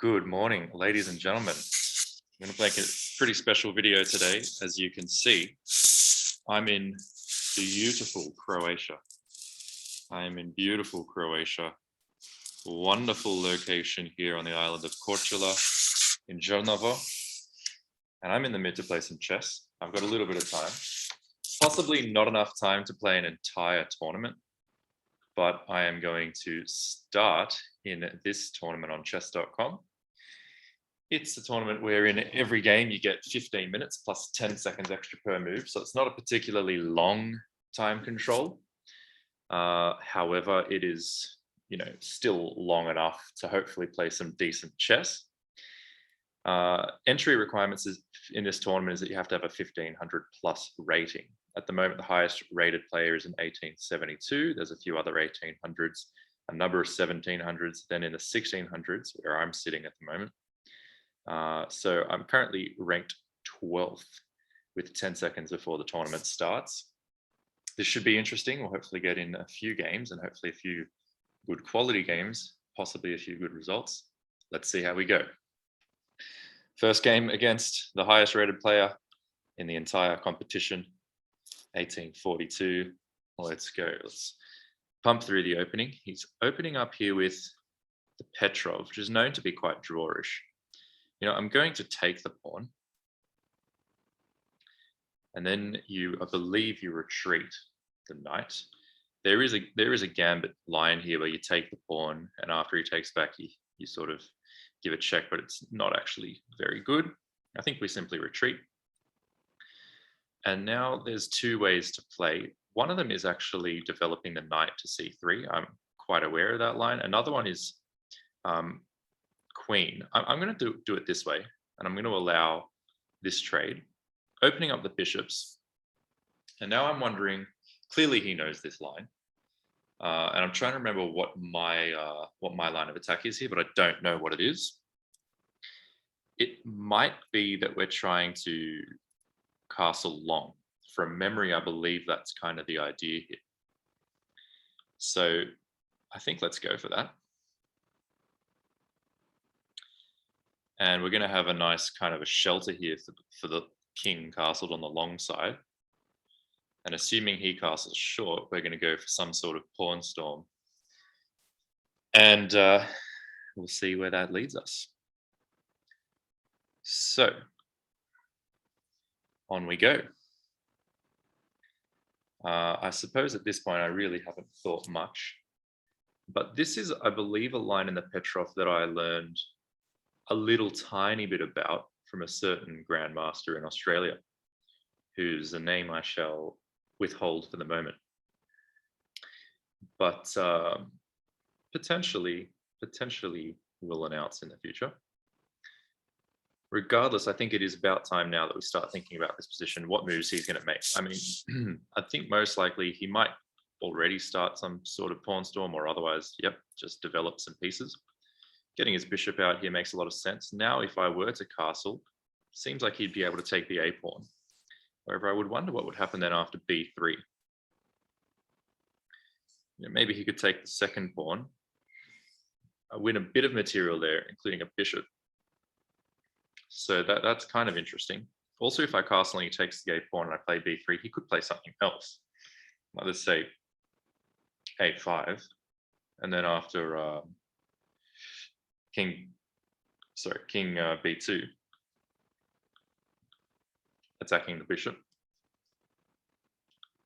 Good morning, ladies and gentlemen. I'm going to make a pretty special video today. As you can see, I'm in beautiful Croatia. I am in beautiful Croatia. Wonderful location here on the island of Korčula in Žrnovo. And I'm in the mid to play some chess. I've got a little bit of time. Possibly not enough time to play an entire tournament, but I am going to start in this tournament on chess.com. It's a tournament where in every game you get 15 minutes plus 10 seconds extra per move. So it's not a particularly long time control. However, it is, still long enough to hopefully play some decent chess. Entry requirements in this tournament is that you have to have a 1500 plus rating. At the moment, the highest rated player is in 1872. There's a few other 1800s, a number of 1700s, then in the 1600s, where I'm sitting at the moment. So I'm currently ranked 12th with 10 seconds before the tournament starts. This should be interesting. We'll hopefully get in a few games and hopefully a few good quality games, possibly a few good results. Let's see how we go. First game against the highest rated player in the entire competition, 1842. Let's go. Let's pump through the opening. He's opening up here with the Petrov, which is known to be quite drawish. I'm going to take the pawn. And then I believe you retreat the knight. There is a gambit line here where you take the pawn, and after he takes back, you sort of give a check, but it's not actually very good. I think we simply retreat. And now there's two ways to play. One of them is actually developing the knight to c3. I'm quite aware of that line. Another one is queen. I'm going to do it this way, and I'm going to allow this trade, opening up the bishops. And now I'm wondering, clearly he knows this line, and I'm trying to remember what my line of attack is here, but I don't know what it is. It might be that we're trying to castle long. From memory, I believe that's kind of the idea here. So I think let's go for that. And we're going to have a nice kind of a shelter here for the king castled on the long side. And assuming he castles short, we're going to go for some sort of pawn storm. And we'll see where that leads us. So, on we go. I suppose at this point I really haven't thought much. But this is, I believe, a line in the Petrov that I learned a little tiny bit about from a certain grandmaster in Australia, whose name I shall withhold for the moment. But potentially will announce in the future. Regardless, I think it is about time now that we start thinking about this position, what moves he's going to make. I mean, I think most likely he might already start some sort of pawn storm, or otherwise, just develop some pieces. Getting his bishop out here makes a lot of sense. Now, if I were to castle, seems like he'd be able to take the A pawn. However, I would wonder what would happen then after b3. Maybe he could take the second pawn, win a bit of material there, including a bishop. So that's kind of interesting. Also, if I castle and he takes the A pawn and I play b3, he could play something else. Let's say a5, and then after king b2, attacking the bishop.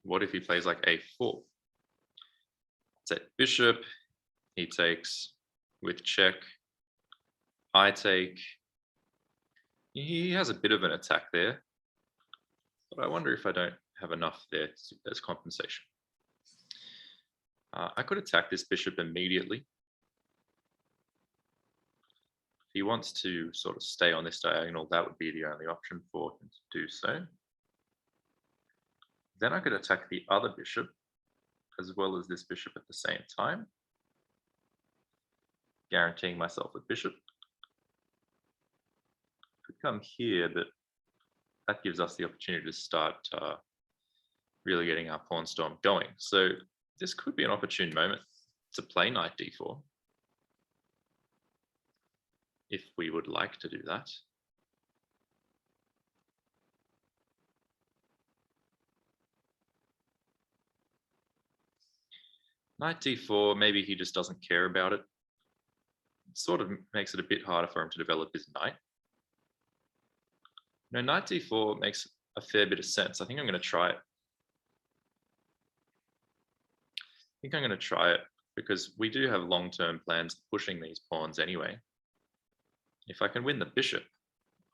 What if he plays like a4? Set bishop, he takes with check, I take. He has a bit of an attack there, but I wonder if I don't have enough there as compensation. I could attack this bishop immediately. If he wants to sort of stay on this diagonal, that would be the only option for him to do so. Then I could attack the other bishop as well as this bishop at the same time, guaranteeing myself a bishop. Could come here, but that gives us the opportunity to start really getting our pawn storm going. So this could be an opportune moment to play knight d4. if we would like to do that. Knight d4, maybe he just doesn't care about it. It sort of makes it a bit harder for him to develop his knight. No, knight d4 makes a fair bit of sense. I think I'm going to try it. I think I'm going to try it because we do have long-term plans of pushing these pawns anyway. If I can win the bishop,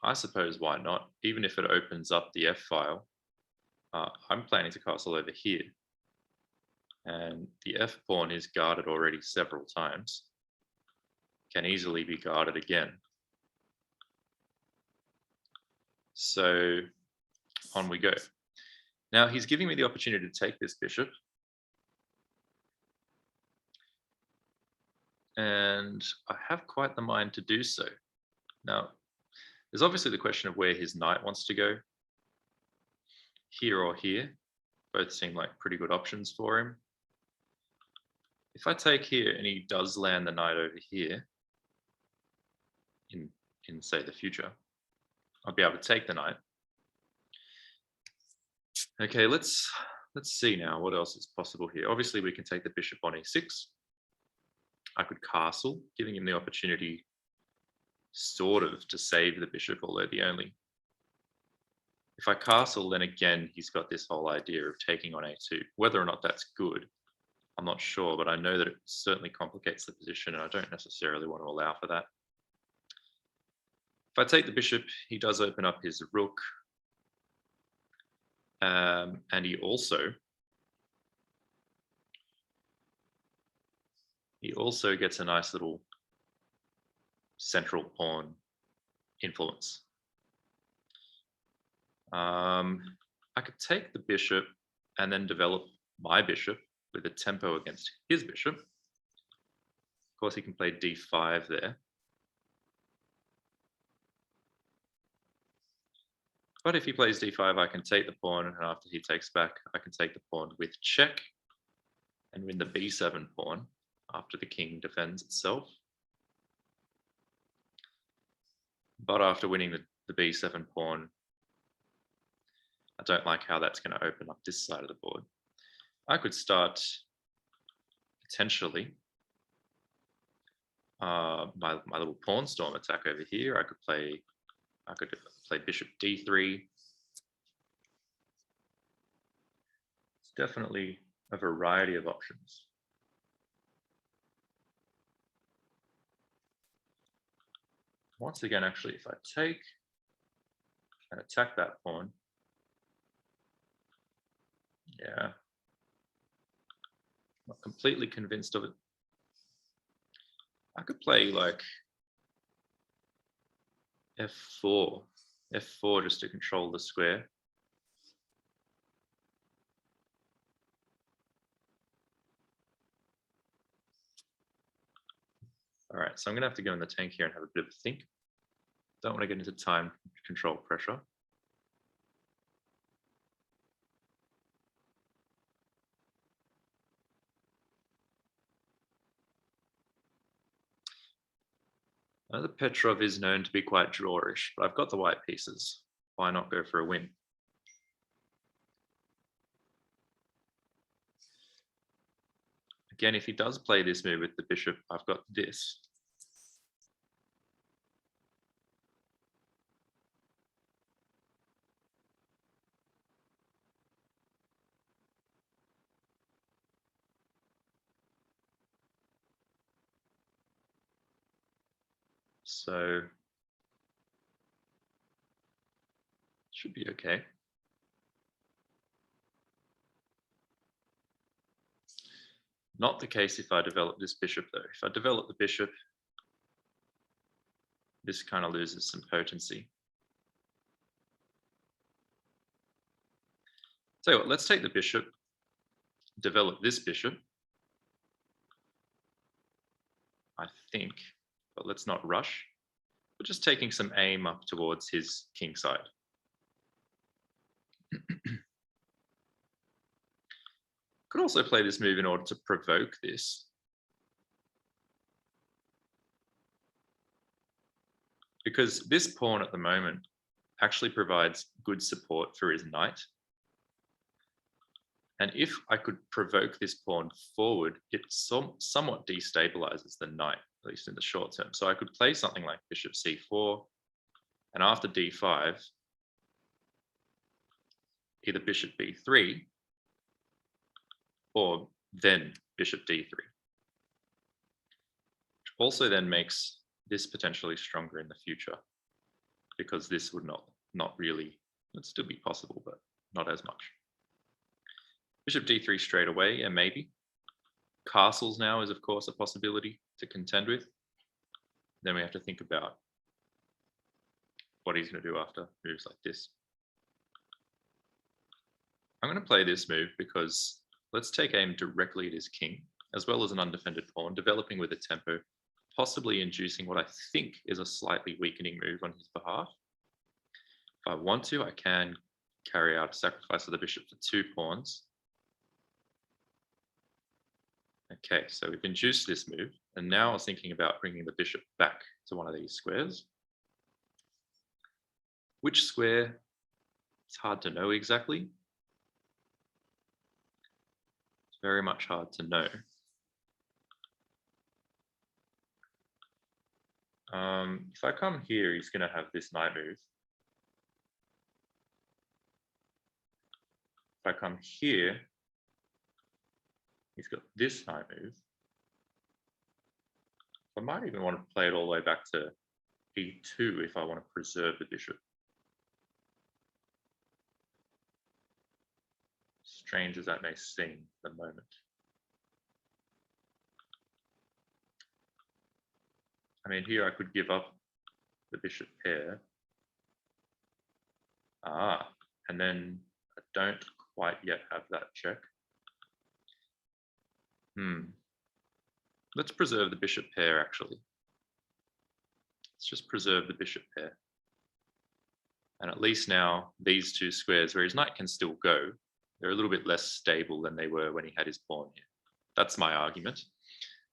I suppose why not? Even if it opens up the f-file, I'm planning to castle over here. And the f-pawn is guarded already several times. Can easily be guarded again. So on we go. Now he's giving me the opportunity to take this bishop. And I have quite the mind to do so. Now, there's obviously the question of where his knight wants to go. Here or here. Both seem like pretty good options for him. If I take here and he does land the knight over here, in say the future, I'll be able to take the knight. Okay, let's see now what else is possible here. Obviously, we can take the bishop on e6. I could castle, giving him the opportunity sort of to save the bishop, although if I castle, then again, he's got this whole idea of taking on a2. Whether or not that's good, I'm not sure, but I know that it certainly complicates the position, and I don't necessarily want to allow for that. If I take the bishop, he does open up his rook, and he also gets a nice little central pawn influence. I could take the bishop and then develop my bishop with a tempo against his bishop. Of course, he can play d5 there. But if he plays d5, I can take the pawn, and after he takes back, I can take the pawn with check and win the b7 pawn after the king defends itself. But after winning the b7 pawn, I don't like how that's going to open up this side of the board. I could start potentially my little pawn storm attack over here. I could play bishop d3. It's definitely a variety of options. Once again, actually, if I take and attack that pawn, yeah, not completely convinced of it. I could play like f4 just to control the square. All right, so I'm gonna have to go in the tank here and have a bit of a think. Don't want to get into time control pressure. The Petrov is known to be quite drawish, but I've got the white pieces. Why not go for a win? Again, if he does play this move with the bishop, I've got this. So should be okay. Not the case if I develop this bishop though. If I develop the bishop, this kind of loses some potency. Tell you what, let's take the bishop, develop this bishop, I think, but let's not rush. We're just taking some aim up towards his king side. Could also play this move in order to provoke this. because this pawn at the moment actually provides good support for his knight. And if I could provoke this pawn forward, it somewhat destabilizes the knight, at least in the short term. So I could play something like bishop c4, and after d5, either bishop b3, or then bishop d3. Which also then makes this potentially stronger in the future, because this would not really, it'd still be possible, but not as much. Bishop d3 straight away, yeah, maybe. Castles now is, of course, a possibility to contend with. Then we have to think about what he's going to do after moves like this. I'm going to play this move because let's take aim directly at his king, as well as an undefended pawn, developing with a tempo, possibly inducing what I think is a slightly weakening move on his behalf. If I want to, I can carry out a sacrifice of the bishop for 2 pawns. Okay, so we've induced this move, and now I was thinking about bringing the bishop back to one of these squares. Which square? It's hard to know exactly. It's very much hard to know. If I come here, he's going to have this knight move. If I come here, he's got this knight move. I might even want to play it all the way back to e2 if I want to preserve the bishop. Strange as that may seem at the moment. I mean, here I could give up the bishop pair. And then I don't quite yet have that check. Let's preserve the bishop pair, actually. Let's just preserve the bishop pair. And at least now, these 2 squares where his knight can still go, they're a little bit less stable than they were when he had his pawn here. That's my argument.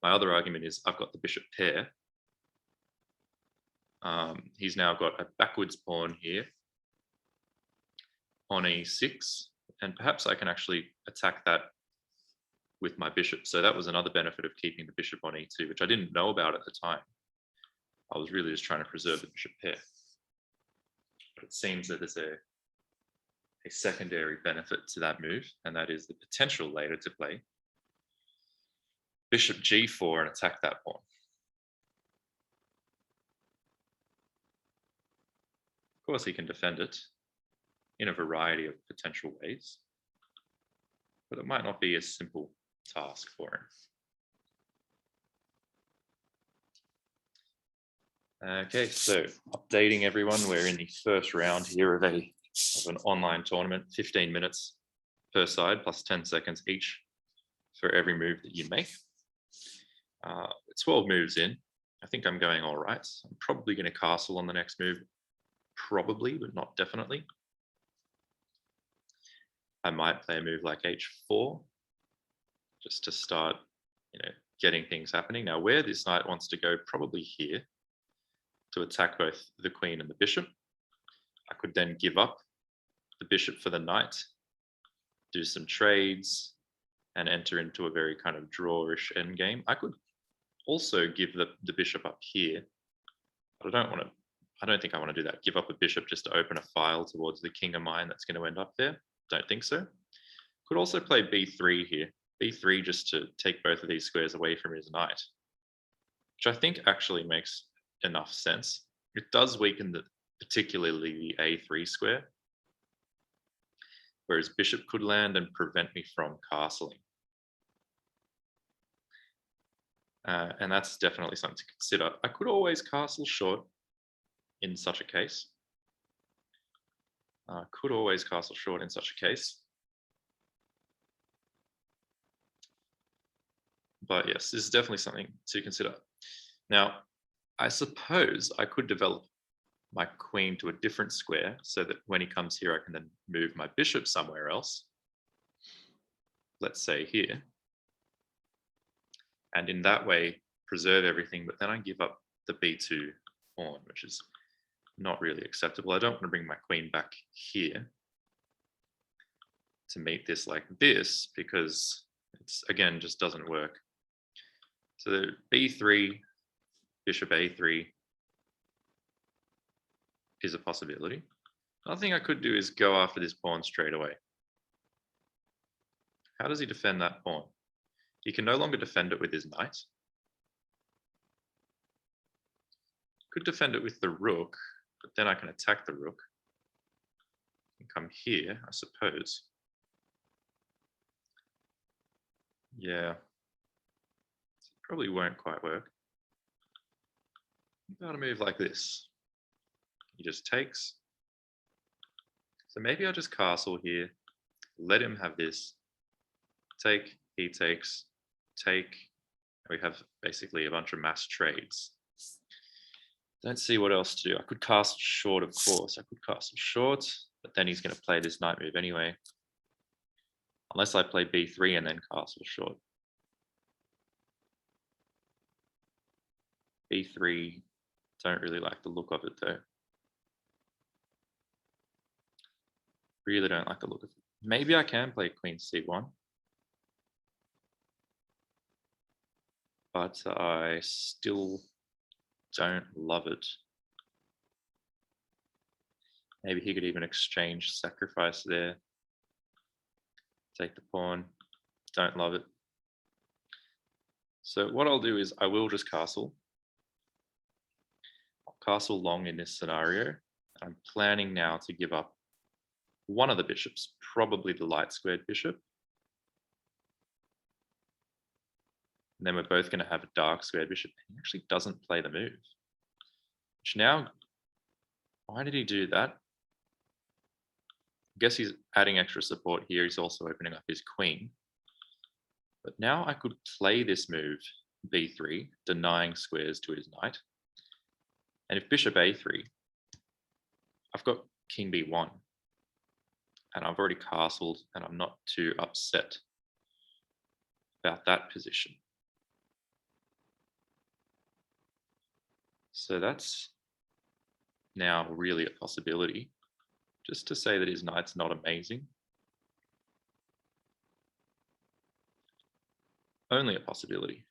My other argument is I've got the bishop pair. He's now got a backwards pawn here, on e6, and perhaps I can actually attack that with my bishop. So that was another benefit of keeping the bishop on e2, which I didn't know about at the time. I was really just trying to preserve the bishop pair. But it seems that there's a secondary benefit to that move, and that is the potential later to play bishop g4 and attack that pawn. Of course, he can defend it in a variety of potential ways, but it might not be a simple task for him. Okay, so updating everyone, we're in the first round here of an online tournament, 15 minutes per side, plus 10 seconds each for every move that you make. 12 moves in, I think I'm going all right. I'm probably going to castle on the next move, probably, but not definitely. I might play a move like h4, just to start, getting things happening. Now, where this knight wants to go, probably here, to attack both the queen and the bishop. I could then give up the bishop for the knight, do some trades, and enter into a very kind of drawish endgame. I could also give the bishop up here, but I don't think I want to do that. Give up a bishop just to open a file towards the king of mine that's going to end up there. Don't think so. Could also play b3 here. b3 just to take both of these squares away from his knight, which I think actually makes enough sense. It does weaken particularly the a3 square, whereas bishop could land and prevent me from castling. And that's definitely something to consider. I could always castle short in such a case. But yes, this is definitely something to consider. Now, I suppose I could develop my queen to a different square so that when he comes here, I can then move my bishop somewhere else. Let's say here. And in that way, preserve everything, but then I give up the b2 pawn, which is not really acceptable. I don't want to bring my queen back here to meet this like this, because it's, again, just doesn't work. So b3, bishop a3 is a possibility. Another thing I could do is go after this pawn straight away. How does he defend that pawn? He can no longer defend it with his knight. Could defend it with the rook, but then I can attack the rook and come here, I suppose. Yeah, probably won't quite work. Got to move like this. He just takes. So maybe I'll just castle here, let him have this. Take, he takes, take. We have basically a bunch of mass trades. Don't see what else to do. I could castle short, of course. I could castle short, but then he's going to play this knight move anyway. Unless I play b3 and then castle short. b3, don't really like the look of it though. Really don't like the look of it. Maybe I can play queen c1. But I still don't love it. Maybe he could even exchange sacrifice there. Take the pawn. Don't love it. So what I'll do is I will just castle. I'll castle long in this scenario. I'm planning now to give up one of the bishops, probably the light squared bishop. And then we're both going to have a dark squared bishop. He actually doesn't play the move. Which now, why did he do that? I guess he's adding extra support here. He's also opening up his queen. But now I could play this move, b3, denying squares to his knight. And if bishop a3, I've got king b1. And I've already castled, and I'm not too upset about that position. So that's now really a possibility. Just to say that his knight's not amazing. Only a possibility.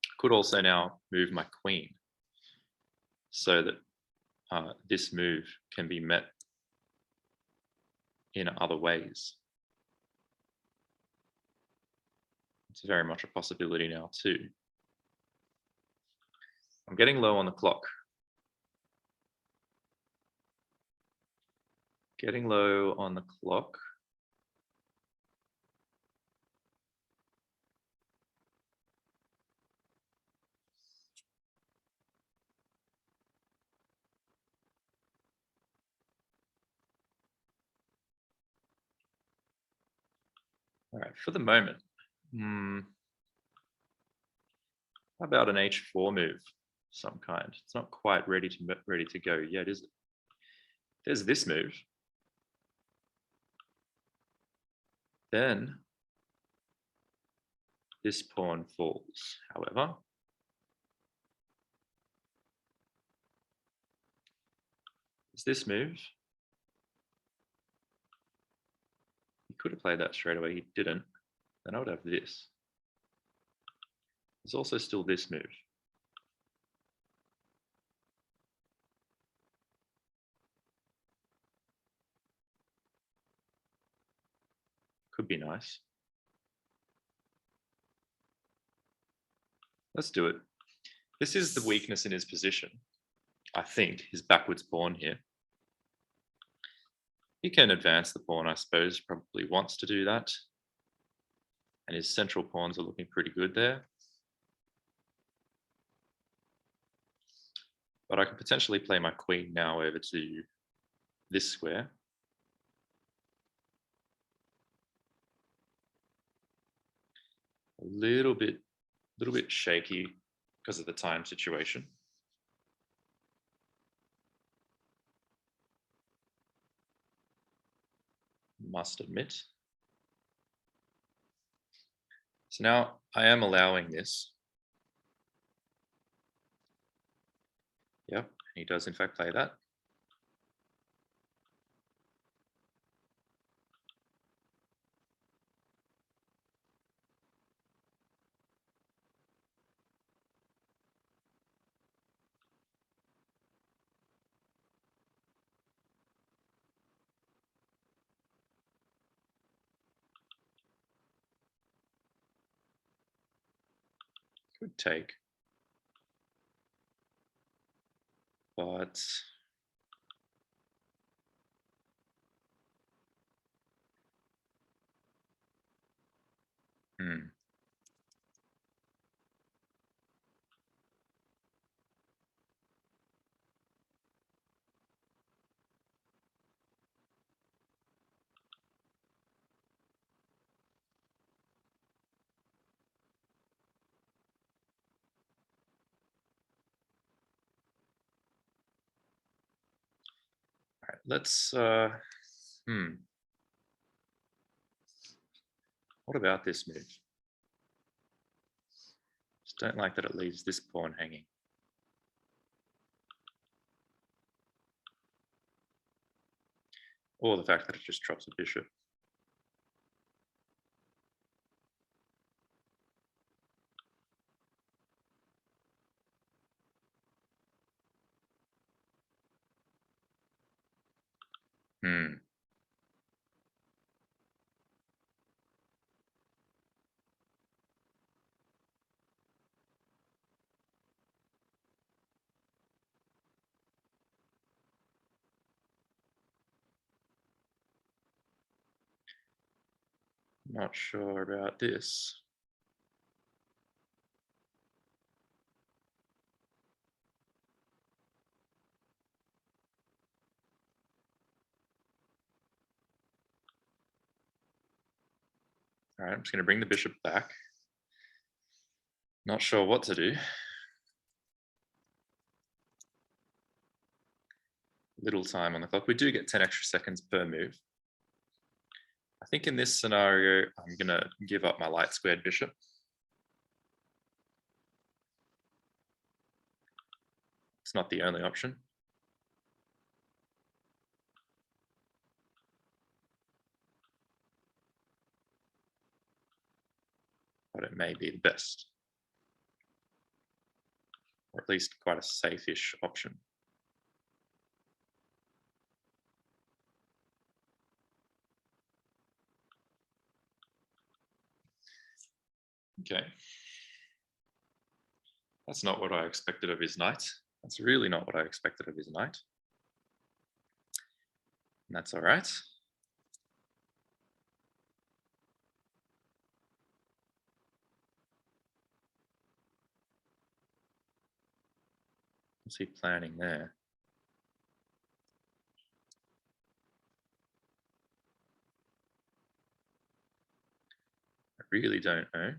I could also now move my queen so that this move can be met in other ways. It's very much a possibility now too. I'm getting low on the clock. Getting low on the clock. All right, for the moment, how about an h4 move, some kind? It's not quite ready to go yet, is it? There's this move. Then this pawn falls, however. Is this move? He could have played that straight away, he didn't. Then I would have this. There's also still this move. Could be nice. Let's do it. This is the weakness in his position. I think his backwards pawn here. He can advance the pawn, I suppose, probably wants to do that. And his central pawns are looking pretty good there. But I could potentially play my queen now over to this square. A little bit shaky because of the time situation. Must admit. So now I am allowing this. Yep, He does in fact play that. Could take. But all right, let's what about this move? Just don't like that it leaves this pawn hanging. Or the fact that it just drops a bishop. Not sure about this. All right, I'm just going to bring the bishop back. Not sure what to do. Little time on the clock. We do get 10 extra seconds per move. I think in this scenario, I'm going to give up my light squared bishop. It's not the only option. But it may be the best. Or at least quite a safe-ish option. Okay. That's not what I expected of his knight. That's really not what I expected of his knight. And that's all right. What's he planning there? I really don't know.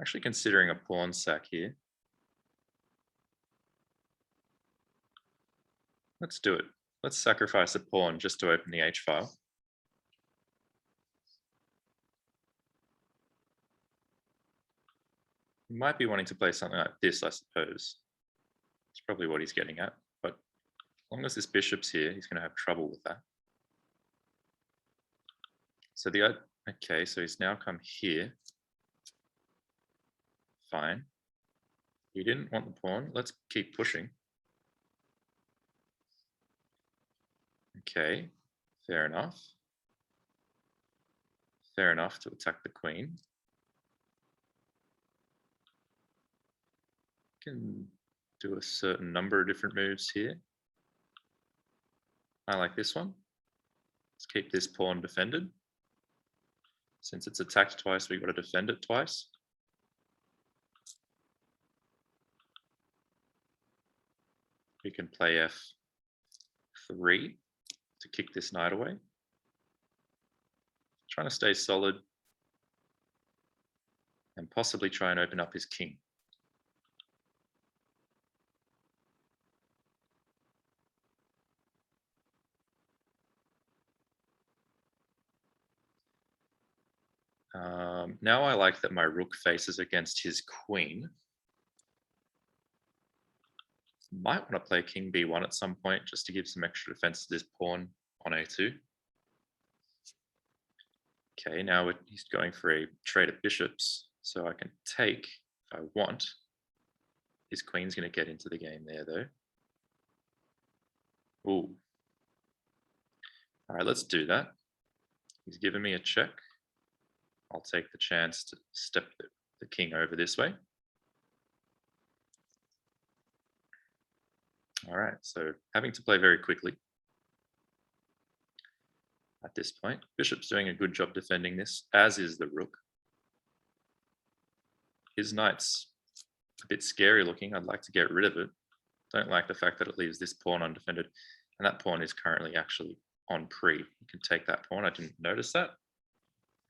Actually considering a pawn sack here. Let's do it. Let's sacrifice a pawn just to open the H-file. He might be wanting to play something like this, I suppose. It's probably what he's getting at, but as long as this bishop's here, he's going to have trouble with that. So okay, so he's now come here. Fine. He didn't want the pawn. Let's keep pushing. Okay, fair enough. Fair enough to attack the queen. Can do a certain number of different moves here. I like this one. Let's keep this pawn defended. Since it's attacked twice, we've got to defend it twice. We can play f3 to kick this knight away. Trying to stay solid and possibly try and open up his king. Now I like that my rook faces against his queen. Might want to play king b1 at some point just to give some extra defense to this pawn on a2. Okay, now he's going for a trade of bishops, so I can take if I want. His queen's going to get into the game there, though. Ooh. All right, let's do that. He's given me a check. I'll take the chance to step the king over this way. All right, so having to play very quickly at this point. Bishop's doing a good job defending this, as is the rook. His knight's a bit scary looking. I'd like to get rid of it. Don't like the fact that it leaves this pawn undefended. And that pawn is currently actually on pre. You can take that pawn. I didn't notice that.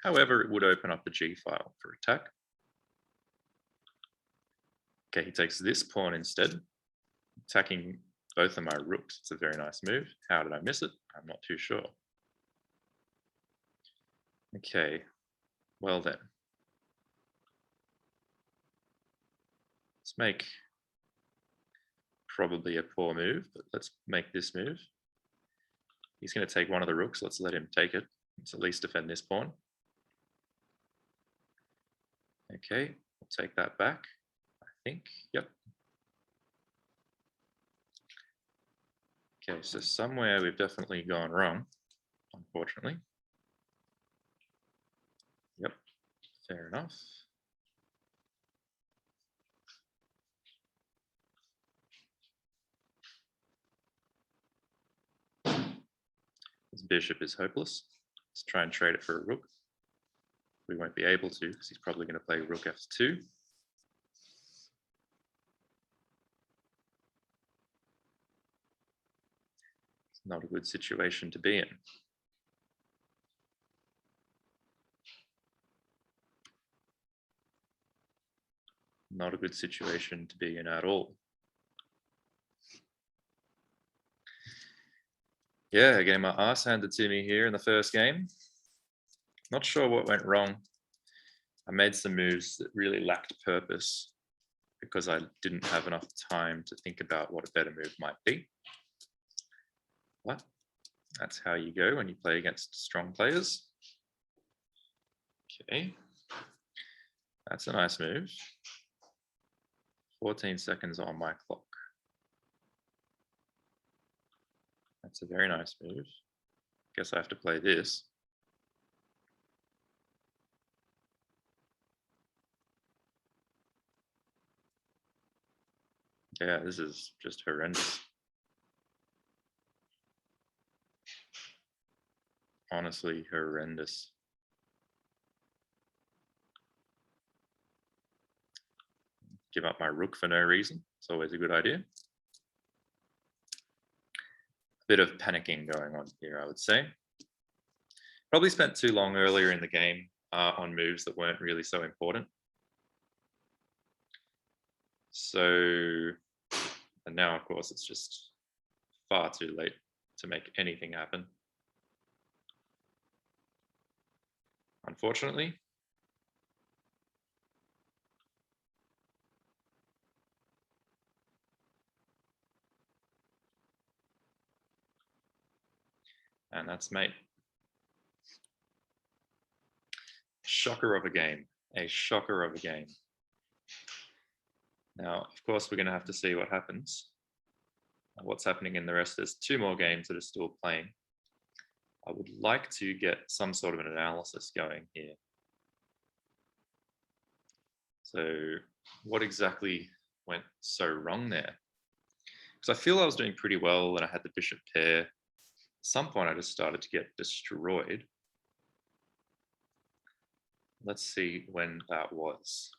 However, it would open up the g file for attack. Okay, he takes this pawn instead, attacking both of my rooks. It's a very nice move. How did I miss it? I'm not too sure. Okay, well then. Let's make probably a poor move, but let's make this move. He's going to take one of the rooks. Let's let him take it. Let's at least defend this pawn. Okay, we'll take that back, I think. Yep. Okay, so somewhere we've definitely gone wrong, unfortunately. Yep, fair enough. This bishop is hopeless. Let's try and trade it for a rook. We won't be able to because he's probably going to play rook f2. It's not a good situation to be in. Not a good situation to be in at all. Yeah, getting my ass handed to me here in the first game. Not sure what went wrong. I made some moves that really lacked purpose because I didn't have enough time to think about what a better move might be. But that's how you go when you play against strong players. Okay, that's a nice move. 14 seconds on my clock. That's a very nice move. Guess I have to play this. Yeah, this is just horrendous. Honestly, horrendous. Give up my rook for no reason. It's always a good idea. Bit of panicking going on here, I would say. Probably spent too long earlier in the game on moves that weren't really so important. So, and now of course it's just far too late to make anything happen. Unfortunately. And that's mate. Shocker of a game. A shocker of a game. Now, of course, we're going to have to see what happens. What's happening in the rest. There's 2 more games that are still playing. I would like to get some sort of an analysis going here. So what exactly went so wrong there? Because I feel I was doing pretty well when I had the bishop pair. At some point, I just started to get destroyed. Let's see when that was.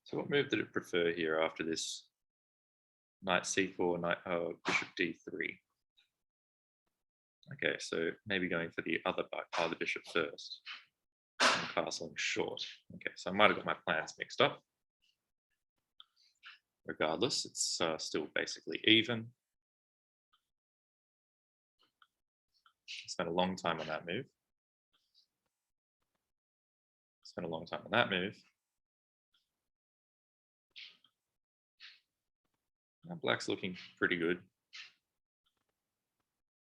So what move did it prefer here after this Knight c4, bishop d3. Okay, so maybe going for the other bishop first and castling short. Okay, so I might have got my plans mixed up. Regardless, it's still basically even. Spent a long time on that move. Spent a long time on that move. Now black's looking pretty good.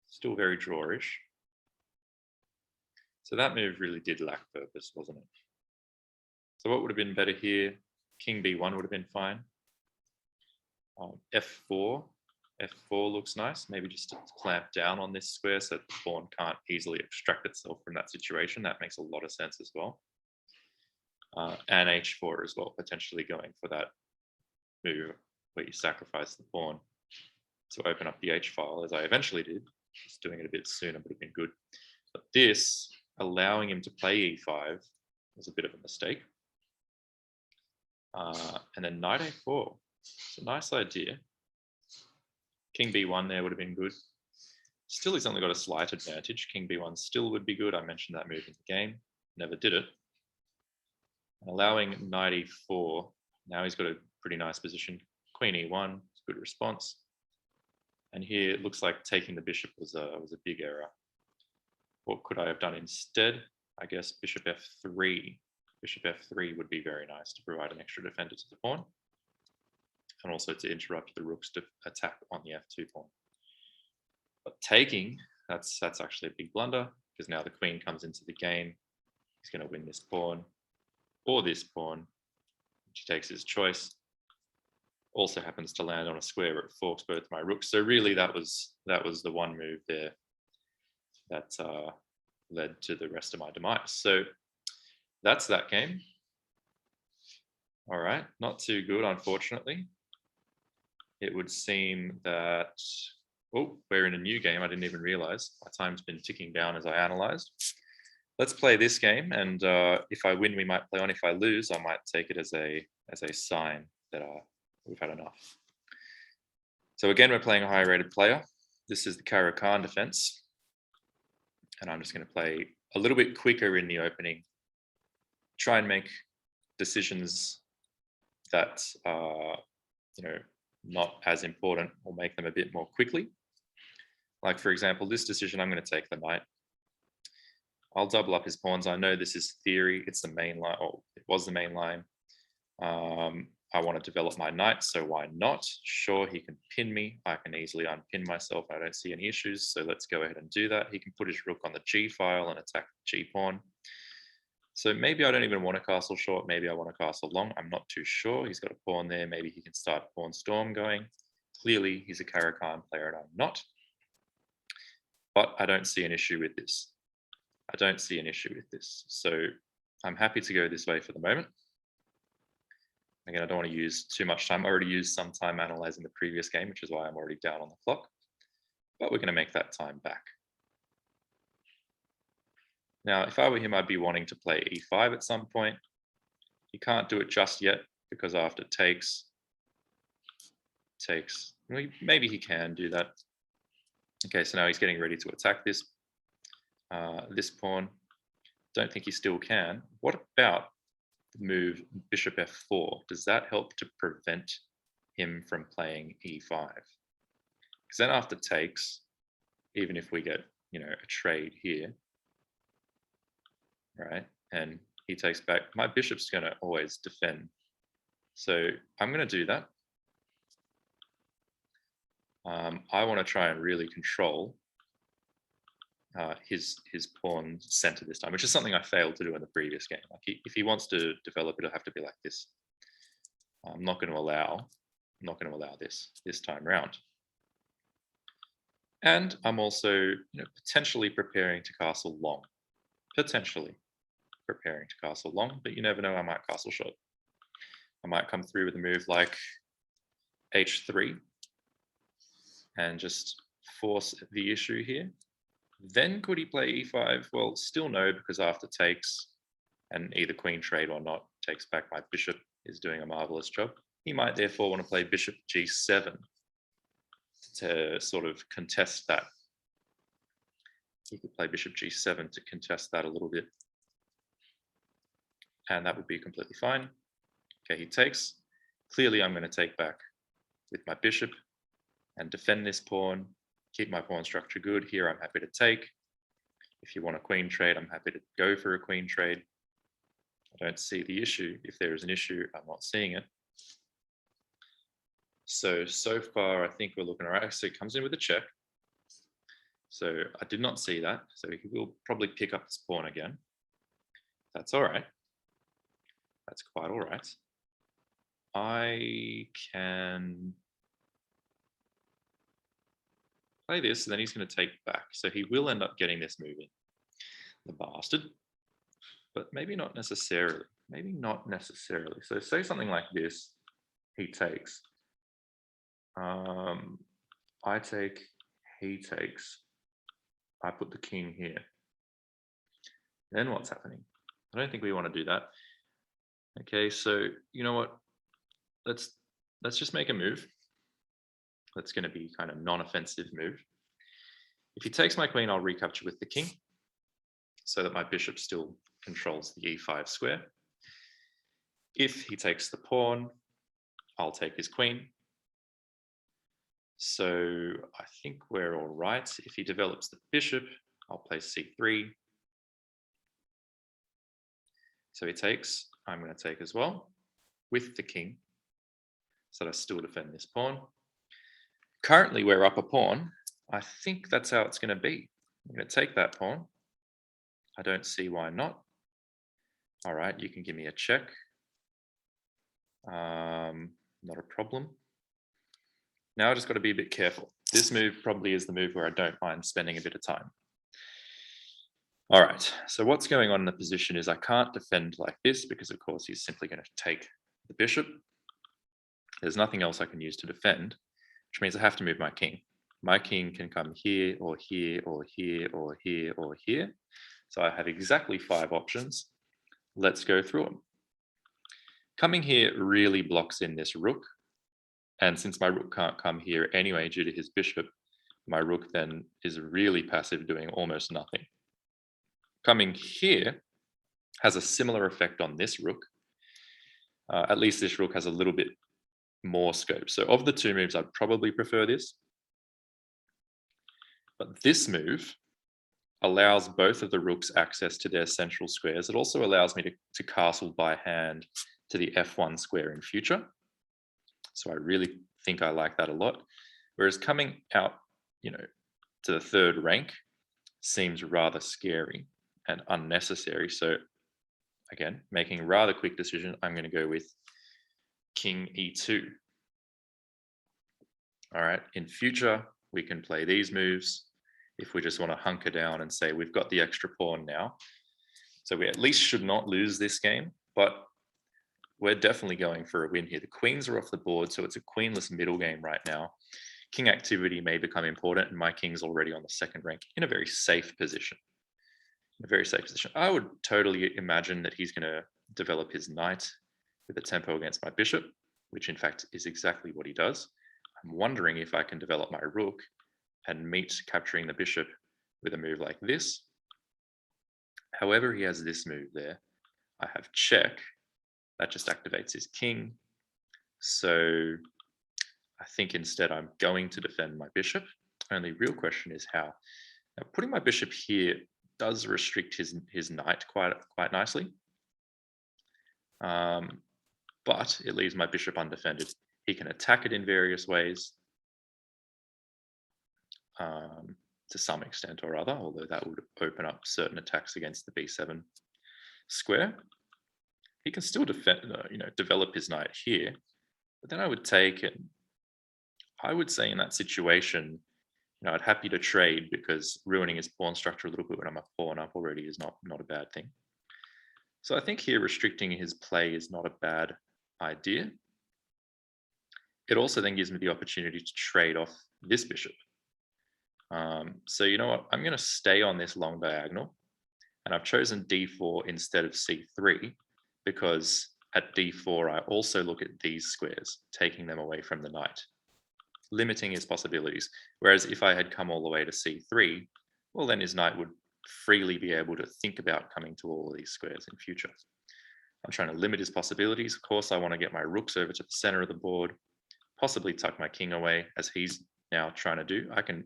Still very drawish. So that move really did lack purpose, wasn't it? So what would have been better here? King b1 would have been fine. f4. f4 looks nice. Maybe just to clamp down on this square so that the pawn can't easily extract itself from that situation. That makes a lot of sense as well. And h4 as well, potentially going for that move where you sacrifice the pawn to open up the h-file, as I eventually did. Just doing it a bit sooner would have been good. But this, allowing him to play e5, was a bit of a mistake. And then knight a4. It's a nice idea. King b1 there would have been good. Still, he's only got a slight advantage. King b1 still would be good. I mentioned that move in the game. Never did it. And allowing knight e4, now he's got a pretty nice position. Queen e1, good response. And here it looks like taking the bishop was a big error. What could I have done instead? I guess bishop f3. Bishop f3 would be very nice to provide an extra defender to the pawn, and also to interrupt the rook's attack on the f2 pawn. But taking, that's actually a big blunder, because now the queen comes into the game. He's going to win this pawn, or this pawn, which he takes his choice. Also happens to land on a square where it forks both my rooks. So really that was the one move there that led to the rest of my demise. So that's that game. All right, not too good, unfortunately. It would seem that, oh, we're in a new game. I didn't even realize. My time's been ticking down as I analyzed. Let's play this game, and if I win, we might play on. If I lose, I might take it as a sign that we've had enough. So again, we're playing a higher rated player. This is the Caro-Kann defense. And I'm just going to play a little bit quicker in the opening. Try and make decisions that are, not as important, or make them a bit more quickly. Like, for example, this decision, I'm going to take the knight. I'll double up his pawns. I know this is theory. It's the main line, or it was the main line. I want to develop my knight, so why not? Sure, he can pin me. I can easily unpin myself. I don't see any issues, so let's go ahead and do that. He can put his rook on the g-file and attack the g-pawn. So maybe I don't even want to castle short. Maybe I want to castle long. I'm not too sure. He's got a pawn there. Maybe he can start pawn storm going. Clearly, he's a Caro-Kann player and I'm not. But I don't see an issue with this. I don't see an issue with this. So I'm happy to go this way for the moment. Again, I don't want to use too much time. I already used some time analyzing the previous game, which is why I'm already down on the clock. But we're going to make that time back. Now, if I were him, I'd be wanting to play e5 at some point. He can't do it just yet, because after takes, maybe he can do that. Okay, so now he's getting ready to attack this pawn. Don't think he still can. What about the move bishop f4? Does that help to prevent him from playing e5? Because then after takes, even if we get, a trade here, right, and he takes back, my bishop's going to always defend. So I'm going to do that. I want to try and really control his pawn center this time, which is something I failed to do in the previous game. Like if he wants to develop, it'll have to be like this. I'm not going to allow this time around. And I'm also potentially preparing to castle long. Potentially preparing to castle long, but you never know, I might castle short. I might come through with a move like h3 and just force the issue here. Then could he play e5? Well, still no, because after takes, and either queen trade or not, takes back my bishop is doing a marvelous job. He might therefore want to play bishop g7. to sort of contest that. He could play bishop g7 to contest that a little bit. And that would be completely fine. Okay, he takes. Clearly, I'm going to take back with my bishop and defend this pawn, keep my pawn structure good. Here, I'm happy to take. If you want a queen trade, I'm happy to go for a queen trade. I don't see the issue. If there is an issue, I'm not seeing it. So far, I think we're looking all right. So it comes in with a check. So I did not see that. So he will probably pick up this pawn again. That's all right. That's quite all right. I can play this, and then he's going to take back. So he will end up getting this move in, the bastard. But maybe not necessarily. Maybe not necessarily. So say something like this, he takes. I take, he takes. I put the king here. Then what's happening? I don't think we want to do that. Okay, so you know what? Let's just make a move. That's going to be kind of non-offensive move. If he takes my queen, I'll recapture with the king so that my bishop still controls the e5 square. If he takes the pawn, I'll take his queen. So I think we're all right. If he develops the bishop, I'll play c3. So he takes, I'm going to take as well with the king, so that I still defend this pawn. Currently, we're up a pawn. I think that's how it's going to be. I'm going to take that pawn. I don't see why not. All right, you can give me a check. Not a problem. Now I just got to be a bit careful. This move probably is the move where I don't mind spending a bit of time. All right, so what's going on in the position is I can't defend like this because, of course, he's simply going to take the bishop. There's nothing else I can use to defend, which means I have to move my king. My king can come here or here or here or here or here. So I have exactly 5 options. Let's go through them. Coming here really blocks in this rook. And since my rook can't come here anyway due to his bishop, my rook then is really passive, doing almost nothing. Coming here has a similar effect on this rook. At least this rook has a little bit more scope. So of the 2 moves, I'd probably prefer this. But this move allows both of the rooks access to their central squares. It also allows me to castle by hand to the f1 square in future. So I really think I like that a lot. Whereas coming out, to the 3rd rank seems rather scary and unnecessary. So again, making a rather quick decision, I'm going to go with king e2. All right, in future, we can play these moves if we just want to hunker down and say we've got the extra pawn now. So we at least should not lose this game, but we're definitely going for a win here. The queens are off the board, so it's a queenless middle game right now. King activity may become important, and my king's already on the 2nd rank in a very safe position. I would totally imagine that he's going to develop his knight with a tempo against my bishop, which in fact is exactly what he does. I'm wondering if I can develop my rook and meet capturing the bishop with a move like this. However, he has this move there. I have check. That just activates his king. So I think instead I'm going to defend my bishop. Only real question is how. Now, putting my bishop here does restrict his knight quite nicely. But it leaves my bishop undefended. He can attack it in various ways, to some extent or other, although that would open up certain attacks against the b7 square. He can still defend, develop his knight here, but then I would take it. I would say in that situation, I'd happy to trade because ruining his pawn structure a little bit when I'm a pawn up already is not a bad thing. So I think here restricting his play is not a bad idea. It also then gives me the opportunity to trade off this bishop. So you know what? I'm going to stay on this long diagonal, and I've chosen d4 instead of c3 because at d4 I also look at these squares, taking them away from the knight. limiting his possibilities. Whereas if I had come all the way to c3, well, then his knight would freely be able to think about coming to all of these squares in future. I'm trying to limit his possibilities. Of course, I want to get my rooks over to the center of the board, possibly tuck my king away, as he's now trying to do. I can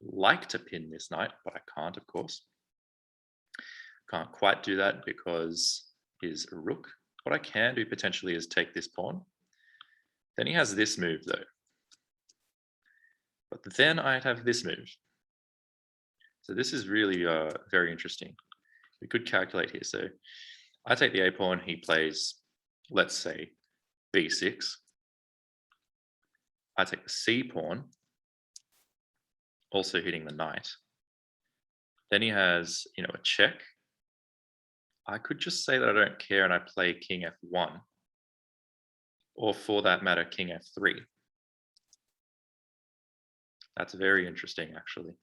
like to pin this knight, but I can't, of course. Can't quite do that because his rook. What I can do potentially is take this pawn. Then he has this move though. But then I'd have this move. So this is really very interesting. We could calculate here. So I take the A pawn, he plays, let's say, B6. I take the C pawn, also hitting the knight. Then he has, a check. I could just say that I don't care and I play king f1, or for that matter, king f3. That's very interesting, actually.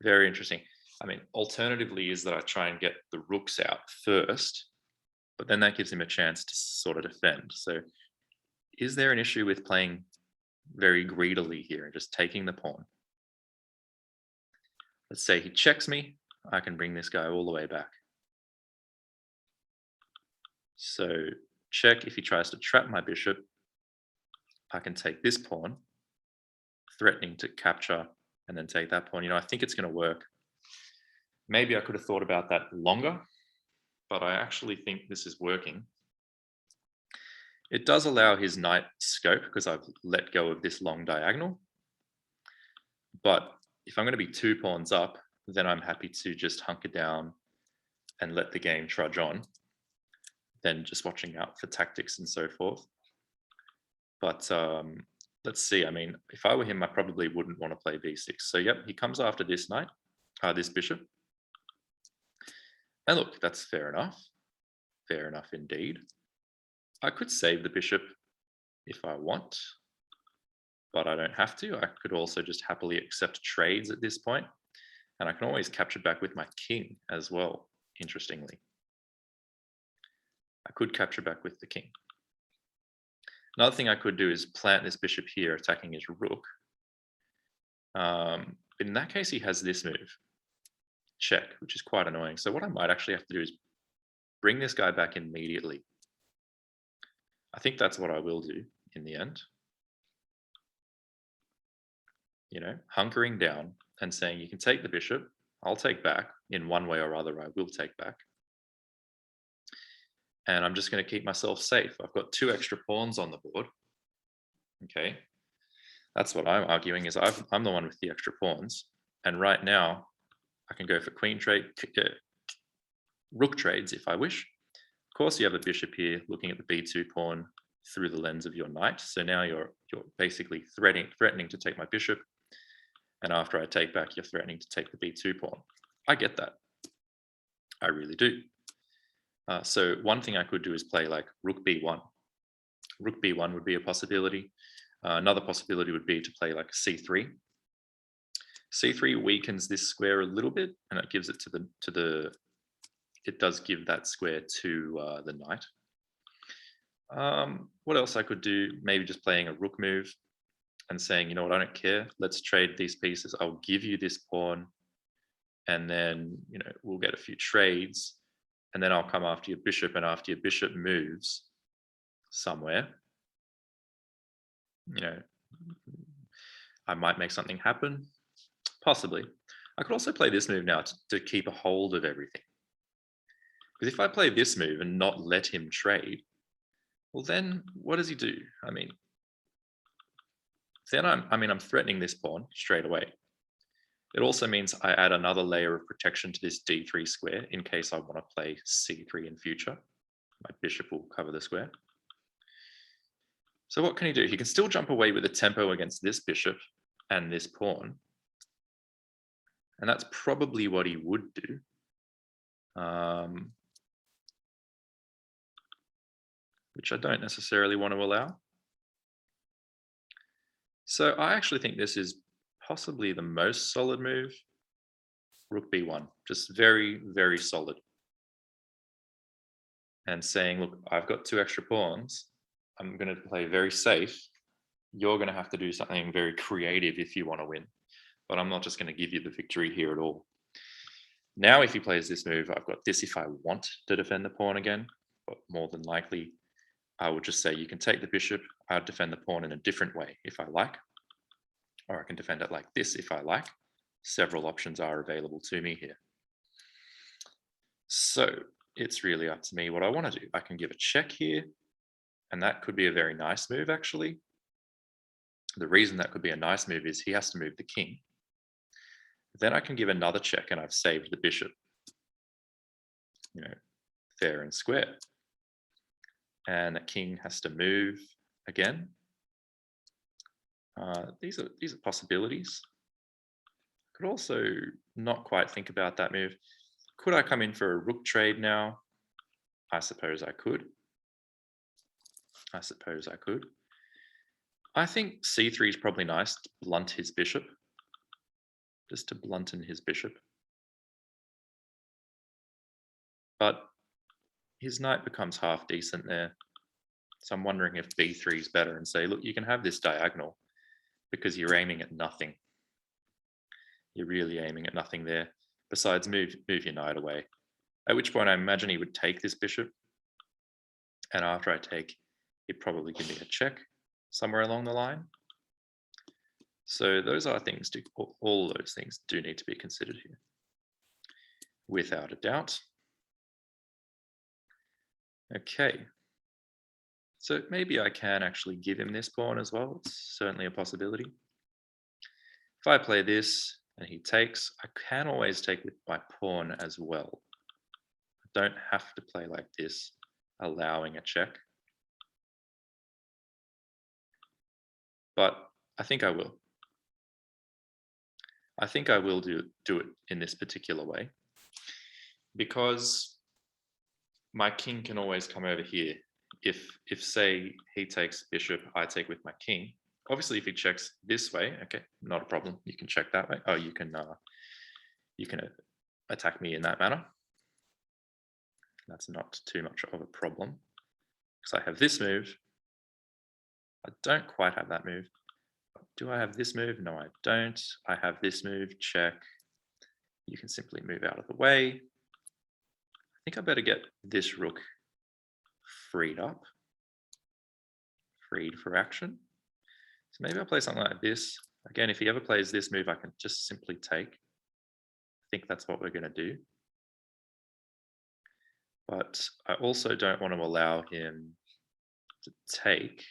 Very interesting. I mean, alternatively is that I try and get the rooks out first, but then that gives him a chance to sort of defend. So is there an issue with playing very greedily here and just taking the pawn? Let's say he checks me. I can bring this guy all the way back. So check. If he tries to trap my bishop, I can take this pawn, threatening to capture, and then take that pawn. I think it's going to work. Maybe I could have thought about that longer, but I actually think this is working. It does allow his knight scope because I've let go of this long diagonal. But if I'm going to be 2 pawns up, then I'm happy to just hunker down and let the game trudge on, then just watching out for tactics and so forth. But let's see. I mean, if I were him, I probably wouldn't want to play b6. So yep, he comes after this knight, this bishop. And look, that's fair enough. Fair enough indeed. I could save the bishop if I want, but I don't have to. I could also just happily accept trades at this point, and I can always capture back with my king as well, interestingly. I could capture back with the king. Another thing I could do is plant this bishop here, attacking his rook. But in that case, he has this move, check, which is quite annoying. So what I might actually have to do is bring this guy back immediately. I think that's what I will do in the end. Hunkering down and saying, you can take the bishop, I'll take back in one way or other, I will take back. And I'm just going to keep myself safe. I've got 2 extra pawns on the board. Okay. That's what I'm arguing, is I'm the one with the extra pawns. And right now, I can go for queen trade, rook trades if I wish. Of course, you have a bishop here looking at the b2 pawn through the lens of your knight. So now you're basically threatening to take my bishop. And after I take back, you're threatening to take the b2 pawn. I get that. I really do. So one thing I could do is play like rook b1. Rook b1 would be a possibility. Another possibility would be to play like c3. c3 weakens this square a little bit, and it gives it it does give that square to the knight. What else I could do? Maybe just playing a rook move and saying, you know what, I don't care. Let's trade these pieces. I'll give you this pawn, and then we'll get a few trades, and then I'll come after your bishop. And after your bishop moves somewhere, I might make something happen. Possibly. I could also play this move now to keep a hold of everything. Because if I play this move and not let him trade, well, then what does he do? I mean, then I'm threatening this pawn straight away. It also means I add another layer of protection to this d3 square in case I want to play c3 in future. My bishop will cover the square. So what can he do? He can still jump away with a tempo against this bishop and this pawn. And that's probably what he would do. Which I don't necessarily want to allow. So I actually think this is possibly the most solid move. Rook b1, just very, very solid. And saying, look, I've got 2 extra pawns. I'm going to play very safe you're going to have to do something very creative if you want to win. But I'm not just going to give you the victory here at all. Now, if he plays this move, I've got this if I want to defend the pawn again, but more than likely, I would just say you can take the bishop. I'd defend the pawn in a different way if I like, or I can defend it like this if I like. Several options are available to me here. So it's really up to me what I want to do. I can give a check here, and that could be a very nice move, actually. The reason that could be a nice move is he has to move the king. Then I can give another check, and I've saved the bishop, fair and square. And the king has to move again. These are possibilities. I could also not quite think about that move. Could I come in for a rook trade now? I suppose I could. I think c3 is probably nice to blunt his bishop. Just to blunten his bishop. But his knight becomes half decent there. So I'm wondering if b3 is better and say, look, you can have this diagonal because you're aiming at nothing. You're really aiming at nothing there. Besides, move your knight away. At which point I imagine he would take this bishop. And after I take, he'd probably give me a check somewhere along the line. So those are things, all of those things do need to be considered here. Without a doubt. Okay. So maybe I can actually give him this pawn as well. It's certainly a possibility. If I play this and he takes, I can always take with my pawn as well. I don't have to play like this, allowing a check. But I think I will. I think I will do it in this particular way, because my king can always come over here. If say he takes bishop, I take with my king. Obviously, if he checks this way, okay, not a problem. You can check that way. Oh, you can attack me in that manner. That's not too much of a problem, because I have this move. I don't quite have that move. Do I have this move? No, I don't. I have this move, check. You can simply move out of the way. I think I better get this rook freed up, freed for action. So maybe I'll play something like this. Again, if he ever plays this move, I can just simply take. I think that's what we're going to do. But I also don't want to allow him to take.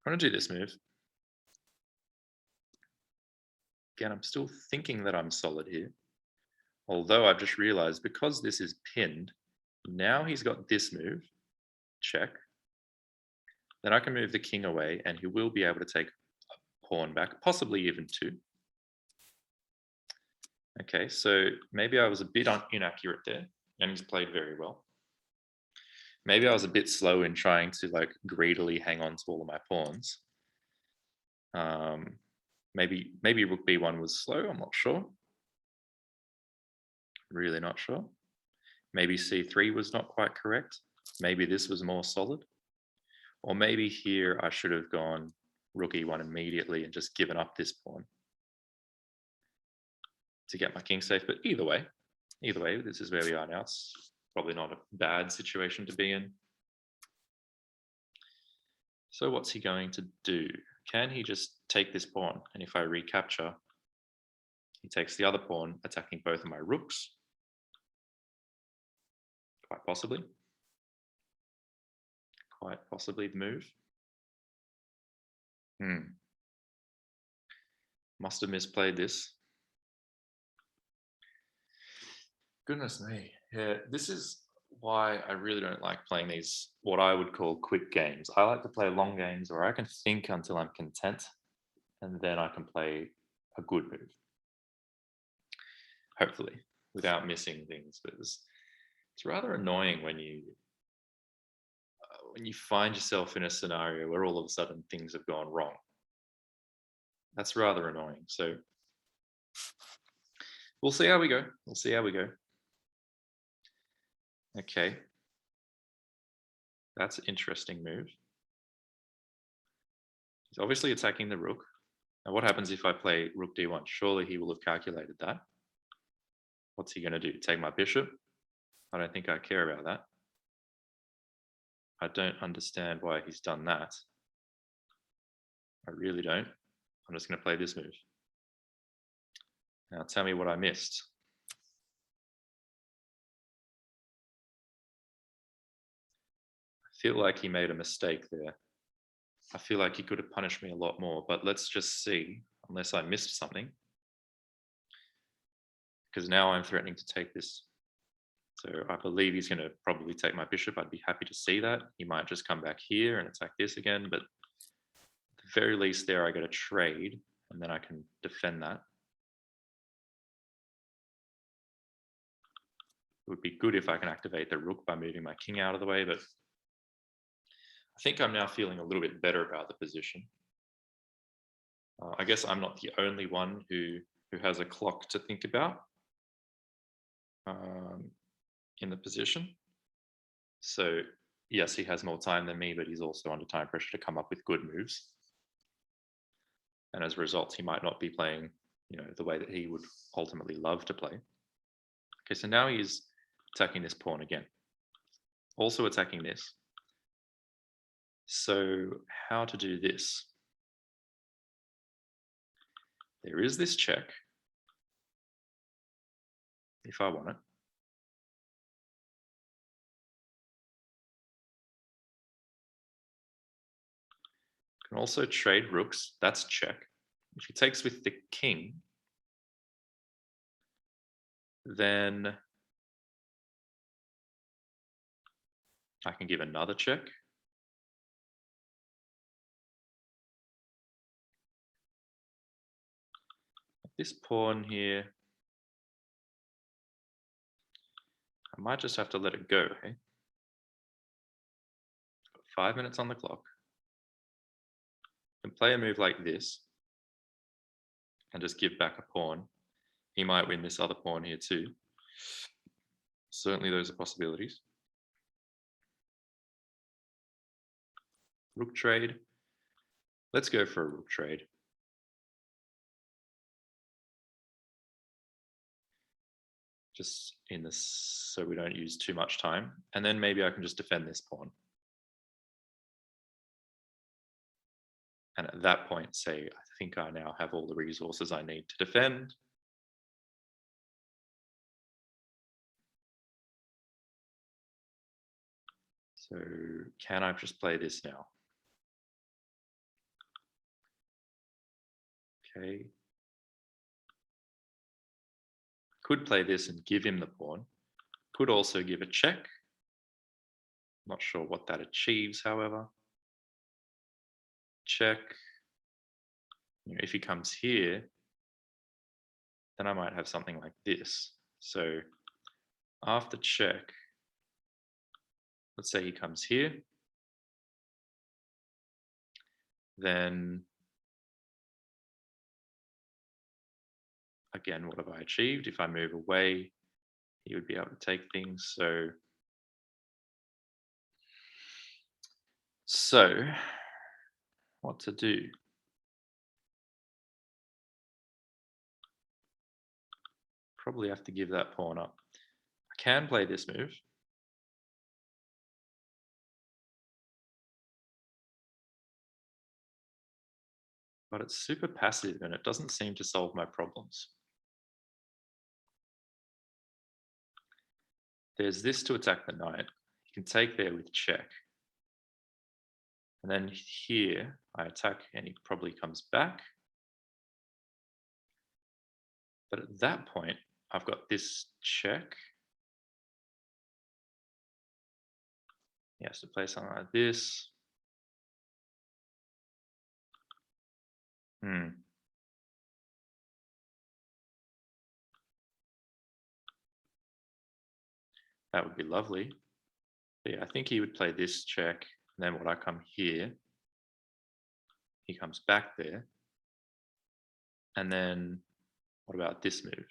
I'm going to do this move. Again, I'm still thinking that I'm solid here. Although I've just realized, because this is pinned, now he's got this move, check. Then I can move the king away, and he will be able to take a pawn back, possibly even two. Okay, so maybe I was a bit inaccurate there, and he's played very well. Maybe I was a bit slow in trying to greedily hang on to all of my pawns. Maybe rook b1 was slow, I'm not sure. Really not sure. Maybe c3 was not quite correct. Maybe this was more solid. Or maybe here I should have gone rook e1 immediately and just given up this pawn to get my king safe. But either way, this is where we are now. It's probably not a bad situation to be in. So what's he going to do? Can he just take this pawn? And if I recapture, he takes the other pawn, attacking both of my rooks. Quite possibly. Quite possibly the move. Must have misplayed this. Goodness me. Yeah, this is why I really don't like playing these, what I would call quick games. I like to play long games where I can think until I'm content, and then I can play a good move. Hopefully, without missing things. But it's rather annoying when you find yourself in a scenario where all of a sudden things have gone wrong. That's rather annoying. So we'll see how we go. Okay. That's an interesting move. He's obviously attacking the rook. Now what happens if I play rook d1? Surely he will have calculated that. What's he going to do? Take my bishop? I don't think I care about that. I don't understand why he's done that. I really don't. I'm just going to play this move. Now tell me what I missed. I feel like he made a mistake there. I feel like he could have punished me a lot more, but let's just see, unless I missed something. Because now I'm threatening to take this. So I believe he's going to probably take my bishop. I'd be happy to see that. He might just come back here and attack this again, but at the very least there I get a trade, and then I can defend that. It would be good if I can activate the rook by moving my king out of the way, but I think I'm now feeling a little bit better about the position. I guess I'm not the only one who has a clock to think about in the position. So yes, he has more time than me, but he's also under time pressure to come up with good moves. And as a result, he might not be playing, the way that he would ultimately love to play. Okay, so now he's attacking this pawn again. Also attacking this. So how to do this? There is this check, if I want it. Can also trade rooks, that's check. If he takes with the king, then I can give another check. This pawn here, I might just have to let it go, hey? Got 5 minutes on the clock. I can play a move like this and just give back a pawn. He might win this other pawn here too. Certainly those are possibilities. Rook trade. Let's go for a rook trade. Just in this, so we don't use too much time. And then maybe I can just defend this pawn. And at that point, say, I think I now have all the resources I need to defend. So can I just play this now? Okay. Could play this and give him the pawn. Could also give a check. Not sure what that achieves, however. Check. If he comes here, then I might have something like this. So after check, let's say he comes here, then again, what have I achieved? If I move away, he would be able to take things. So what to do? Probably have to give that pawn up. I can play this move. But it's super passive and it doesn't seem to solve my problems. There's this to attack the knight. You can take there with check. And then here I attack and he probably comes back. But at that point, I've got this check. He has to play something like this. That would be lovely. But yeah, I think he would play this check. And then when I come here, he comes back there. And then what about this move?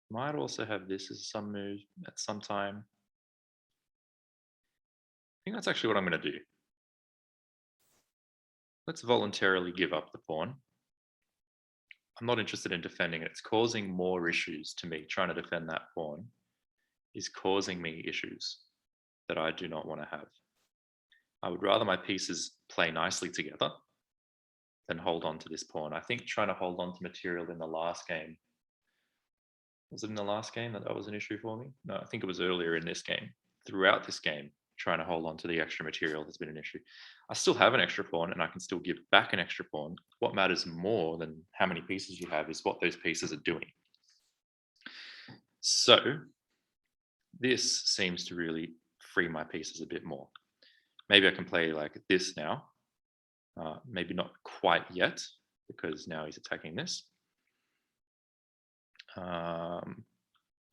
Might also have this as some move at some time. I think that's actually what I'm going to do. Let's voluntarily give up the pawn. I'm not interested in defending it. It's causing more issues to me. Trying to defend that pawn is causing me issues that I do not want to have. I would rather my pieces play nicely together than hold on to this pawn. I think trying to hold on to material in the last game, was it in the last game that was an issue for me? No, I think it was earlier in this game. Throughout this game, trying to hold on to the extra material has been an issue. I still have an extra pawn and I can still give back an extra pawn. What matters more than how many pieces you have is what those pieces are doing. So this seems to really free my pieces a bit more. Maybe I can play like this now. Maybe not quite yet, because now he's attacking this.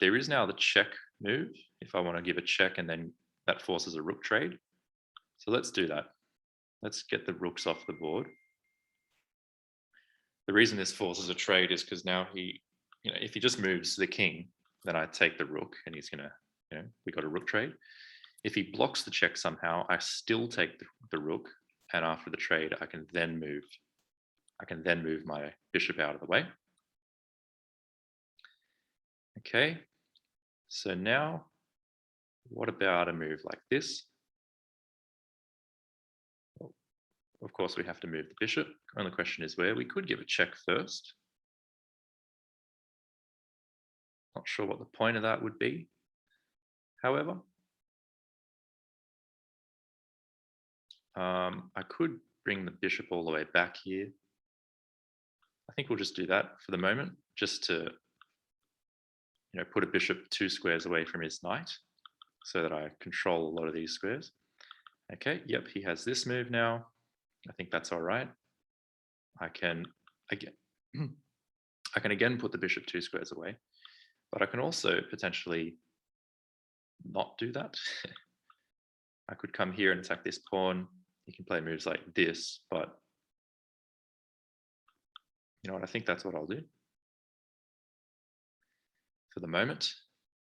There is now the check move if I want to give a check, and then that forces a rook trade. So let's do that. Let's get the rooks off the board. The reason this forces a trade is because now he, if he just moves the king, then I take the rook and he's gonna, we got a rook trade. If he blocks the check somehow, I still take the rook, and after the trade, I can then move my bishop out of the way. Okay, so now what about a move like this? Well, of course, we have to move the bishop. Only question is where. We could give a check first. Not sure what the point of that would be. However, I could bring the bishop all the way back here. I think we'll just do that for the moment, just to put a bishop 2 squares away from his knight so that I control a lot of these squares. Okay, yep, he has this move now. I think that's all right. I can again put the bishop 2 squares away, but I can also potentially not do that. I could come here and attack this pawn. You can play moves like this, but you know what? I think that's what I'll do for the moment.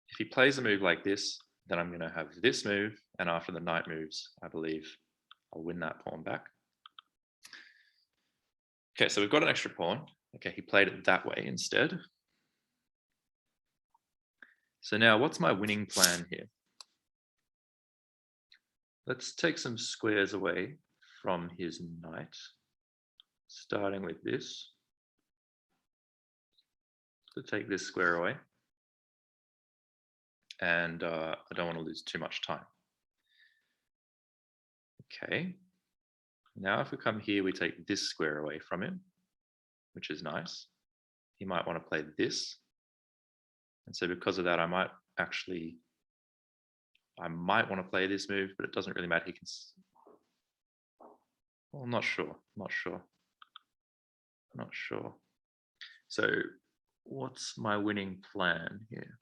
If he plays a move like this, then I'm going to have this move, and after the knight moves, I believe I'll win that pawn back. Okay, so we've got an extra pawn. Okay, he played it that way instead. So now what's my winning plan here? Let's take some squares away from his knight, starting with this. So take this square away. And I don't want to lose too much time. Okay. Now if we come here, we take this square away from him, which is nice. He might want to play this. And so because of that, I might want to play this move, but it doesn't really matter. He can, well, I'm not sure. So what's my winning plan here?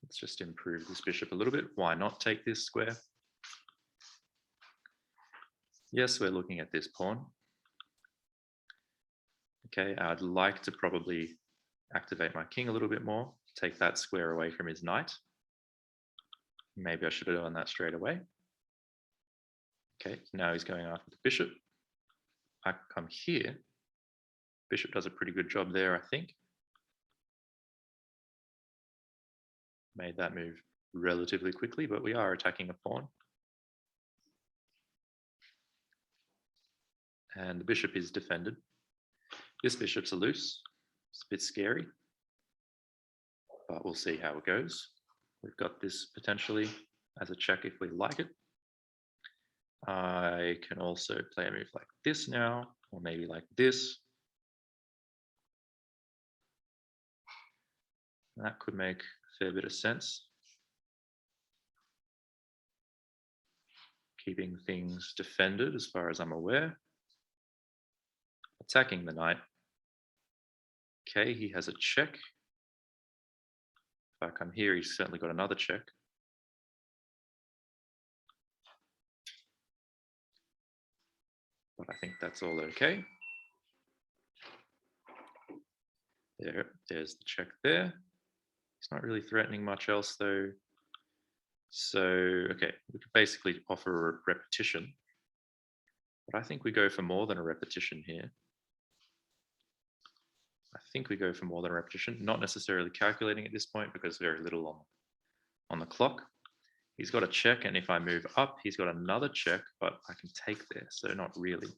Let's just improve this bishop a little bit. Why not take this square? Yes, we're looking at this pawn. Okay, I'd like to probably activate my king a little bit more, take that square away from his knight. Maybe I should have done that straight away. Okay, so now he's going after the bishop. I come here. Bishop does a pretty good job there, I think. Made that move relatively quickly, but we are attacking a pawn. And the bishop is defended. This bishop's a loose. It's a bit scary, but we'll see how it goes. We've got this potentially as a check if we like it. I can also play a move like this now, or maybe like this. That could make a fair bit of sense. Keeping things defended as far as I'm aware. Attacking the knight. Okay, he has a check. If I come here, he's certainly got another check. but I think that's all okay. There's the check there. It's not really threatening much else though. So, okay, we could basically offer a repetition, but I think we go for more than a repetition here. I think we go for more than a repetition, not necessarily calculating at this point because very little on the clock. He's got a check, and if I move up, he's got another check, but I can take there, so not really.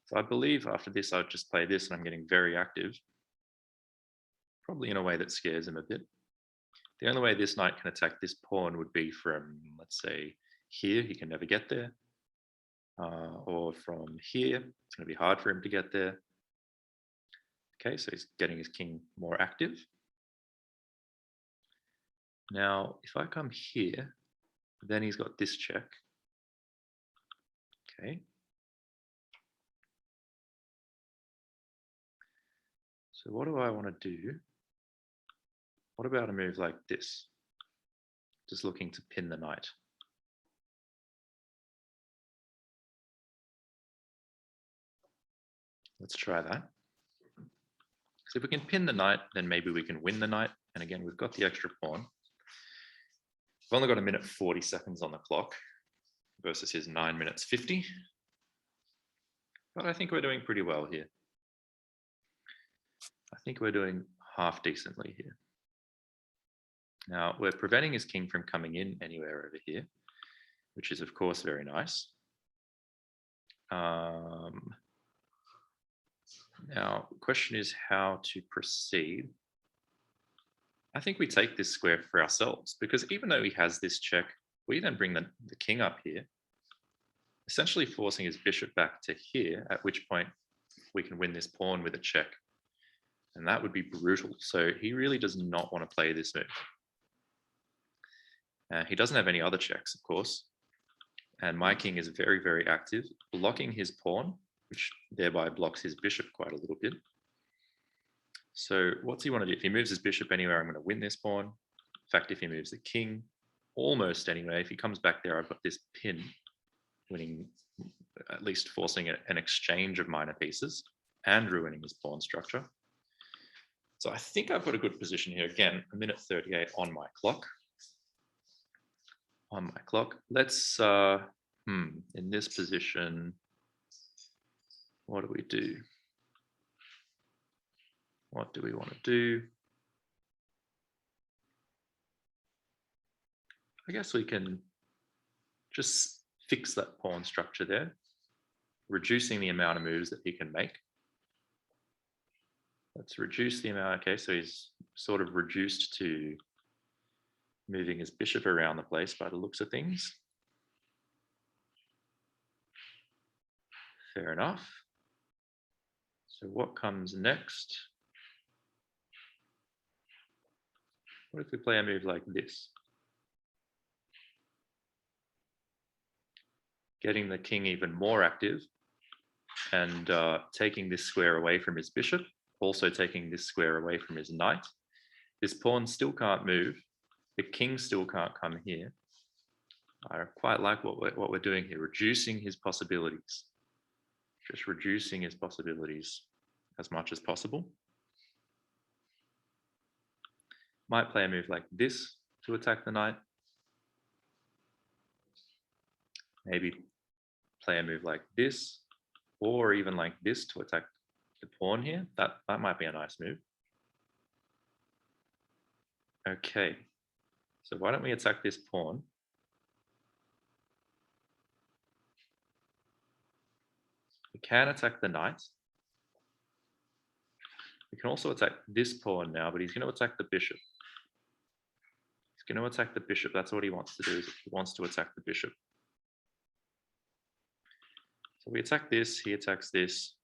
So I believe after this, I'll just play this, and I'm getting very active, probably in a way that scares him a bit. The only way this knight can attack this pawn would be from, let's say, here. He can never get there. Or from here. It's going to be hard for him to get there. Okay, so he's getting his king more active. Now, if I come here, then he's got this check. Okay. So what do I want to do? What about a move like this? Just looking to pin the knight. Let's try that. So if we can pin the knight, then maybe we can win the knight. And again, we've got the extra pawn. We've only got 1 minute 40 seconds on the clock versus his 9 minutes 50. But I think we're doing pretty well here. I think we're doing half decently here. Now, we're preventing his king from coming in anywhere over here, which is, of course, very nice. Now, the question is how to proceed. I think we take this square for ourselves, because even though he has this check, we then bring the king up here, essentially forcing his bishop back to here, at which point we can win this pawn with a check. And that would be brutal. So he really does not want to play this move. He doesn't have any other checks, of course. And my king is very, very active, blocking his pawn, which thereby blocks his bishop quite a little bit. So what's he want to do? If he moves his bishop anywhere, I'm going to win this pawn. In fact, if he moves the king almost anywhere, if he comes back there, I've got this pin, winning, at least forcing an exchange of minor pieces and ruining his pawn structure. So I think I've got a good position here. Again, 1 minute 38 on my clock. Let's, in this position, what do we do? What do we want to do? I guess we can just fix that pawn structure there, reducing the amount of moves that he can make. Let's reduce the amount. Okay, so he's sort of reduced to moving his bishop around the place by the looks of things. Fair enough. So what comes next? What if we play a move like this? Getting the king even more active and taking this square away from his bishop, also taking this square away from his knight. This pawn still can't move. The king still can't come here. I quite like what we're doing here, reducing his possibilities. Just reducing his possibilities as much as possible. Might play a move like this to attack the knight. Maybe play a move like this, or even like this to attack the pawn here. That might be a nice move. Okay, so why don't we attack this pawn? We can attack the knight. We can also attack this pawn now, but he's going to attack the bishop. He's going to attack the bishop. That's what he wants to do. He wants to attack the bishop. So we attack this, he attacks this.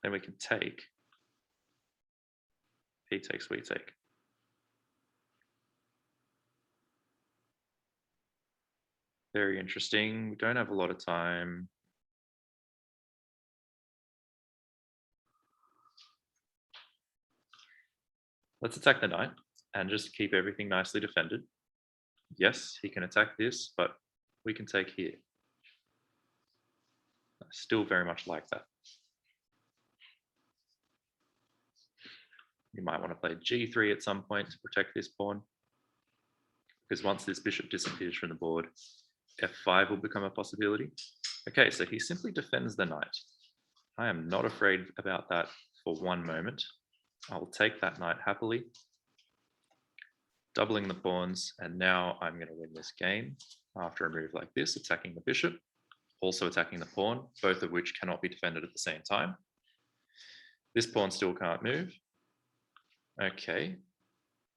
Then we can take. He takes, we take. Very interesting. We don't have a lot of time. Let's attack the knight and just keep everything nicely defended. Yes, he can attack this, but we can take here. Still very much like that. You might want to play g3 at some point to protect this pawn, because once this bishop disappears from the board, f5 will become a possibility. Okay, so he simply defends the knight. I am not afraid about that for one moment. I'll take that knight happily, doubling the pawns, and now I'm going to win this game after a move like this, attacking the bishop, also attacking the pawn, both of which cannot be defended at the same time. This pawn still can't move. Okay,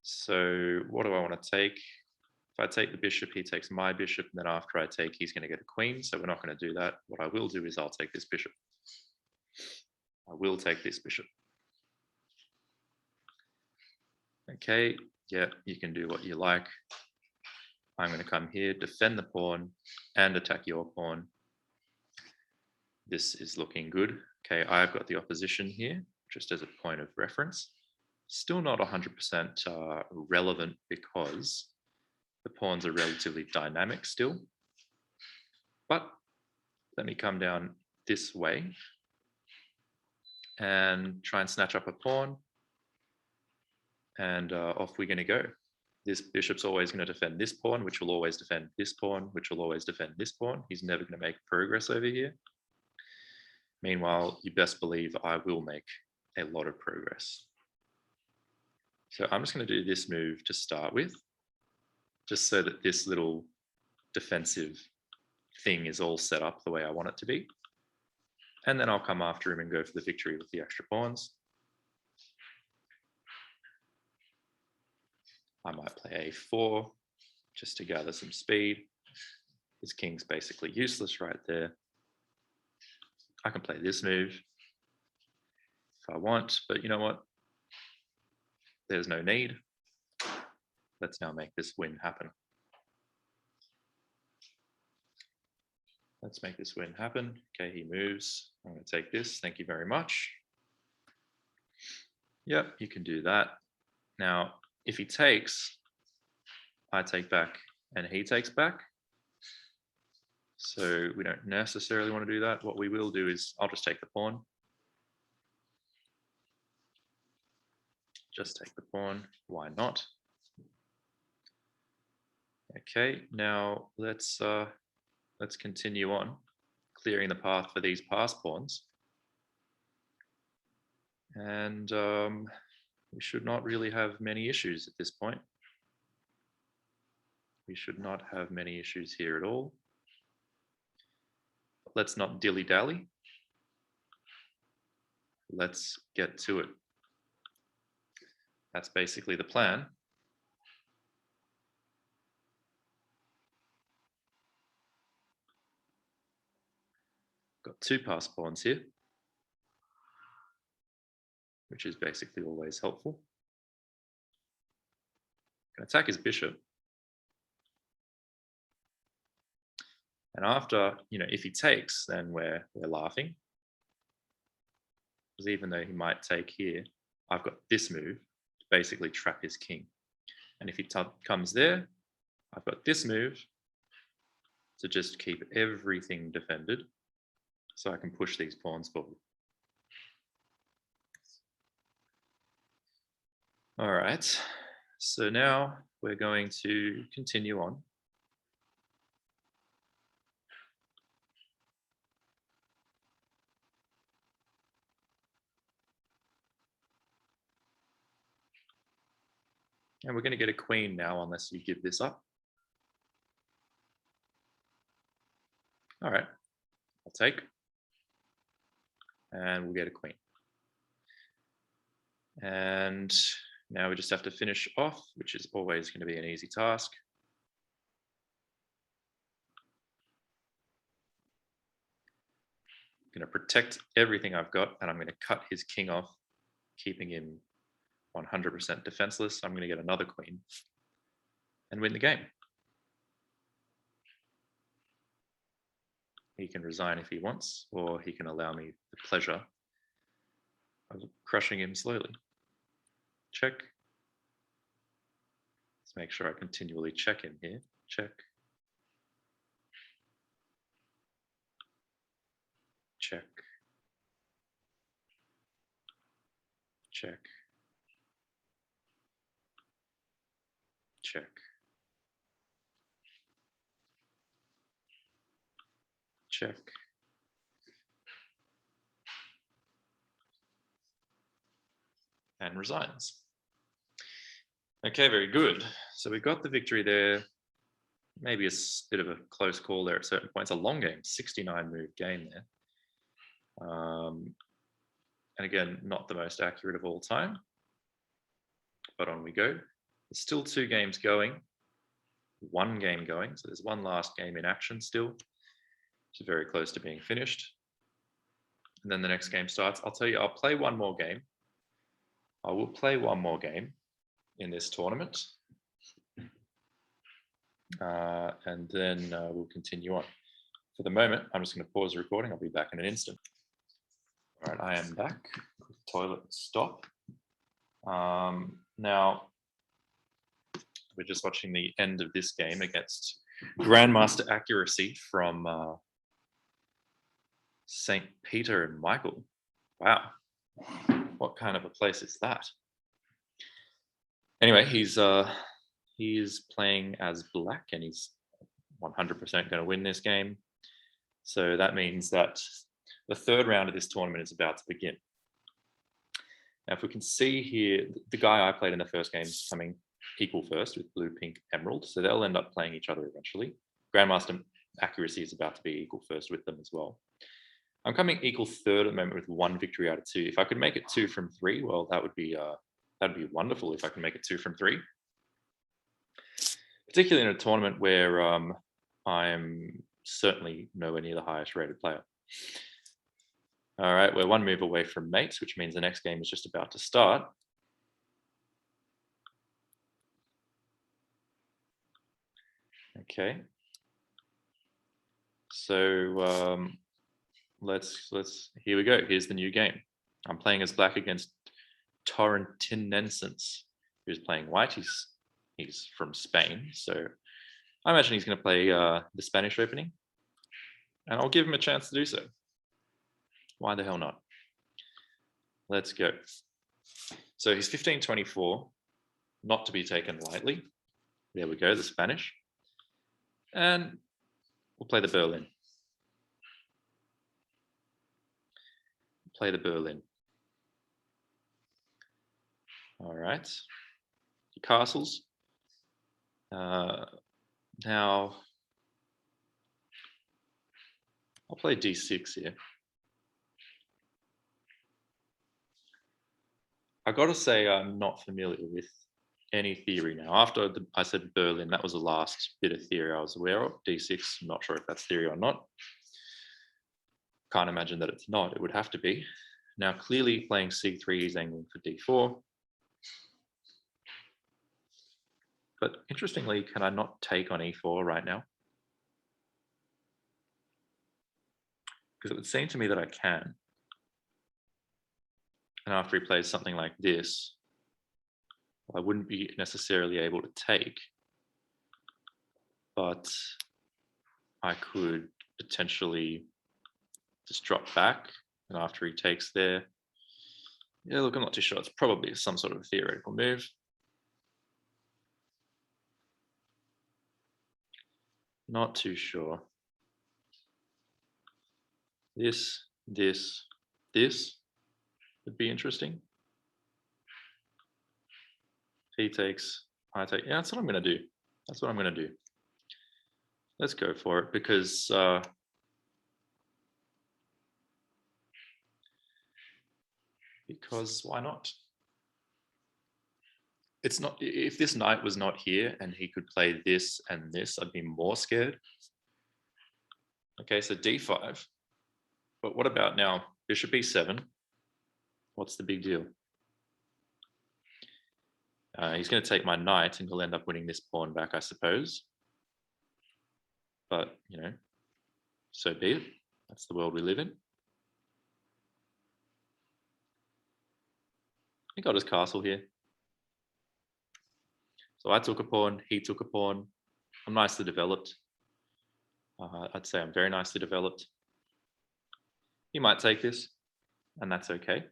so what do I want to take? If I take the bishop, he takes my bishop, and then after I take, he's going to get a queen, so we're not going to do that. What I will do is I'll take this bishop. I will take this bishop. Okay, yeah, you can do what you like. I'm going to come here, defend the pawn, and attack your pawn. This is looking good. Okay, I've got the opposition here, just as a point of reference. Still not 100% relevant because the pawns are relatively dynamic still. But let me come down this way and try and snatch up a pawn. And off we're going to go. This bishop's always going to defend this pawn, which will always defend this pawn, which will always defend this pawn. He's never going to make progress over here. Meanwhile, you best believe I will make a lot of progress. So I'm just going to do this move to start with, just so that this little defensive thing is all set up the way I want it to be. And then I'll come after him and go for the victory with the extra pawns. I might play a4 just to gather some speed. His king's basically useless right there. I can play this move if I want, but you know what? There's no need. Let's now make this win happen. Let's make this win happen. Okay, he moves. I'm going to take this. Thank you very much. Yep, you can do that. Now, if he takes, I take back and he takes back. So we don't necessarily want to do that. What we will do is I'll just take the pawn. Just take the pawn. Why not? Okay, now let's continue on, clearing the path for these pass pawns. And we should not really have many issues at this point. We should not have many issues here at all. But let's not dilly-dally. Let's get to it. That's basically the plan. Got two pass pawns here, which is basically always helpful. Can attack his bishop. And after, if he takes, then we're laughing. Because even though he might take here, I've got this move to basically trap his king. And if he comes there, I've got this move to just keep everything defended so I can push these pawns forward. All right, so now we're going to continue on. And we're going to get a queen now unless you give this up. All right, I'll take. And we'll get a queen. And now we just have to finish off, which is always going to be an easy task. I'm going to protect everything I've got, and I'm going to cut his king off, keeping him 100% defenseless. I'm going to get another queen and win the game. He can resign if he wants, or he can allow me the pleasure of crushing him slowly. Check. Let's make sure I continually check him here. Check. check, check, check, check. And resigns. Okay, very good. So we got the victory there. Maybe a bit of a close call there at certain points. A long game, 69 move game there. And again, not the most accurate of all time. But on we go. There's still 2 games going. 1 game going. So there's one last game in action still. Which is very close to being finished. And then the next game starts. I'll tell you, I'll play one more game. I will play one more game in this tournament. And then we'll continue on. For the moment, I'm just going to pause the recording. I'll be back in an instant. All right, I am back. Toilet stop. Now, we're just watching the end of this game against Grandmaster Accuracy from St. Peter and Michael. Wow, what kind of a place is that? Anyway, he is playing as black and he's 100% going to win this game. So that means that the 3rd round of this tournament is about to begin. Now, if we can see here, the guy I played in the first game is coming equal first with blue, pink, emerald. So they'll end up playing each other eventually. Grandmaster Accuracy is about to be equal first with them as well. I'm coming equal 3rd at the moment with 1 victory out of 2. If I could make it 2 from 3, well, that'd be wonderful if I can make it 2 from 3. Particularly in a tournament where I'm certainly nowhere near the highest rated player. All right, we're 1 move away from mates, which means the next game is just about to start. Okay. So here we go. Here's the new game. I'm playing as black against Torrentinensis, who's playing white. He's from Spain, so I imagine he's going to play the Spanish opening, and I'll give him a chance to do so. Why the hell not? Let's go. So he's 1524, not to be taken lightly. There we go, the Spanish. And we'll play the Berlin. Play the Berlin. All right. Castles. Now, I'll play d6 here. I got to say, I'm not familiar with any theory now. After I said Berlin, that was the last bit of theory I was aware of. d6, I'm not sure if that's theory or not. Can't imagine that it's not. It would have to be. Now, clearly playing c3 is angling for d4. But interestingly, can I not take on e4 right now? Because it would seem to me that I can. And after he plays something like this, I wouldn't be necessarily able to take, but I could potentially just drop back. And after he takes there, yeah, look, I'm not too sure. It's probably some sort of a theoretical move. Not too sure. This would be interesting. If he takes, I take. Yeah, that's what I'm going to do. That's what I'm going to do. Let's go for it because why not? It's not, if this knight was not here and he could play this and this, I'd be more scared. Okay, so d5. But what about now? Bishop e7. What's the big deal? He's going to take my knight and he'll end up winning this pawn back, I suppose. But, you know, so be it. That's the world we live in. He got his castle here. So I took a pawn, he took a pawn. I'm nicely developed. I'd say I'm very nicely developed. He might take this, and that's okay.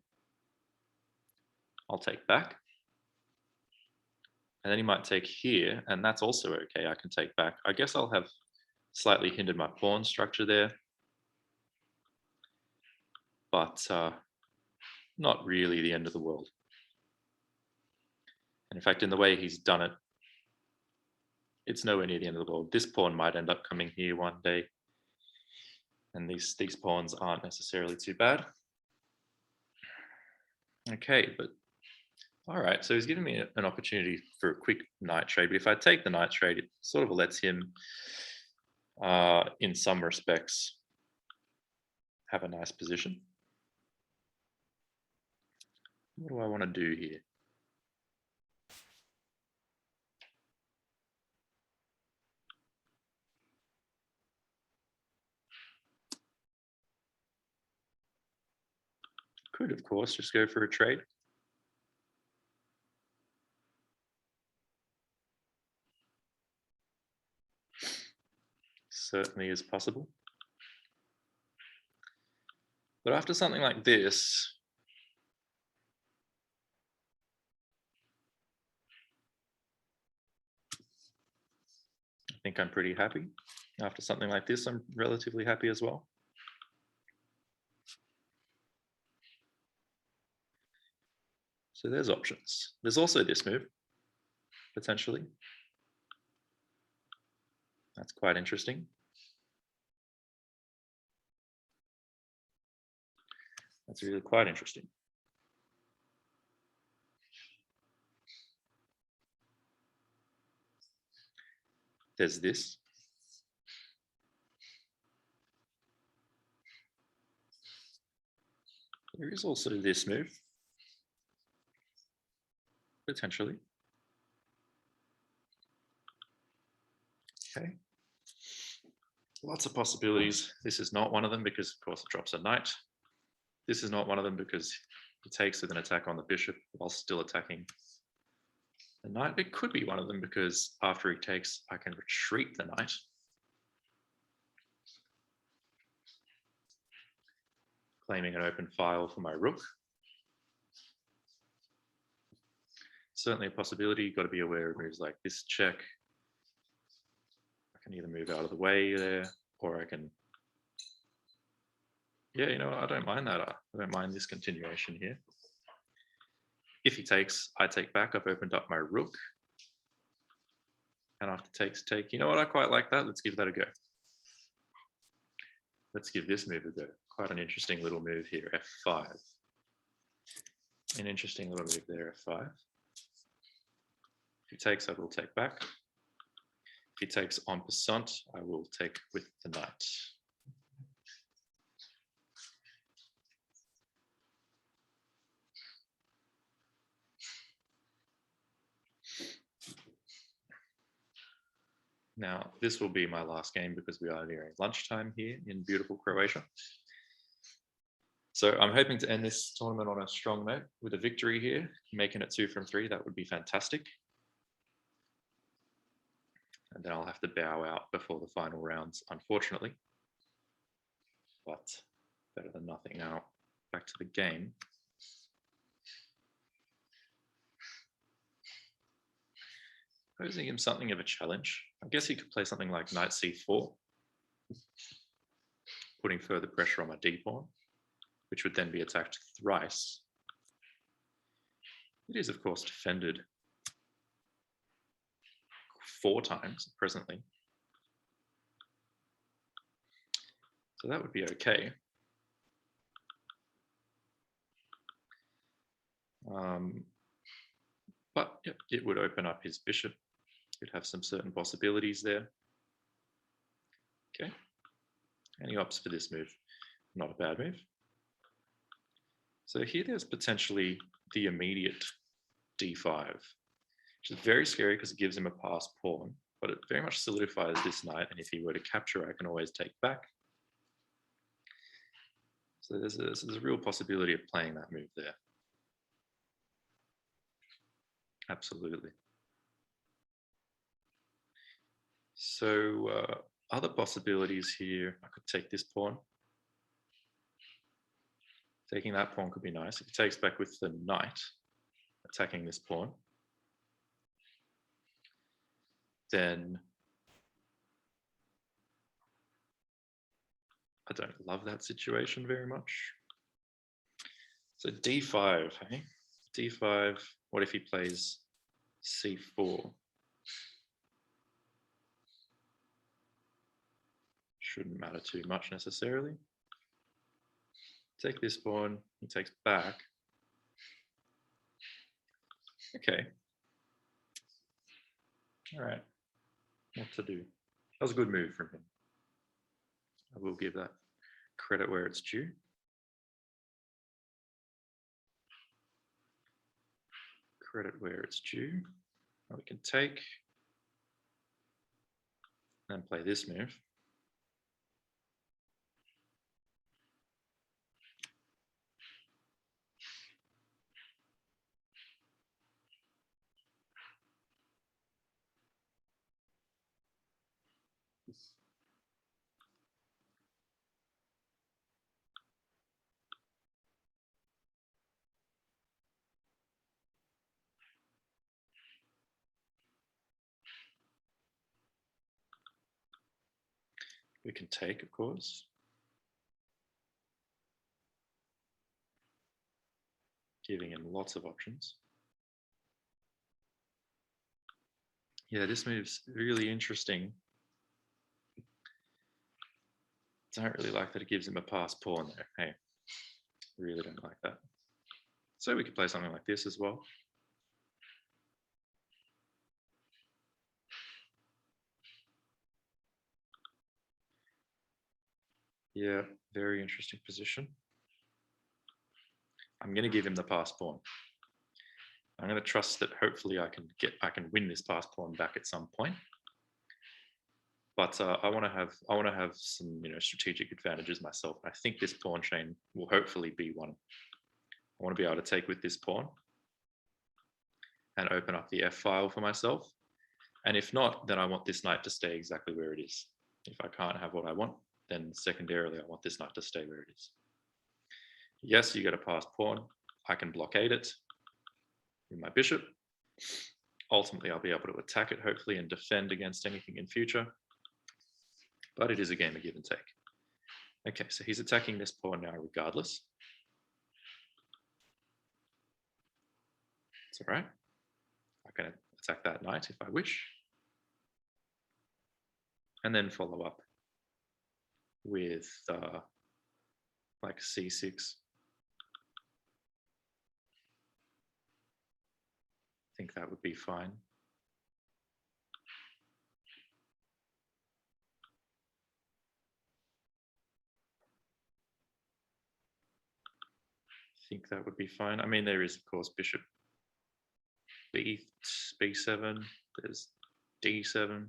I'll take back. And then he might take here, and that's also okay. I can take back. I guess I'll have slightly hindered my pawn structure there, but not really the end of the world. And in fact, in the way he's done it, it's nowhere near the end of the world. This pawn might end up coming here one day, and these pawns aren't necessarily too bad. Okay, but all right, so he's giving me an opportunity for a quick knight trade, but if I take the knight trade, it sort of lets him, in some respects, have a nice position. What do I want to do here? Could, of course, just go for a trade. Certainly is possible. But after something like this, I think I'm pretty happy. After something like this, I'm relatively happy as well. So there's options. There's also this move, potentially. That's quite interesting. That's really quite interesting. There's this. There is also this move, potentially. Okay. Lots of possibilities. This is not one of them because, of course, it drops a knight. This is not one of them because he takes with an attack on the bishop while still attacking the knight. It could be one of them because after he takes, I can retreat the knight. Claiming an open file for my rook. Certainly a possibility. You've got to be aware of moves like this check. I can either move out of the way there, or I can, yeah, you know, I don't mind that. I don't mind this continuation here. If he takes, I take back. I've opened up my rook. And after takes, take. You know what? I quite like that. Let's give that a go. Let's give this move a go. Quite an interesting little move here, f5. An interesting little move there, f5. If he takes, I will take back. If he takes en passant, I will take with the knight. Now, this will be my last game because we are nearing lunchtime here in beautiful Croatia. So I'm hoping to end this tournament on a strong note with a victory here, making it 2 from 3. That would be fantastic. And then I'll have to bow out before the final rounds, unfortunately. But better than nothing. Now, back to the game. Posing him something of a challenge. I guess he could play something like knight c4, putting further pressure on my d-pawn, which would then be attacked thrice. It is, of course, defended 4 times presently. So that would be okay. But yep, it would open up his bishop. Could have some certain possibilities there. Okay. And he opts for this move. Not a bad move. So here there's potentially the immediate d5, which is very scary because it gives him a passed pawn, but it very much solidifies this knight. And if he were to capture, I can always take back. So there's a real possibility of playing that move there. Absolutely. So other possibilities here, I could take this pawn. Taking that pawn could be nice. If he takes back with the knight, attacking this pawn, then I don't love that situation very much. So d5, hey? d5, what if he plays c4? Shouldn't matter too much necessarily. Take this pawn, he takes back. Okay. All right, what to do? That was a good move from him. I will give that credit where it's due. Credit where it's due. Now we can take and play this move. We can take, of course. Giving him lots of options. Yeah, this move's really interesting. Don't really like that it gives him a pass pawn there. Hey, really don't like that. So we could play something like this as well. Yeah, very interesting position. I'm going to give him the pass pawn. I'm going to trust that hopefully I can win this pass pawn back at some point. But I want to have some strategic advantages myself. I think this pawn chain will hopefully be one. I want to be able to take with this pawn and open up the F file for myself. And if not, then I want this knight to stay exactly where it is. If I can't have what I want, then secondarily I want this knight to stay where it is. Yes, you get a passed pawn. I can blockade it with my bishop. Ultimately, I'll be able to attack it, hopefully, and defend against anything in future. But it is a game of give and take. Okay, so he's attacking this pawn now regardless. It's all right. I can attack that knight if I wish. And then follow up with like c6. I think that would be fine. I think that would be fine. I mean, there is, of course, bishop b7, there's d7.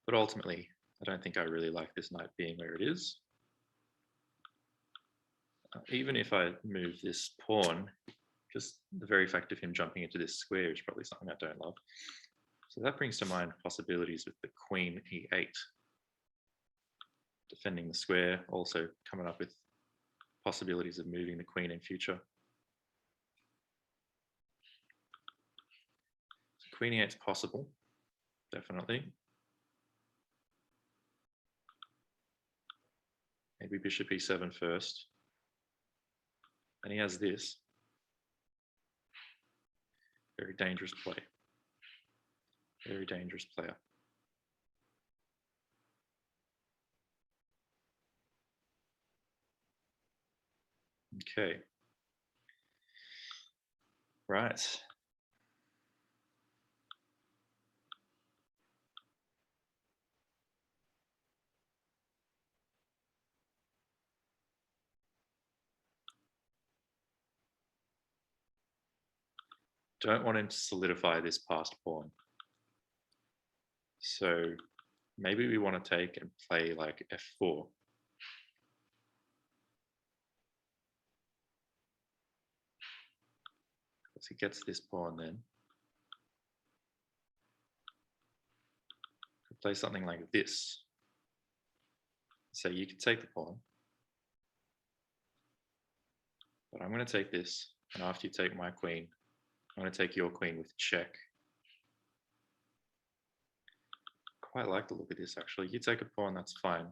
But ultimately, I don't think I really like this knight being where it is. Even if I move this pawn, just the very fact of him jumping into this square is probably something I don't love. So that brings to mind possibilities with the queen e8. Defending the square, also coming up with possibilities of moving the queen in future. So queen e8 is possible, definitely. Maybe bishop e7 first. And he has this. Very dangerous play. Very dangerous player. Okay. Right. Don't want him to solidify this passed pawn. So maybe we want to take and play like f4. Because he gets this pawn then. Could play something like this. So you can take the pawn. But I'm going to take this, and after you take my queen, I'm going to take your queen with check. Quite like the look of this, actually. You take a pawn, that's fine.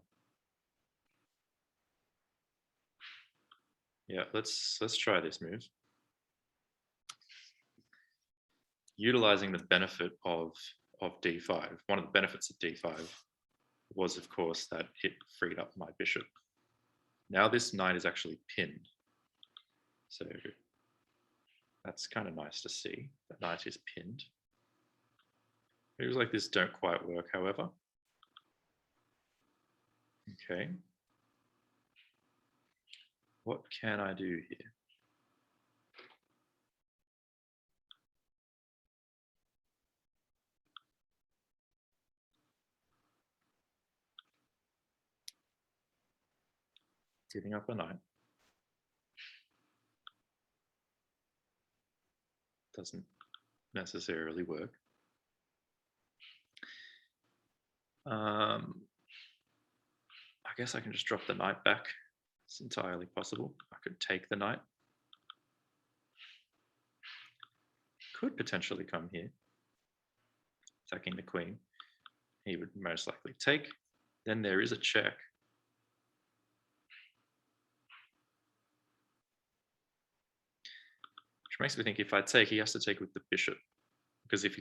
Yeah, let's try this move. Utilizing the benefit of d5. One of the benefits of d5 was, of course, that it freed up my bishop. Now this knight is actually pinned. So that's kind of nice to see. The knight is pinned. Moves like this don't quite work, however. Okay. What can I do here? Giving up a knight. Doesn't necessarily work. I guess I can just drop the knight back. It's entirely possible. I could take the knight. Could potentially come here, attacking the queen. He would most likely take. Then there is a check. Which makes me think if I take, he has to take with the bishop. Because if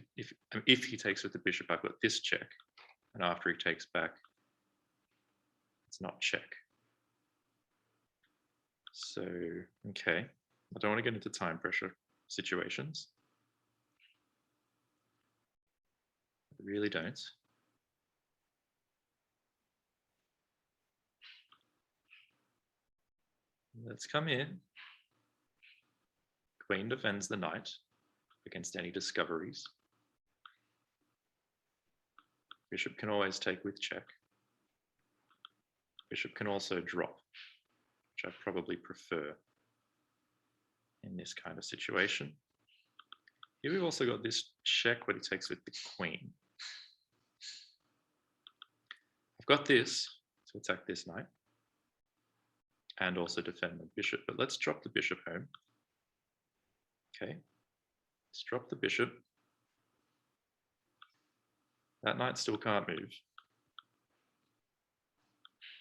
he takes with the bishop, I've got this check. And after he takes back, it's not check. So, okay. I don't want to get into time pressure situations. I really don't. Let's come in. Queen defends the knight against any discoveries. Bishop can always take with check. Bishop can also drop, which I probably prefer in this kind of situation. Here we've also got this check where he takes with the queen. I've got this to attack this knight and also defend the bishop, but let's drop the bishop home. Okay, let's drop the bishop. That knight still can't move.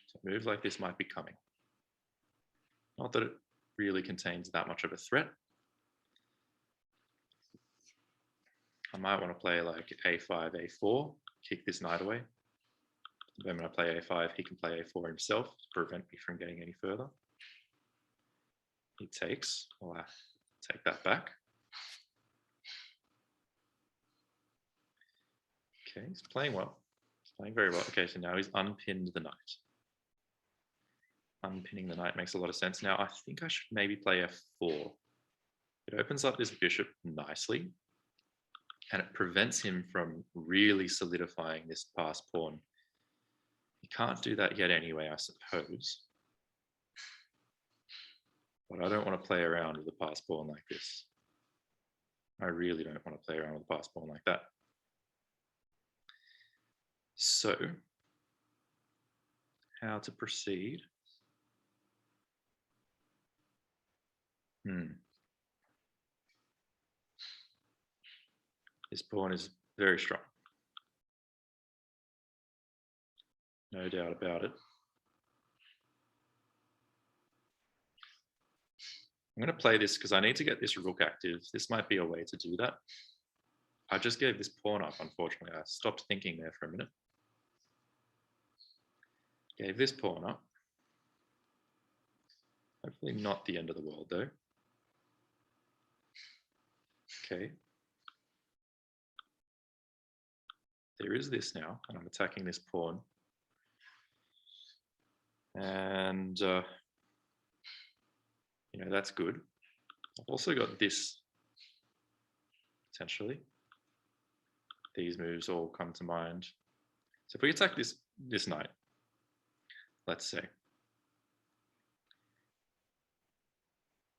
So a move like this might be coming. Not that it really contains that much of a threat. I might want to play like a5, a4, kick this knight away. Then when I play a5, he can play a4 himself to prevent me from getting any further. He takes, I'll take that back. Okay, he's playing well. He's playing very well. Okay, so now he's unpinned the knight. Unpinning the knight makes a lot of sense. Now I think I should maybe play f4. It opens up this bishop nicely, and it prevents him from really solidifying this passed pawn. He can't do that yet anyway, I suppose. But I don't want to play around with a passed pawn like this. I really don't want to play around with a passed pawn like that. So, how to proceed? This pawn is very strong. No doubt about it. I'm going to play this because I need to get this rook active. This might be a way to do that. I just gave this pawn up, unfortunately. I stopped thinking there for a minute. Gave this pawn up. Hopefully not the end of the world, though. Okay. There is this now, and I'm attacking this pawn. And, you know, that's good. I've also got this, potentially. These moves all come to mind. So if we attack this knight, let's say,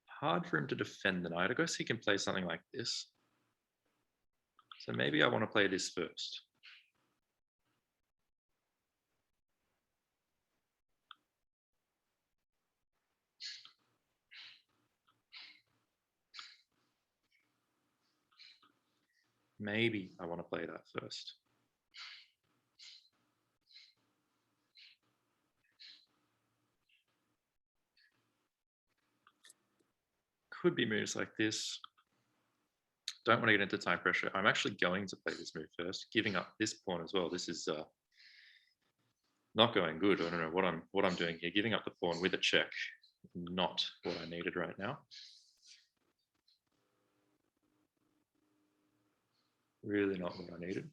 hard for him to defend the knight. I guess he can play something like this. So maybe I want to play this first. maybe I want to play that first. Could be moves like this. Don't want to get into time pressure. I'm actually going to play this move first, giving up this pawn as well. This is not going good. I don't know what I'm doing here. Giving up the pawn with a check, not what I needed right now. Really not what I needed.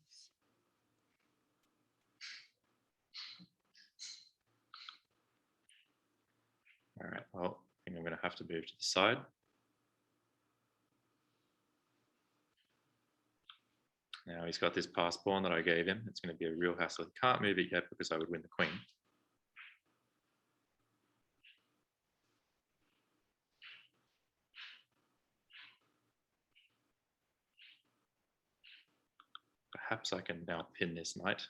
All right, well, I think I'm going to have to move to the side. Now he's got this pass pawn that I gave him. It's going to be a real hassle. He can't move it yet because I would win the queen. Perhaps I can now pin this knight.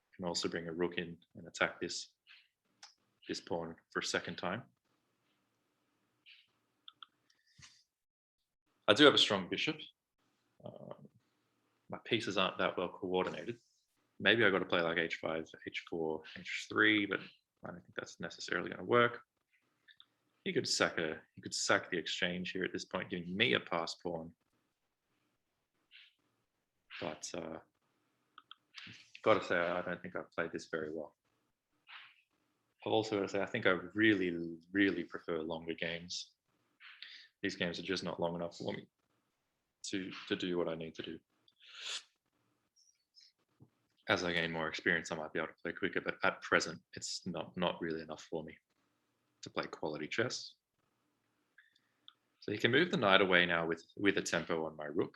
I can also bring a rook in and attack this pawn for a second time. I do have a strong bishop. My pieces aren't that well coordinated. Maybe I got to play like h5, h4, h3, but I don't think that's necessarily going to work. He could sack the exchange here at this point, giving me a pass pawn. But got to say, I don't think I've played this very well. I've also got to say, I think I really, really prefer longer games. These games are just not long enough for me to do what I need to do. As I gain more experience, I might be able to play quicker, but at present, it's not really enough for me to play quality chess. So he can move the knight away now with a tempo on my rook.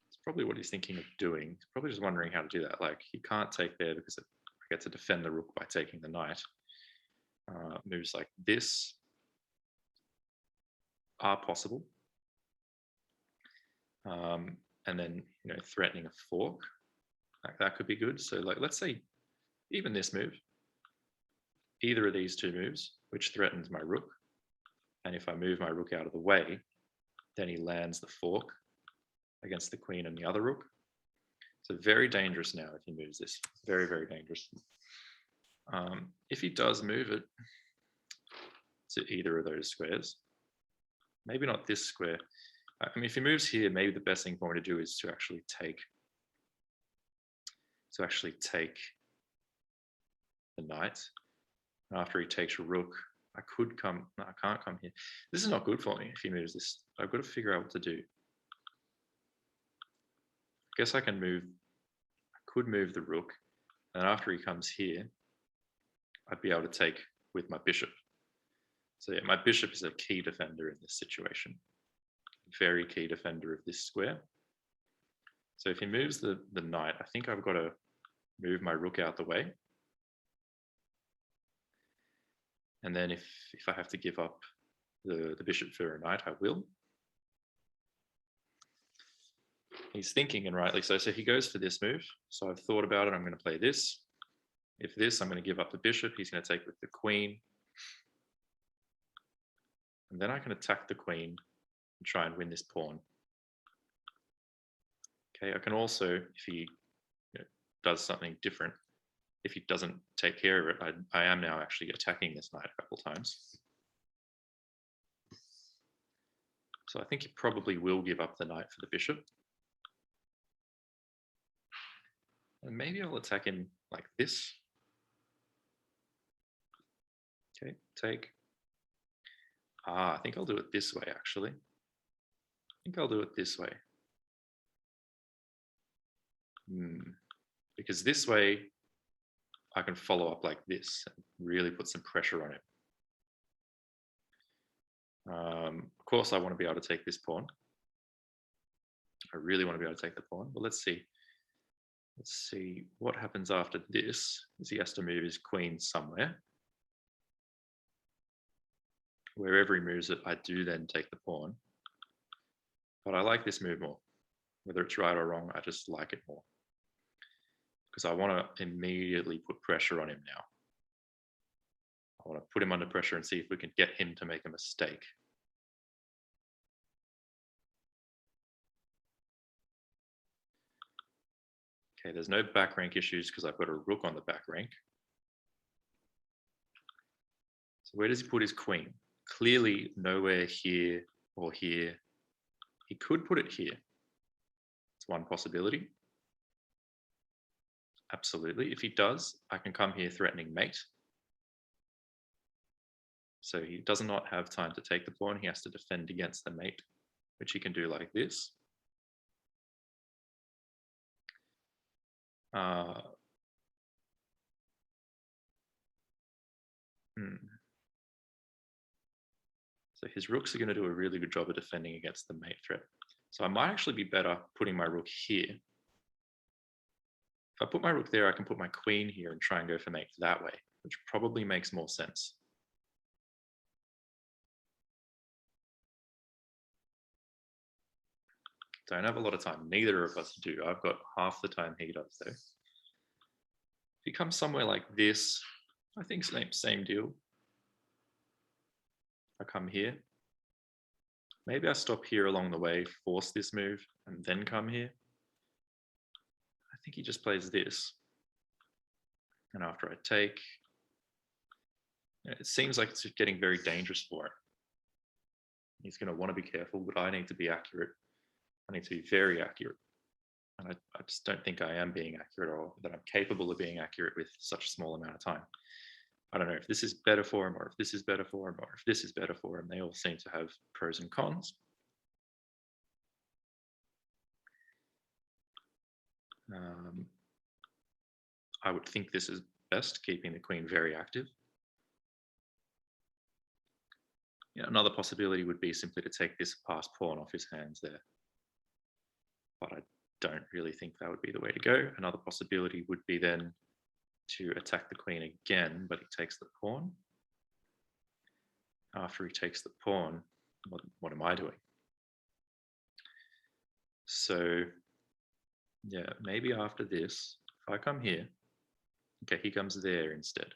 It's probably what he's thinking of doing. He's probably just wondering how to do that. Like, he can't take there because I get to defend the rook by taking the knight. Moves like this are possible. And then, threatening a fork, like that could be good. So like, let's say even this move, either of these two moves, which threatens my rook. And if I move my rook out of the way, then he lands the fork against the queen and the other rook. So very dangerous now if he moves this. Very, very dangerous. If he does move it to either of those squares, maybe not this square. I mean, if he moves here, maybe the best thing for me to do is to actually take the knight. And after he takes a rook, I could come. No, I can't come here. This is not good for me if he moves this. I've got to figure out what to do. I guess I could move the rook. And after he comes here, I'd be able to take with my bishop. So yeah, my bishop is a key defender in this situation. Very key defender of this square. So if he moves the knight, I think I've got to move my rook out the way. And then if I have to give up the bishop for a knight, I will. He's thinking, and rightly so. So he goes for this move. So I've thought about it. I'm going to play this. If this, I'm going to give up the bishop. He's going to take with the queen. And then I can attack the queen and try and win this pawn. Okay, I can also, if he does something different, if he doesn't take care of it, I am now actually attacking this knight a couple times. So I think he probably will give up the knight for the bishop. And maybe I'll attack him like this. Okay, take. I think I'll do it this way, actually. I think I'll do it this way. Because this way, I can follow up like this and really put some pressure on it. Of course, I want to be able to take this pawn. I really want to be able to take the pawn, but let's see. Let's see what happens after this, is he has to move his queen somewhere. Wherever he moves it, I do then take the pawn. But I like this move more. Whether it's right or wrong, I just like it more. Because I want to immediately put pressure on him now. I want to put him under pressure and see if we can get him to make a mistake. Okay, there's no back rank issues because I've got a rook on the back rank. So where does he put his queen? Clearly nowhere here or here. He could put it here. It's one possibility. Absolutely. If he does, I can come here threatening mate. So he does not have time to take the pawn. He has to defend against the mate, which he can do like this. So his rooks are going to do a really good job of defending against the mate threat. So I might actually be better putting my rook here. If I put my rook there, I can put my queen here and try and go for mate that way, which probably makes more sense. Don't have a lot of time. Neither of us do. I've got half the time he does though. If he comes somewhere like this, I think same deal. I come here. Maybe I stop here along the way, force this move, and then come here. I think he just plays this. And after I take, it seems like it's getting very dangerous for him. He's going to want to be careful, but I need to be accurate. I need to be very accurate. And I just don't think I am being accurate, or that I'm capable of being accurate with such a small amount of time. I don't know if this is better for him, or if this is better for him, or if this is better for him. They all seem to have pros and cons. I would think this is best, keeping the queen very active. Yeah, another possibility would be simply to take this passed pawn off his hands there. But I don't really think that would be the way to go. Another possibility would be then to attack the queen again, but he takes the pawn. After he takes the pawn, what am I doing? So yeah, maybe after this, if I come here, okay, he comes there instead.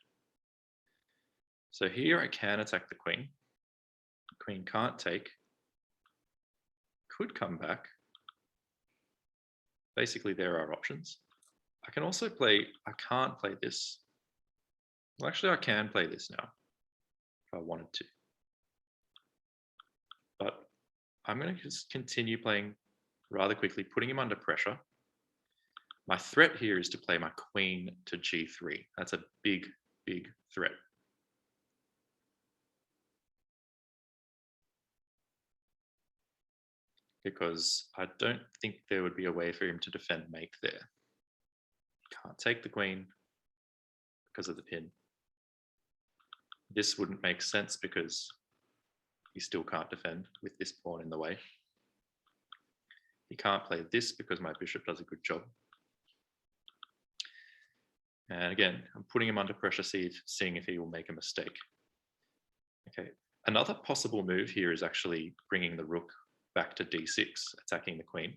So here I can attack the queen. The queen can't take. Could come back. Basically, there are options. I can also play, I can't play this. Well, actually, I can play this now if I wanted to. But I'm going to just continue playing rather quickly, putting him under pressure. My threat here is to play my queen to g3. That's a big, big threat. Because I don't think there would be a way for him to defend mate there. Can't take the queen because of the pin. This wouldn't make sense because he still can't defend with this pawn in the way. He can't play this because my bishop does a good job. And again, I'm putting him under pressure, seeing if he will make a mistake. Okay, another possible move here is actually bringing the rook back to d6, attacking the queen.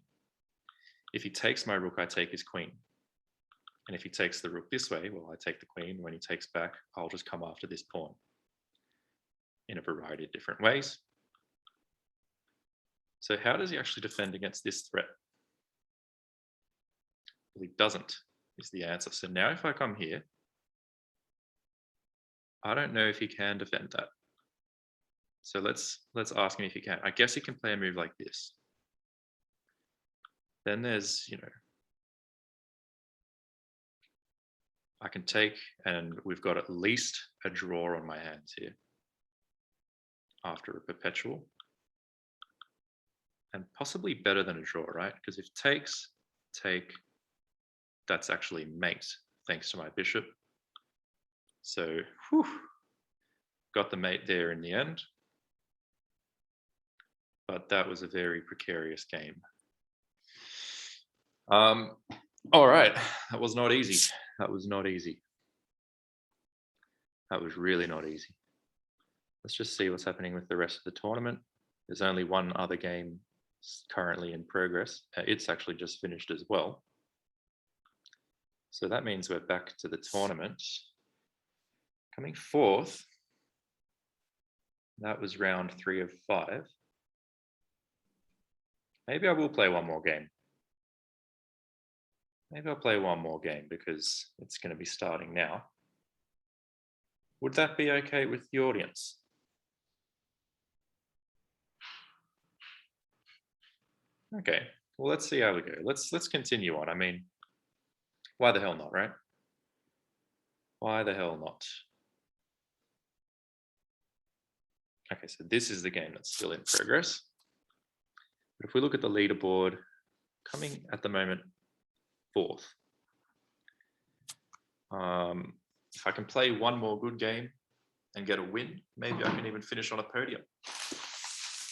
If he takes my rook, I take his queen. And if he takes the rook this way, well, I take the queen. When he takes back, I'll just come after this pawn in a variety of different ways. So how does he actually defend against this threat? Well, he doesn't, is the answer. So now if I come here, I don't know if he can defend that. So let's ask him if he can. I guess he can play a move like this. Then there's, I can take, and we've got at least a draw on my hands here after a perpetual. And possibly better than a draw, right? Because if takes, take, that's actually mate, thanks to my bishop. So, got the mate there in the end. But that was a very precarious game. All right, that was not easy. That was not easy. That was really not easy. Let's just see what's happening with the rest of the tournament. There's only one other game currently in progress. It's actually just finished as well. So that means we're back to the tournament. Coming fourth, that was round 3 of 5. Maybe I will play one more game. Maybe I'll play one more game because it's going to be starting now. Would that be okay with the audience? Okay, well, let's see how we go. Let's continue on. I mean, why the hell not, right? Why the hell not? Okay, so this is the game that's still in progress. But if we look at the leaderboard, coming at the moment 4th. If I can play one more good game and get a win, maybe I can even finish on a podium,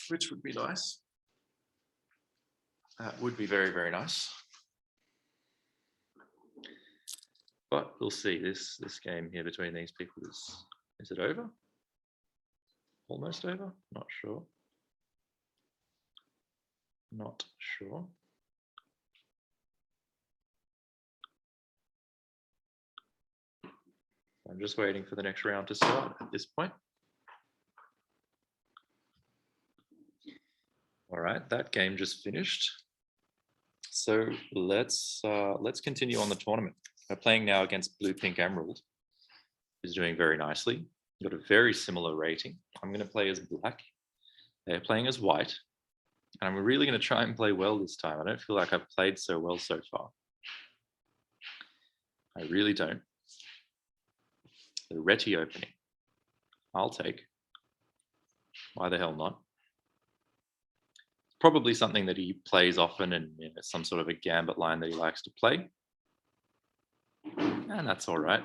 which would be nice. That would be very, very nice. But we'll see. This game here between these people is it over? Almost over? Not sure. Not sure. I'm just waiting for the next round to start at this point. All right, that game just finished. So let's continue on the tournament. We're playing now against Blue Pink Emerald, who's doing very nicely. Got a very similar rating. I'm going to play as black. They're playing as white. And I'm really going to try and play well this time. I don't feel like I've played so well so far. I really don't. The Reti opening. I'll take. Why the hell not? Probably something that he plays often and some sort of a gambit line that he likes to play. And that's all right.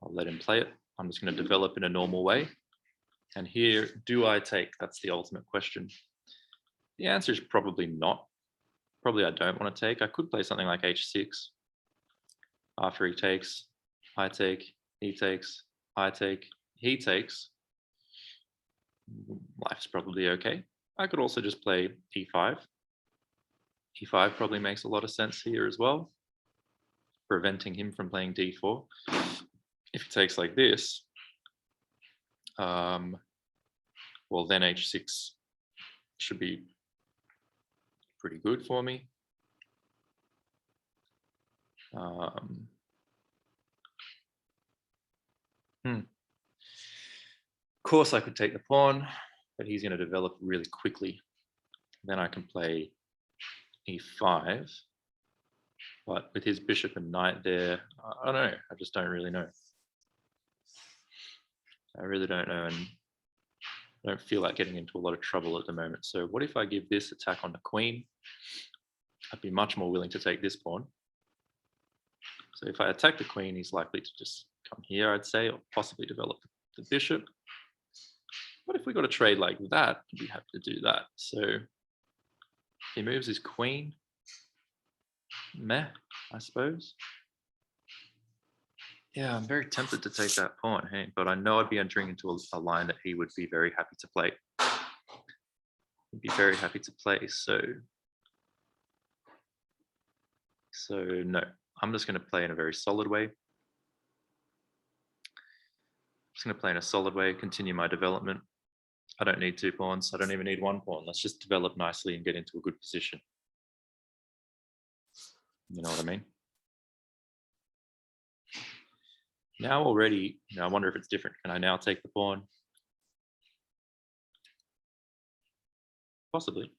I'll let him play it. I'm just going to develop in a normal way. And here, do I take? That's the ultimate question. The answer is probably not. Probably I don't want to take. I could play something like h6. After he takes, I take, he takes, I take, he takes. Life's probably okay. I could also just play e5. e5 probably makes a lot of sense here as well, preventing him from playing d4. If he takes like this, well, then h6 should be pretty good for me. Of course, I could take the pawn, but he's going to develop really quickly. Then I can play e5, but with his bishop and knight there, I don't know. I just don't really know. I really don't know, and I don't feel like getting into a lot of trouble at the moment. So what if I give this attack on the queen? I'd be much more willing to take this pawn. So if I attack the queen, he's likely to just come here, I'd say, or possibly develop the bishop. What if we got a trade like that? We have to do that. So he moves his queen. Meh, I suppose. Yeah, I'm very tempted to take that pawn, hey, but I know I'd be entering into a line that he would be very happy to play. He'd be very happy to play, so no, I'm just going to play in a very solid way. Just going to play in a solid way, continue my development. I don't need 2 pawns. I don't even need 1 pawn. Let's just develop nicely and get into a good position. You know what I mean? Now already, I wonder if it's different. Can I now take the pawn? Possibly.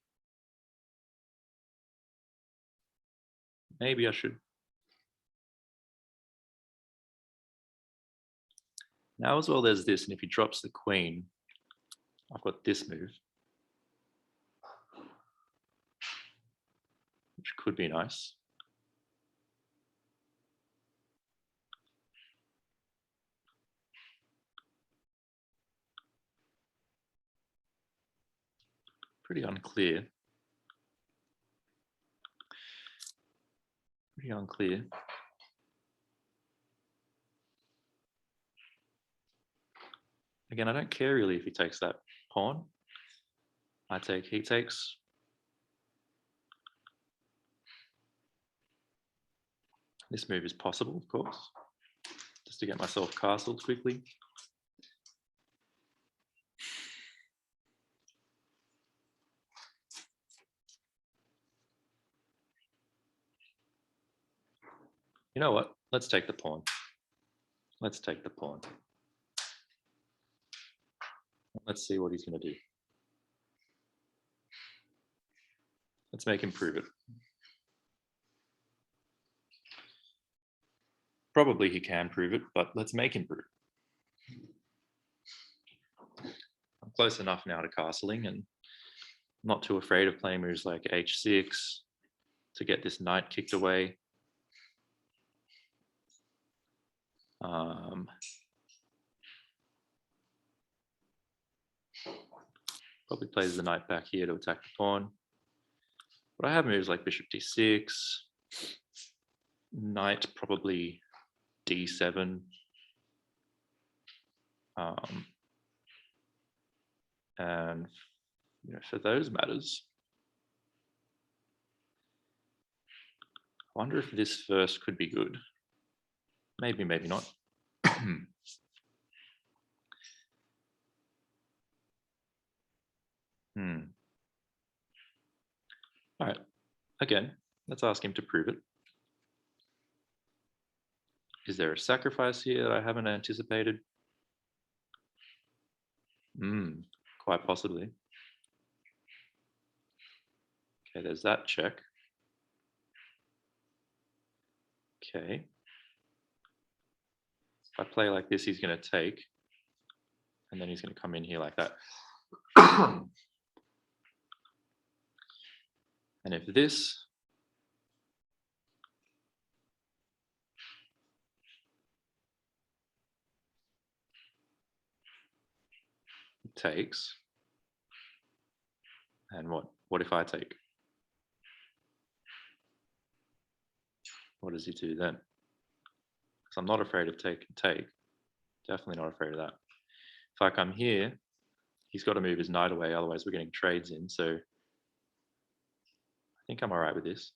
Maybe I should. Now as well, there's this, and if he drops the queen, I've got this move, which could be nice. Pretty unclear. Pretty unclear. Again, I don't care really if he takes that pawn. I take, he takes. This move is possible, of course, just to get myself castled quickly. You know what? Let's take the pawn. Let's take the pawn. Let's see what he's going to do. Let's make him prove it. Probably he can prove it, but let's make him prove it. I'm close enough now to castling and not too afraid of playing moves like h6 to get this knight kicked away. Probably plays the knight back here to attack the pawn. But I have moves like bishop d6, knight probably d7. And for those matters, I wonder if this first could be good. Maybe, maybe not. All right, again, let's ask him to prove it. Is there a sacrifice here that I haven't anticipated? Quite possibly. Okay, there's that check. Okay. If I play like this, he's going to take, and then he's going to come in here like that. And if this takes, and what if I take? What does he do then? Because I'm not afraid of take and take. Definitely not afraid of that. If I come here, he's got to move his knight away, otherwise we're getting trades in. So I think I'm all right with this.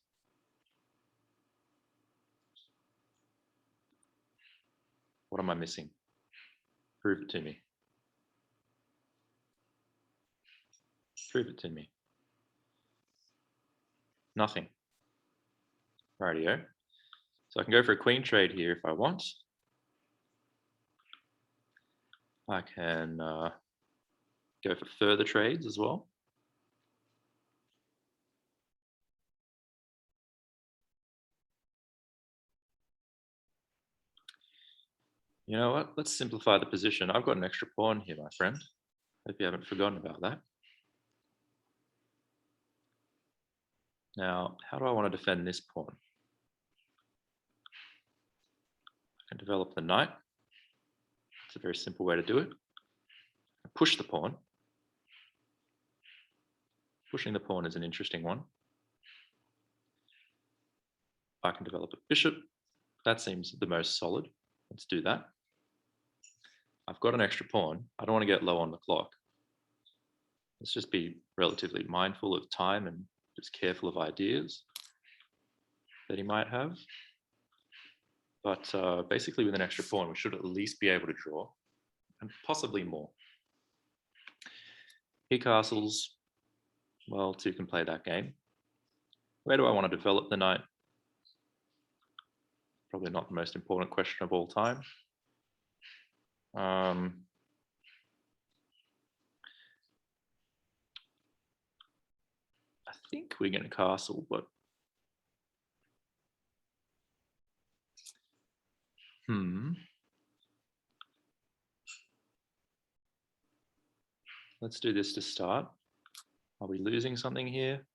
What am I missing? Prove it to me. Prove it to me. Nothing. Rightio. So I can go for a queen trade here if I want. I can go for further trades as well. You know what? Let's simplify the position. I've got an extra pawn here, my friend. Hope you haven't forgotten about that. Now, how do I want to defend this pawn? I can develop the knight. It's a very simple way to do it. Push the pawn. Pushing the pawn is an interesting one. I can develop a bishop. That seems the most solid. Let's do that. I've got an extra pawn. I don't want to get low on the clock. Let's just be relatively mindful of time and just careful of ideas that he might have. But basically with an extra pawn, we should at least be able to draw, and possibly more. He castles. Well, two can play that game. Where do I want to develop the knight? Probably not the most important question of all time. I think we're going to castle, but let's do this to start. Are we losing something here?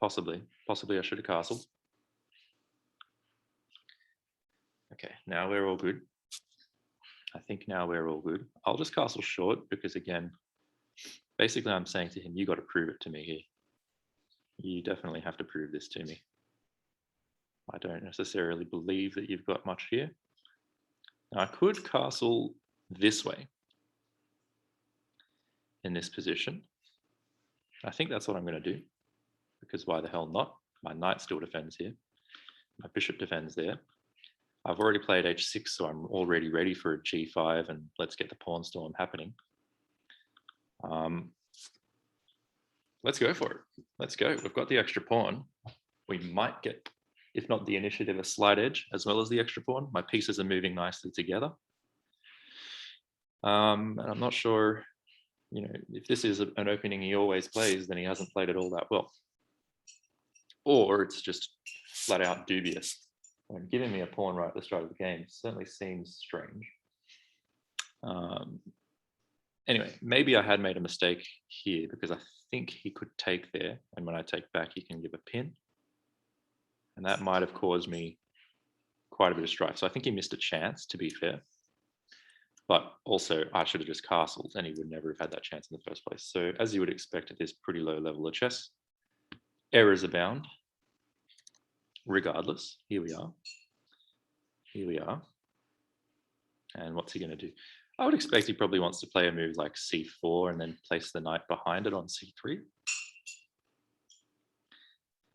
Possibly. Possibly I should have castled. Okay, now we're all good. I think now we're all good. I'll just castle short because, again, basically I'm saying to him, you got to prove it to me here. You definitely have to prove this to me. I don't necessarily believe that you've got much here. Now, I could castle this way in this position. I think that's what I'm going to do, because why the hell not? My knight still defends here. My bishop defends there. I've already played h6, so I'm already ready for a g5, and let's get the pawn storm happening. Let's go for it. Let's go. We've got the extra pawn. We might get if not the initiative, a slight edge as well as the extra pawn. My pieces are moving nicely together. And I'm not sure, if this is an opening he always plays, then he hasn't played it all that well. Or it's just flat out dubious. Giving me a pawn right at the start of the game certainly seems strange. Anyway, maybe I had made a mistake here because I think he could take there, and when I take back, he can give a pin. And that might have caused me quite a bit of strife. So I think he missed a chance, to be fair. But also, I should have just castled, and he would never have had that chance in the first place. So as you would expect at this pretty low level of chess, errors abound. Regardless, here we are. Here we are. And what's he going to do? I would expect he probably wants to play a move like c4 and then place the knight behind it on c3.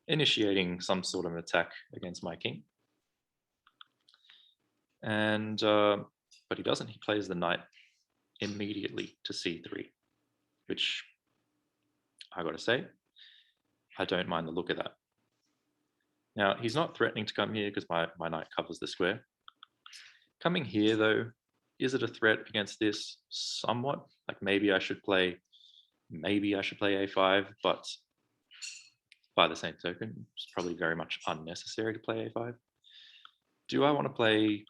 Initiating some sort of an attack against my king. And, but he doesn't. He plays the knight immediately to c3, which I got to say, I don't mind the look of that. Now, he's not threatening to come here because my knight covers the square. Coming here, though, is it a threat against this? Somewhat. Like maybe I should play a5, but by the same token, it's probably very much unnecessary to play a5. Do I want to play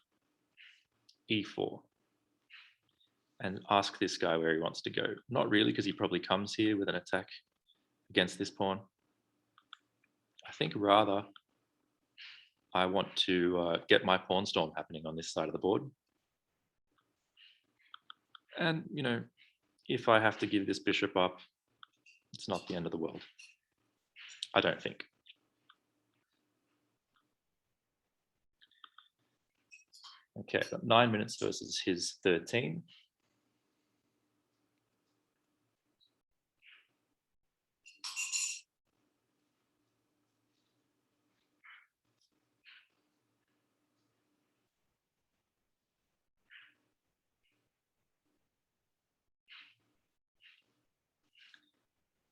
e4 and ask this guy where he wants to go? Not really, because he probably comes here with an attack against this pawn. I think rather I want to get my pawn storm happening on this side of the board. And, if I have to give this bishop up, it's not the end of the world. I don't think. Okay, I've got 9 minutes versus his 13.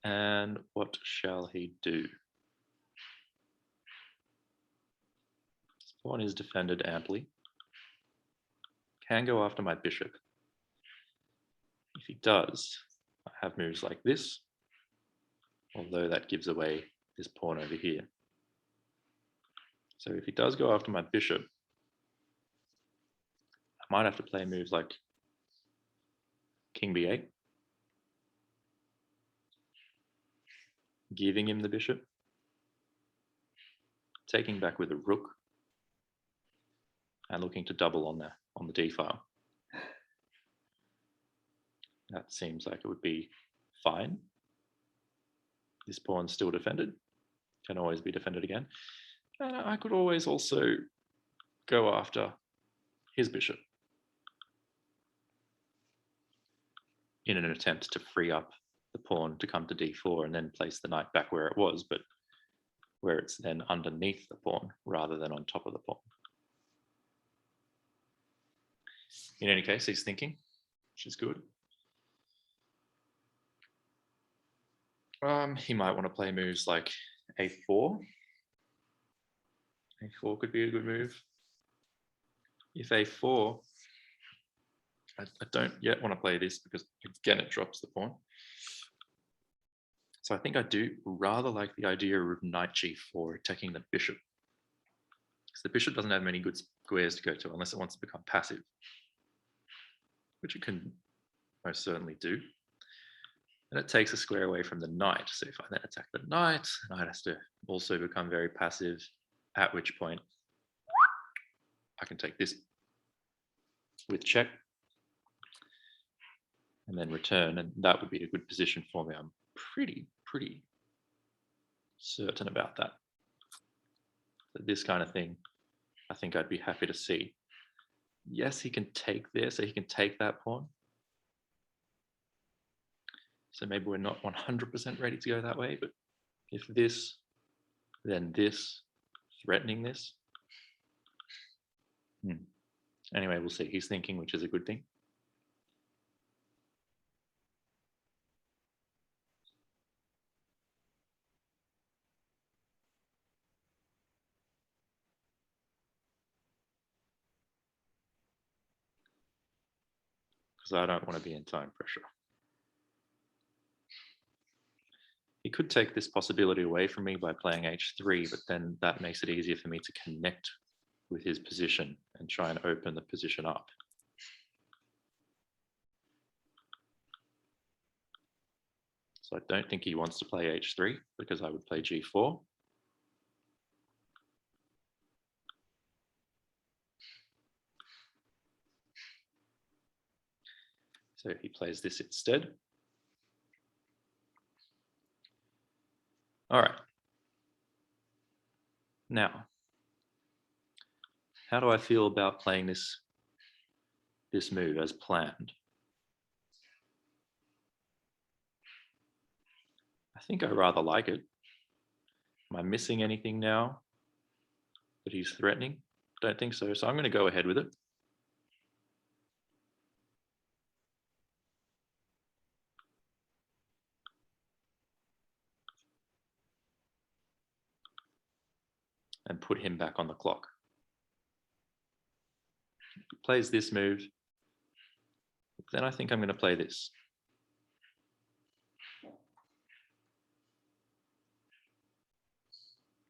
And what shall he do? This pawn is defended amply. Can go after my bishop. If he does, I have moves like this, although that gives away this pawn over here. So if he does go after my bishop, I might have to play moves like king b8, giving him the bishop, taking back with a rook, and looking to double on the d file. That seems like it would be fine. This pawn's still defended, can always be defended again. And I could always also go after his bishop in an attempt to free up the pawn to come to d4 and then place the knight back where it was, but where it's then underneath the pawn rather than on top of the pawn. In any case, he's thinking, which is good. He might want to play moves like a4. a4 could be a good move. If a4, I don't yet want to play this because again it drops the pawn. So I think I do rather like the idea of knight g4 attacking the bishop, because the bishop doesn't have many good squares to go to unless it wants to become passive, which it can most certainly do. And it takes a square away from the knight. So if I then attack the knight has to also become very passive, at which point I can take this with check and then return, and that would be a good position for me. I'm pretty certain about that. So this kind of thing, I think I'd be happy to see. Yes, he can take there, so he can take that pawn. So maybe we're not 100% ready to go that way, but if this, then this, threatening this. Anyway, we'll see. He's thinking, which is a good thing. because I don't want to be in time pressure. He could take this possibility away from me by playing h3, but then that makes it easier for me to connect with his position and try and open the position up. So I don't think he wants to play h3 because I would play g4. So he plays this instead. All right. Now, how do I feel about playing this move as planned? I think I rather like it. Am I missing anything now that he's threatening? Don't think so. So I'm going to go ahead with it. And put him back on the clock. He plays this move. Then I think I'm going to play this.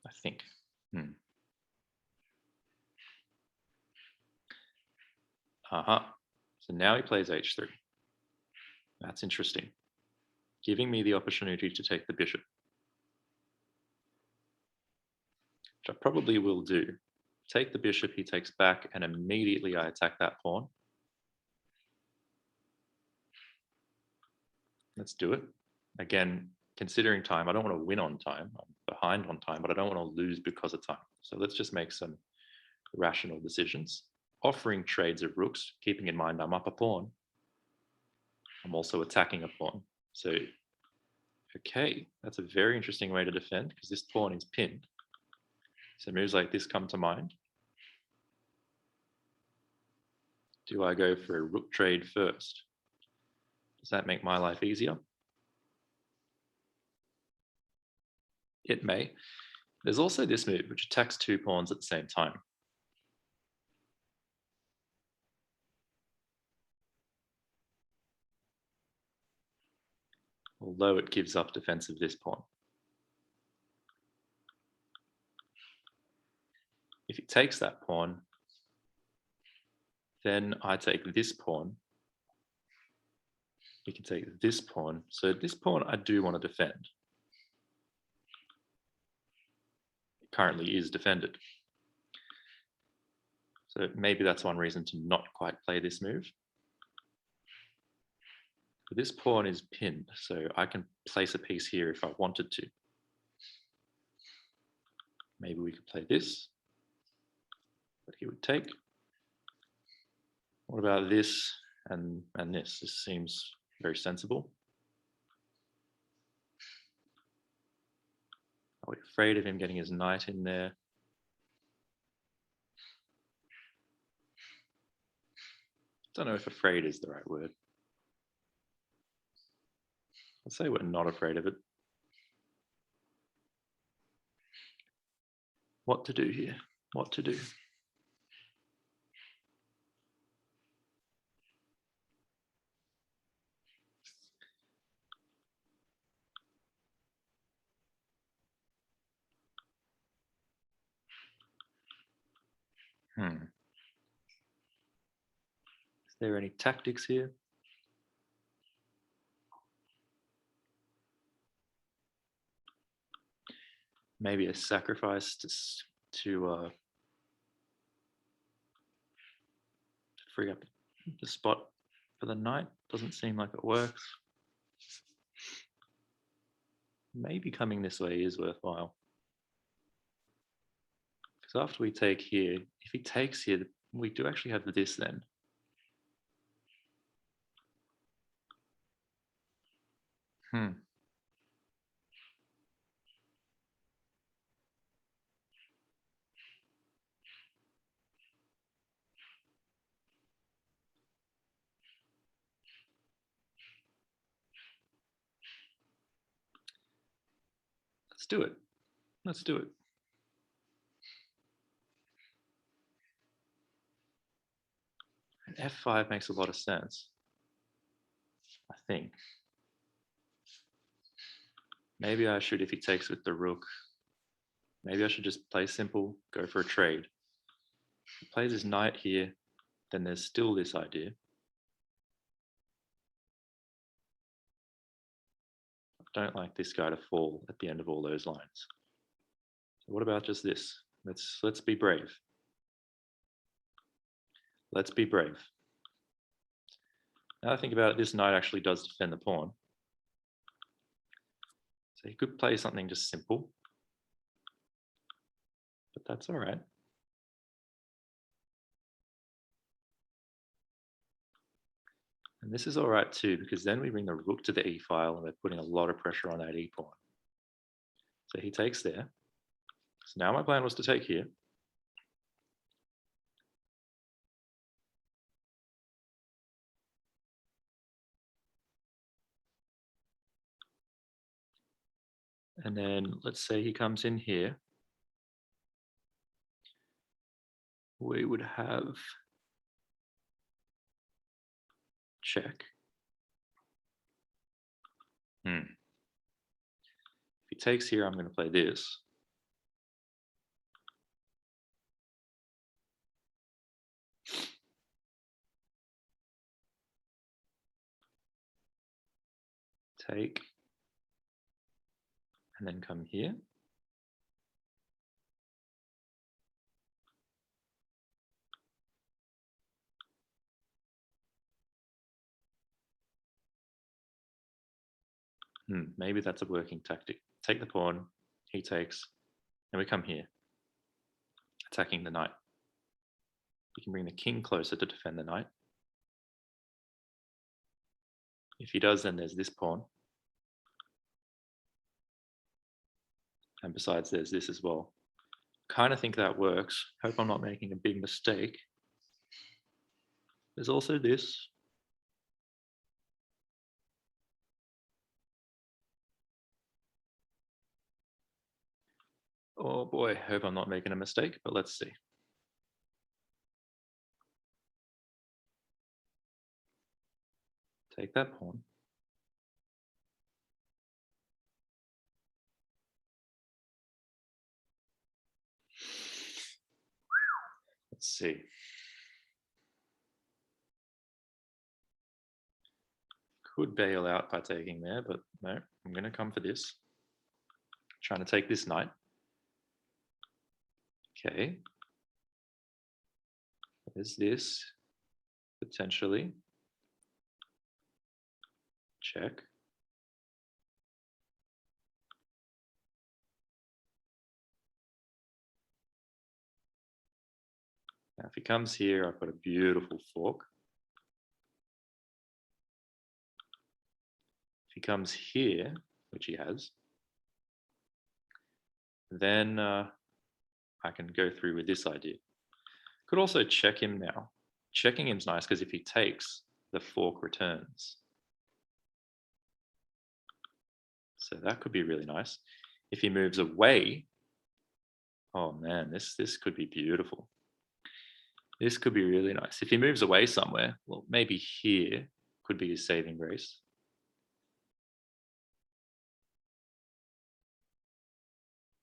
I think. So now he plays h3. That's interesting. Giving me the opportunity to take the bishop. Which I probably will do. Take the bishop, he takes back, and immediately I attack that pawn. Let's do it. Again, considering time, I don't want to win on time. I'm behind on time, but I don't want to lose because of time. So let's just make some rational decisions. Offering trades of rooks, keeping in mind I'm up a pawn. I'm also attacking a pawn. So, okay, that's a very interesting way to defend because this pawn is pinned. So moves like this come to mind. Do I go for a rook trade first? Does that make my life easier? It may. There's also this move which attacks two pawns at the same time. Although it gives up defense of this pawn. If he takes that pawn, then I take this pawn. He can take this pawn. So this pawn I do want to defend. It currently is defended. So maybe that's one reason to not quite play this move. But this pawn is pinned, so I can place a piece here if I wanted to. Maybe we could play this, but he would take. What about this and this? This seems very sensible. Are we afraid of him getting his knight in there? Don't know if afraid is the right word. Let's say we're not afraid of it. What to do here? What to do? Is there any tactics here? Maybe a sacrifice to free up the spot for the knight. Doesn't seem like it works. Maybe coming this way is worthwhile. Because after we take here, if he takes here, we do actually have this then. Let's do it. Let's do it. And F5 makes a lot of sense. I think. Maybe I should, if he takes with the rook, maybe I should just play simple, go for a trade. If he plays his knight here, then there's still this idea. I don't like this guy to fall at the end of all those lines. So what about just this? Let's be brave. Let's be brave. Now I think about it, this knight actually does defend the pawn. So he could play something just simple, but that's all right. And this is all right too, because then we bring the rook to the e file and we're putting a lot of pressure on that e pawn. So he takes there. So now my plan was to take here. And then let's say he comes in here. We would have check. If he takes here, I'm going to play this. Take. And then come here. Maybe that's a working tactic. Take the pawn, he takes, and we come here, attacking the knight. We can bring the king closer to defend the knight. If he does, then there's this pawn. And besides, there's this as well. Kind of think that works. Hope I'm not making a big mistake. There's also this. Oh boy, hope I'm not making a mistake, but let's see. Take that pawn. Let's see. Could bail out by taking there, but no, I'm going to come for this. Trying to take this knight. Okay. There's this, potentially. Check. Now if he comes here, I've got a beautiful fork. If he comes here, which he has, then I can go through with this idea. Could also check him now. Checking him's nice because if he takes, the fork returns. So that could be really nice. If he moves away, oh man, this could be beautiful. This could be really nice. If he moves away somewhere, well, maybe here could be his saving grace.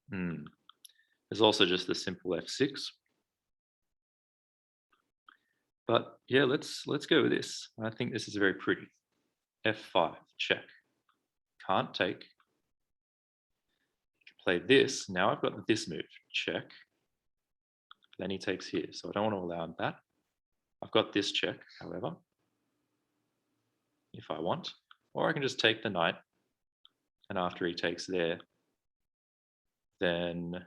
There's also just the simple f6. But yeah, let's go with this. I think this is very pretty. f5, check. Can't take. Play this. Now I've got this move, check. Then he takes here, so I don't want to allow that. I've got this check, however, if I want. Or I can just take the knight, and after he takes there, then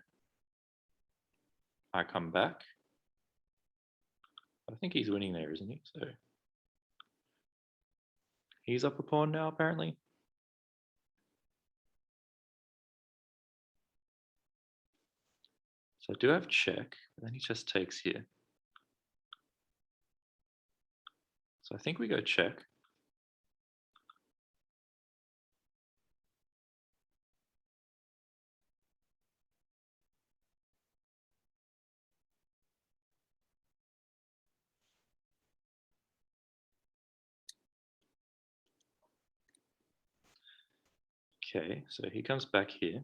I come back. I think he's winning there, isn't he? So he's up a pawn now, apparently. So I do have check, but then he just takes here. So I think we go check. Okay, so he comes back here.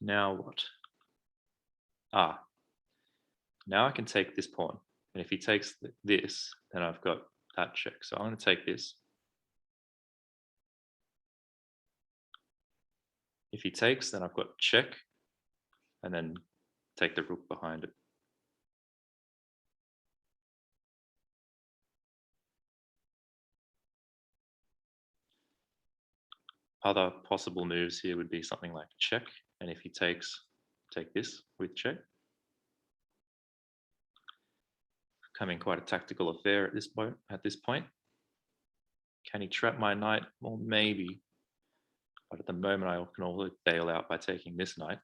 Now what? Ah, now I can take this pawn. And if he takes this, then I've got that check. So I'm going to take this. If he takes, then I've got check, and then take the rook behind it. Other possible moves here would be something like check, and if he takes, take this with check. Becoming quite a tactical affair at this point. Can he trap my knight? Well, maybe. But at the moment, I can also bail out by taking this knight.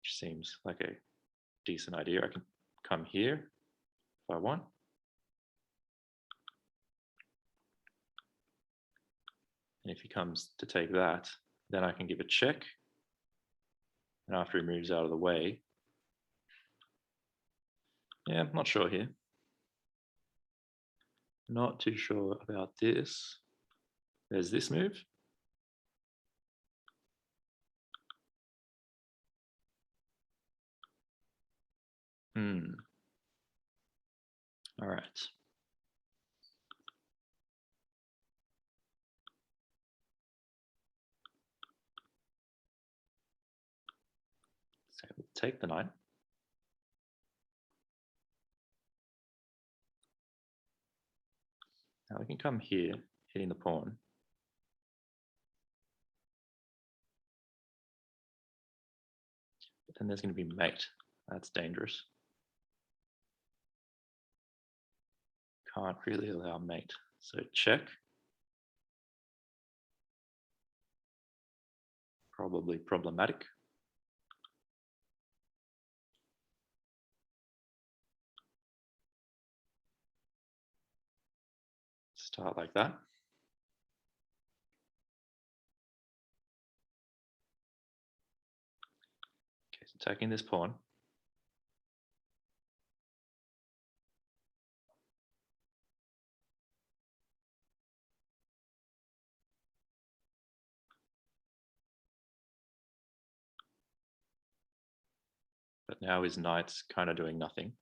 Which seems like a decent idea. I can come here if I want. And if he comes to take that, then I can give a check. And after he moves out of the way, yeah, I'm not sure here. Not too sure about this. There's this move. All right. So we'll take the knight. Now we can come here, hitting the pawn. But then there's going to be mate. That's dangerous. Can't really allow mate. So check. Probably problematic. Start like that. Okay, so taking this pawn. But now his knight's kind of doing nothing.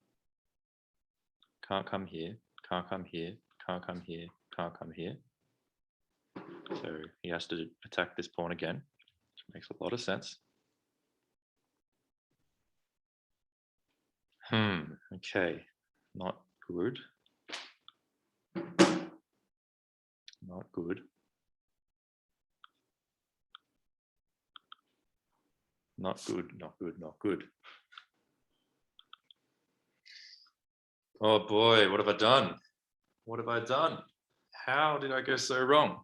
Can't come here, can't come here, can't come here, can't come here. So he has to attack this pawn again, which makes a lot of sense. Okay, not good. Not good. Not good, not good, not good. Oh boy, what have I done? What have I done? How did I go so wrong?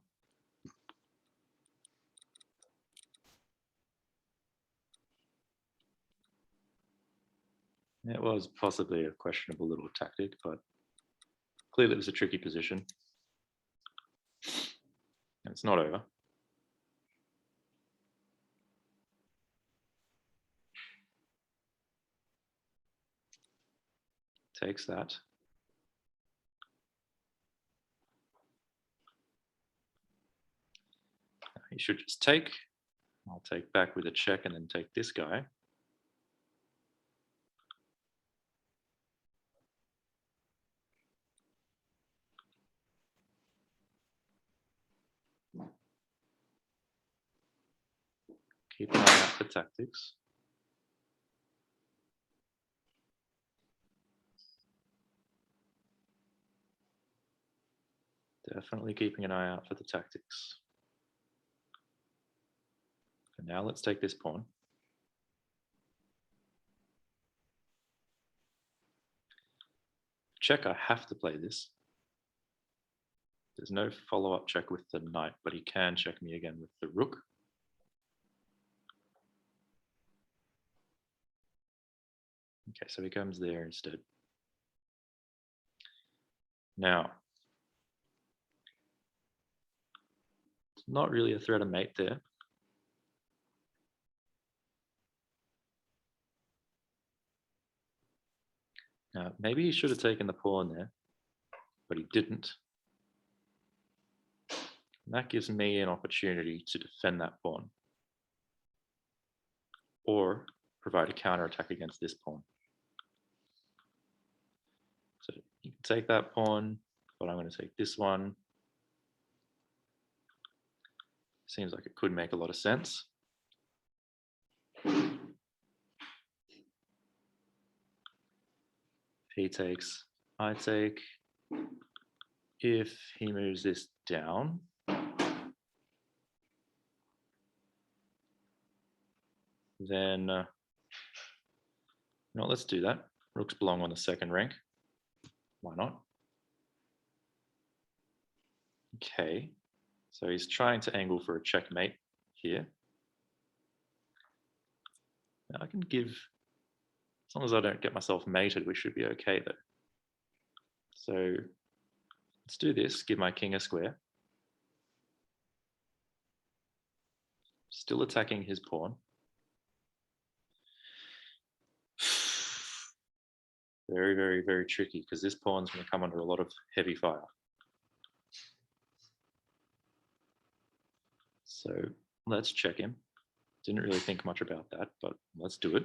It was possibly a questionable little tactic, but clearly it was a tricky position. And it's not over. Takes that. He should just take. I'll take back with a check and then take this guy. Keep an eye out for tactics. Definitely keeping an eye out for the tactics. And now let's take this pawn. Check, I have to play this. There's no follow-up check with the knight, but he can check me again with the rook. Okay, so he comes there instead. Now, not really a threat of mate there. . Maybe he should have taken the pawn there, but he didn't. And that gives me an opportunity to defend that pawn or provide a counterattack against this pawn. So you can take that pawn, but I'm going to take this one. Seems like it could make a lot of sense. He takes, I take. If he moves this down, then no, let's do that. Rooks belong on the second rank. Why not? Okay, so he's trying to angle for a checkmate here. Now I can give, as long as I don't get myself mated, we should be okay though. So let's do this, give my king a square. Still attacking his pawn. Very, very, very tricky because this pawn's going to come under a lot of heavy fire. So let's check him. Didn't really think much about that, but let's do it.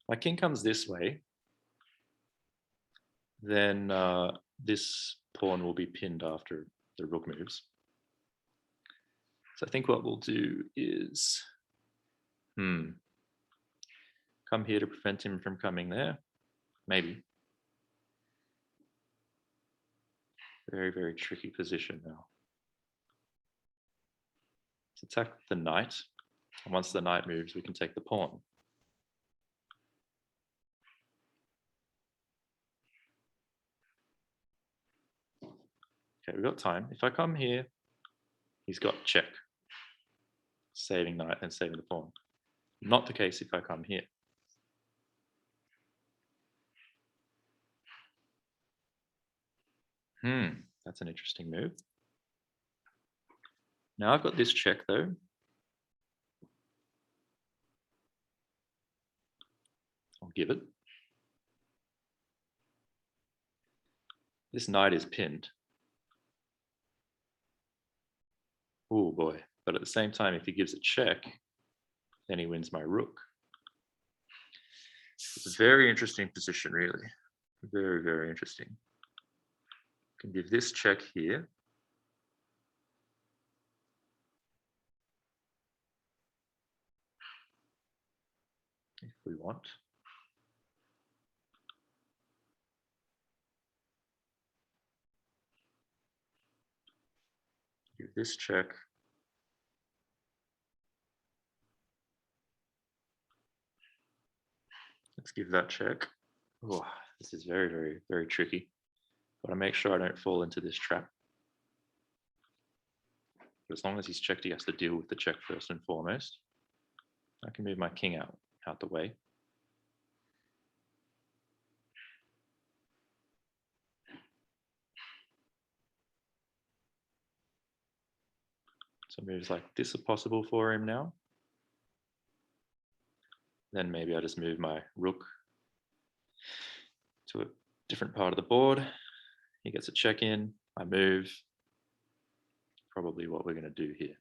My king comes this way, then this pawn will be pinned after the rook moves. So I think what we'll do is come here to prevent him from coming there. Maybe. Very, very tricky position now. Let's attack the knight. And once the knight moves, we can take the pawn. Okay, we've got time. If I come here, he's got check. Saving knight and saving the pawn. Not the case if I come here. That's an interesting move. Now I've got this check though. I'll give it. This knight is pinned. Oh boy. But at the same time, if he gives a check, then he wins my rook. It's a very interesting position, really. Very, very interesting. Can give this check here. If we want. Give this check. Let's give that check. Oh, this is very, very, very tricky. But I make sure I don't fall into this trap. But as long as he's checked, he has to deal with the check first and foremost. I can move my king out the way. So moves like this are possible for him now. Then maybe I just move my rook to a different part of the board. He gets a check in, I move. Probably what we're going to do here.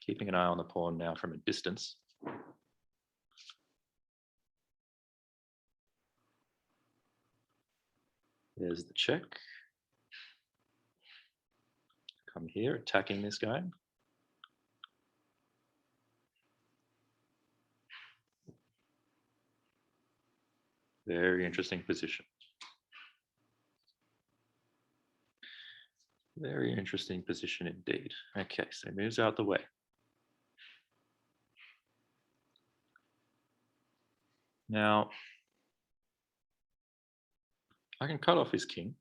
Keeping an eye on the pawn now from a distance. There's the check. Come here, attacking this guy. Very interesting position. Very interesting position indeed. Okay, so he moves out the way. Now, I can cut off his king.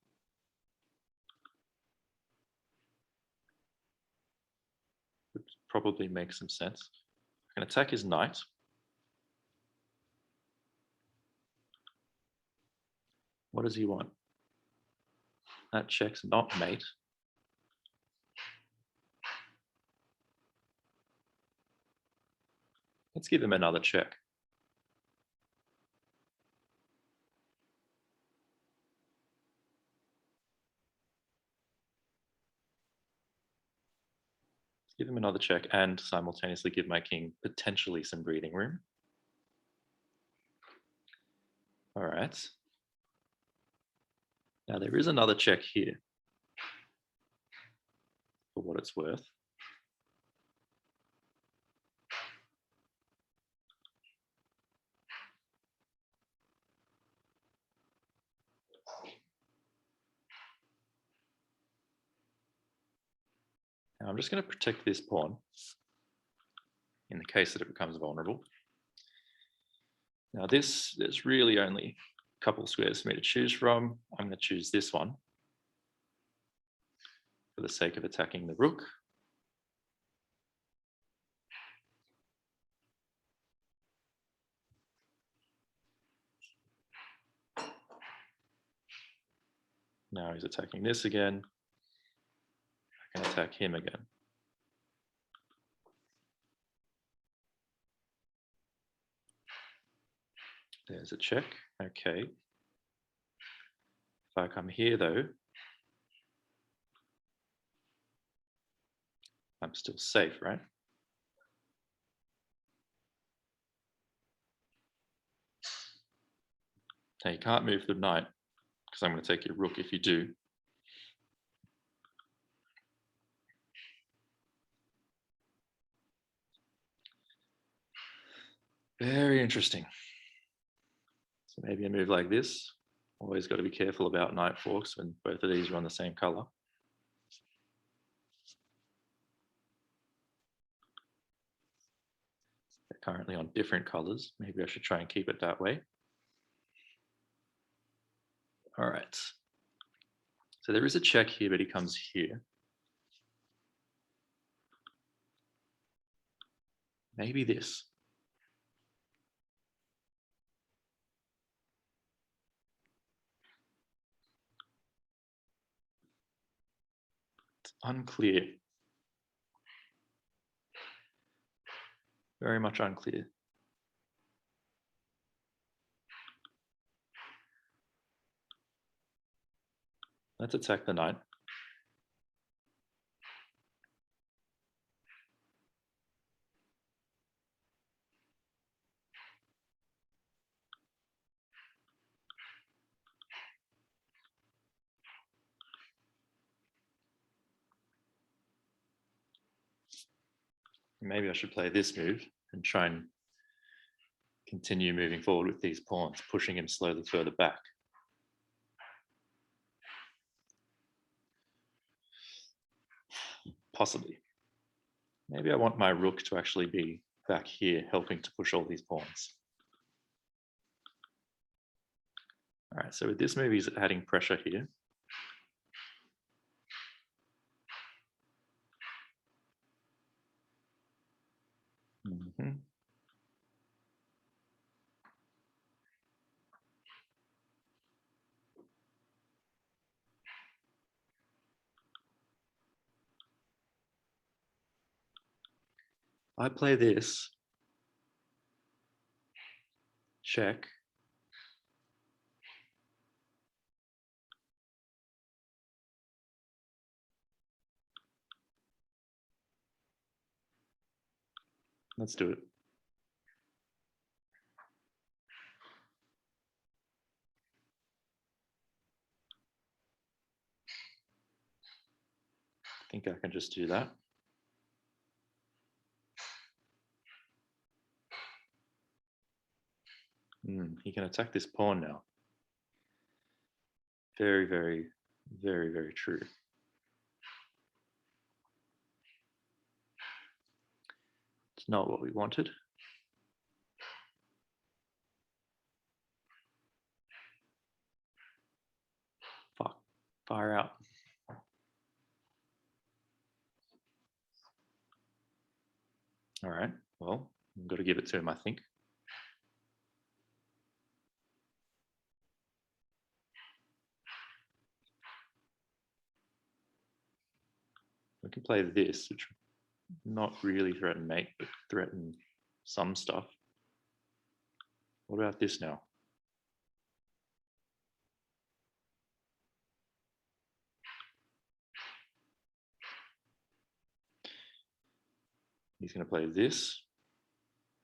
Would probably make some sense. I can attack his knight. What does he want? That check's not mate. Let's give him another check. Give him another check and simultaneously give my king potentially some breathing room. All right. Now there is another check here for what it's worth. Now I'm just going to protect this pawn in the case that it becomes vulnerable. Now there's really only a couple of squares for me to choose from. I'm going to choose this one for the sake of attacking the rook. Now he's attacking this again. I can attack him again. There's a check. Okay. If I come here though, I'm still safe, right? Now you can't move the knight because I'm going to take your rook if you do. Very interesting. So maybe a move like this. Always got to be careful about knight forks when both of these are on the same color. They're currently on different colors. Maybe I should try and keep it that way. All right. So there is a check here, but he comes here. Maybe this. It's unclear. Very much unclear. Let's attack the knight. Maybe I should play this move and try and continue moving forward with these pawns, pushing him slowly further back. Possibly. Maybe I want my rook to actually be back here, helping to push all these pawns. All right, so with this move, he's adding pressure here. Mm-hmm. I play this, check. Let's do it. I think I can just do that. He can attack this pawn now. Very, very, very, very true. It's not what we wanted. Fuck, fire out. All right, well, I've got to give it to him, I think. We can play this, which not really threaten mate, but threaten some stuff. What about this now? He's going to play this.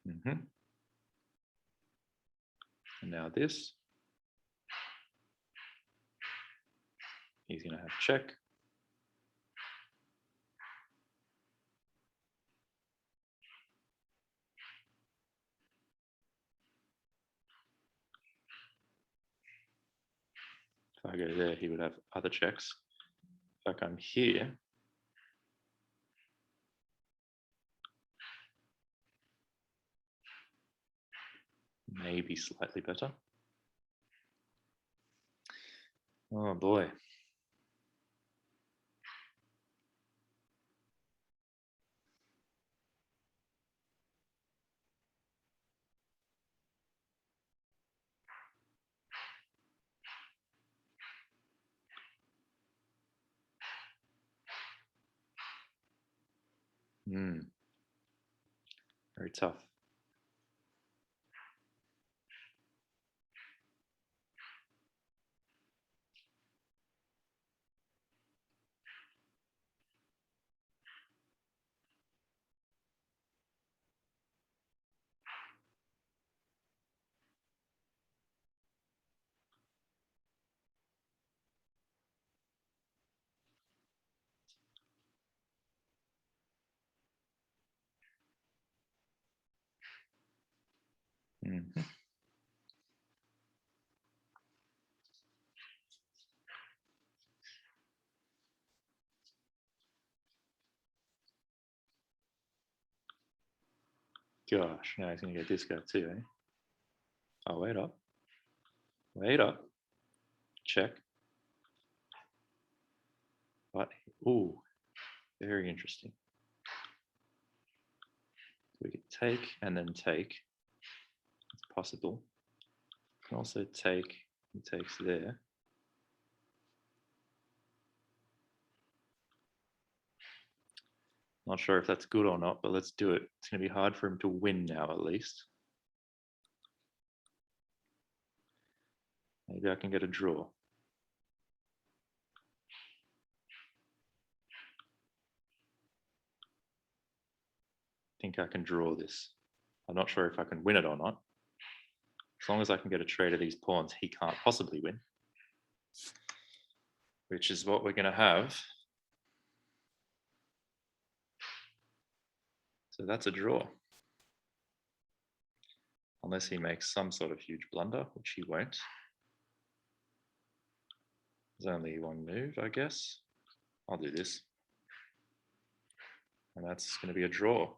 And now this. He's going to have check. If I go there, he would have other checks. If I come here, maybe slightly better. Oh boy. Very tough. Gosh, now he's going to get this guy too, eh? Oh, wait up. Wait up. Check. But, ooh, very interesting. We could take and then take. It's possible. We can also take, he takes there. Not sure if that's good or not, but let's do it. It's going to be hard for him to win now, at least. Maybe I can get a draw. I think I can draw this. I'm not sure if I can win it or not. As long as I can get a trade of these pawns, he can't possibly win. Which is what we're going to have. So that's a draw. Unless he makes some sort of huge blunder, which he won't. There's only one move, I guess. I'll do this. And that's going to be a draw.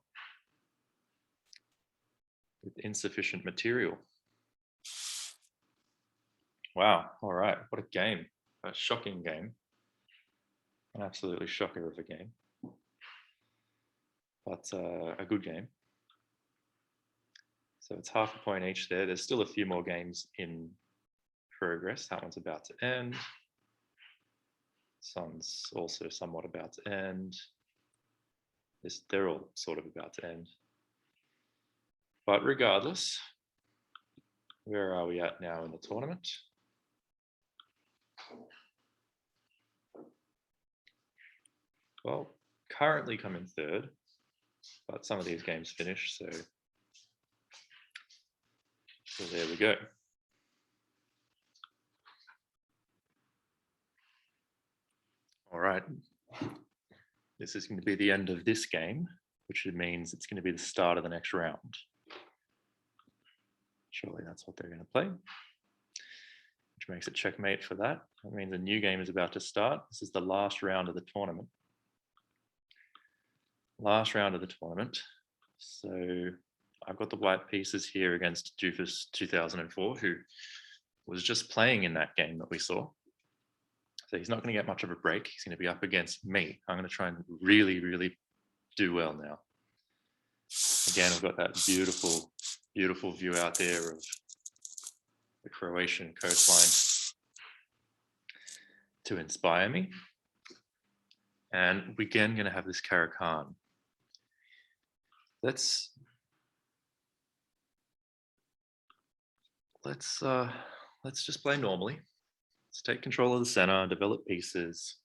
With insufficient material. Wow, all right, what a game. A shocking game. An absolutely shocker of a game. But a good game. So it's half a point each there. There's still a few more games in progress. That one's about to end. This one's also somewhat about to end. They're all sort of about to end. But regardless, where are we at now in the tournament? Well, currently coming third, but some of these games finished, so there we go. All right. This is going to be the end of this game, which means it's going to be the start of the next round. Surely that's what they're going to play, which makes it checkmate for that. That means a new game is about to start. This is the last round of the tournament. Last round of the tournament. So I've got the white pieces here against Doofus 2004, who was just playing in that game that we saw. So he's not going to get much of a break. He's going to be up against me. I'm going to try and really, really do well now. Again, I've got that beautiful, beautiful view out there of the Croatian coastline to inspire me. And we're again going to have this Caro-Kann. Let's just play normally. Let's take control of the center, develop pieces.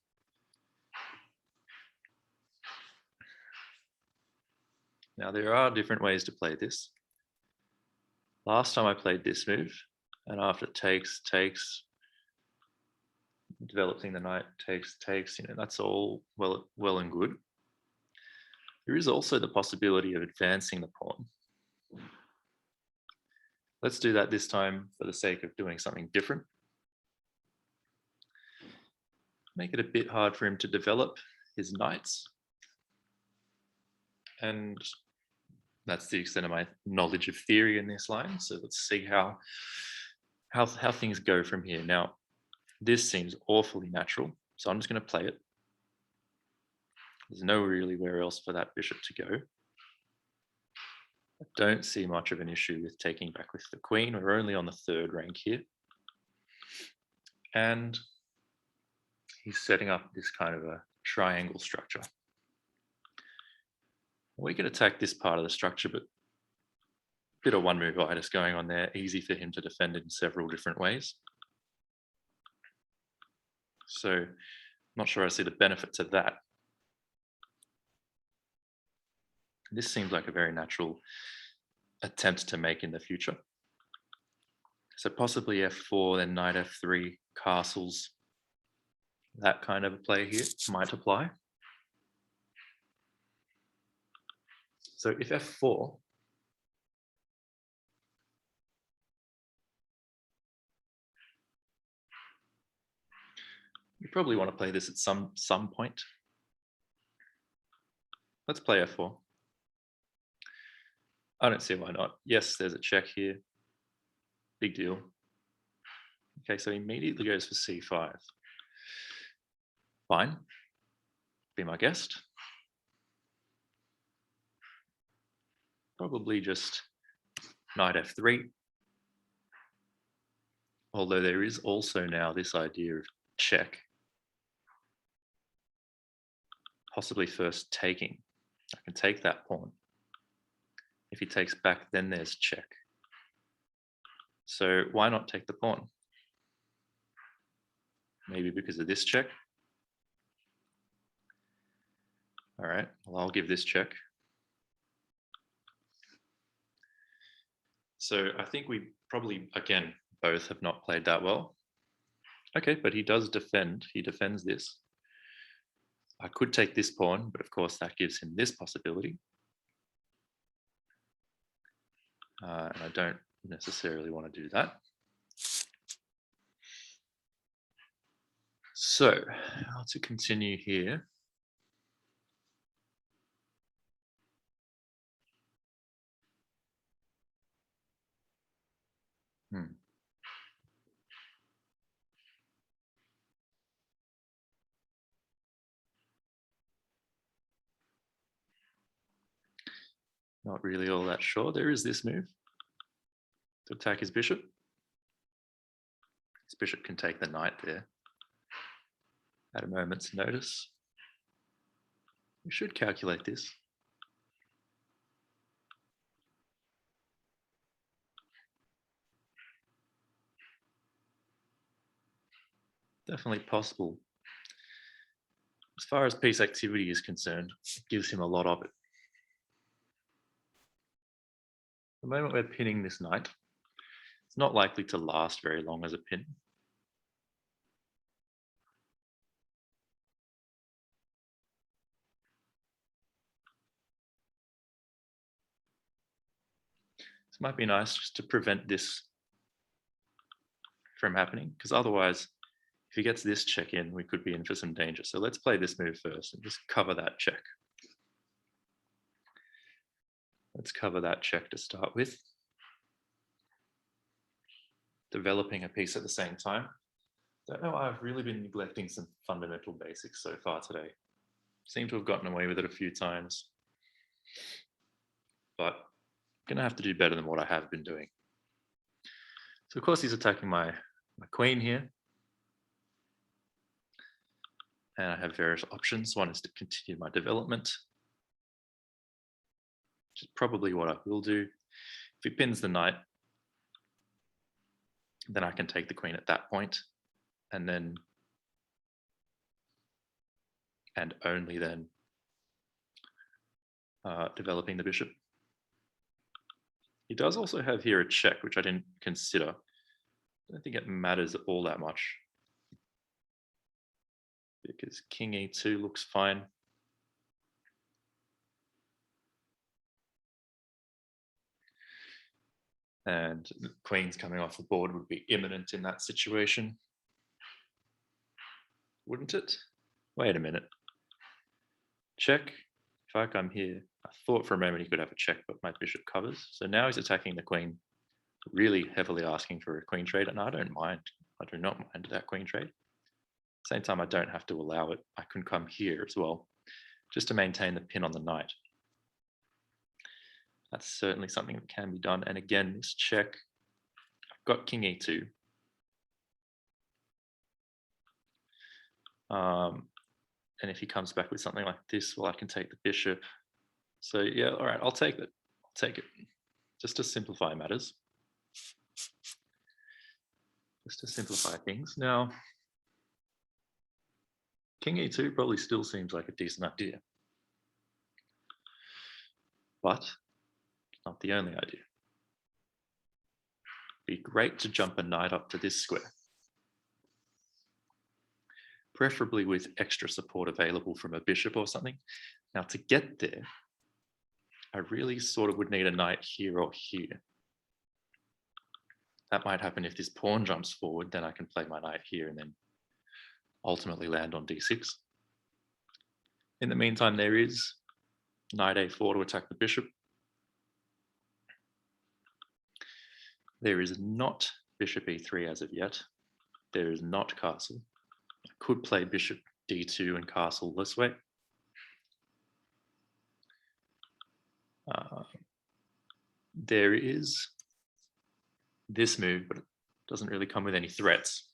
Now there are different ways to play this. Last time I played this move, and after takes, developing the knight, takes, that's all well and good. There is also the possibility of advancing the pawn. Let's do that this time for the sake of doing something different. Make it a bit hard for him to develop his knights. And that's the extent of my knowledge of theory in this line. So let's see how things go from here. Now, this seems awfully natural, so I'm just going to play it. There's no really where else for that bishop to go. I don't see much of an issue with taking back with the queen. We're only on the third rank here. And he's setting up this kind of a triangle structure. We could attack this part of the structure, but a bit of one move-itis going on there. Easy for him to defend in several different ways. So I'm not sure I see the benefit to that. This seems like a very natural attempt to make in the future. So possibly f4, then knight f3, castles. That kind of a play here might apply. So if f4, you probably want to play this at some point. Let's play f4. I don't see why not. Yes, there's a check here. Big deal. Okay, so he immediately goes for c5. Fine. Be my guest. Probably just knight f3. Although there is also now this idea of check. Possibly first taking. I can take that pawn. If he takes back, then there's check. So why not take the pawn? Maybe because of this check. All right, well, I'll give this check. So I think we probably, again, both have not played that well. Okay, but he does defend. He defends this. I could take this pawn, but of course that gives him this possibility. And I don't necessarily want to do that. So, to continue here. Not really all that sure. There is this move to attack his bishop. His bishop can take the knight there at a moment's notice. We should calculate this. Definitely possible. As far as piece activity is concerned, it gives him a lot of it. The moment we're pinning this knight, it's not likely to last very long as a pin. This might be nice just to prevent this from happening, because otherwise, if he gets this check in, we could be in for some danger. So let's play this move first and just cover that check. Let's cover that check to start with. Developing a piece at the same time. Don't know, I've really been neglecting some fundamental basics so far today. Seem to have gotten away with it a few times. But I'm gonna have to do better than what I have been doing. So of course he's attacking my queen here. And I have various options. One is to continue my development, which is probably what I will do. If he pins the knight, then I can take the queen at that point, and then, and only then, developing the bishop. He does also have here a check, which I didn't consider. I don't think it matters all that much, because king e2 looks fine. And the queens coming off the board would be imminent in that situation, wouldn't it? Wait a minute. Check. If I come here, I thought for a moment he could have a check, but my bishop covers. So now he's attacking the queen, really heavily asking for a queen trade, and I don't mind. I do not mind that queen trade. At the same time, I don't have to allow it. I can come here as well, just to maintain the pin on the knight. That's certainly something that can be done. And again, this check, I've got king e2. And if he comes back with something like this, well, I can take the bishop. So yeah, all right, I'll take it. I'll take it. Just to simplify matters. Just to simplify things. Now, king e2 probably still seems like a decent idea. But it's not the only idea. It'd be great to jump a knight up to this square, preferably with extra support available from a bishop or something. Now, to get there, I really sort of would need a knight here or here. That might happen if this pawn jumps forward, then I can play my knight here and then ultimately land on d6. In the meantime, there is knight a4 to attack the bishop. There is not bishop e3 as of yet. There is not castle. I could play bishop d2 and castle this way. There is this move, but it doesn't really come with any threats.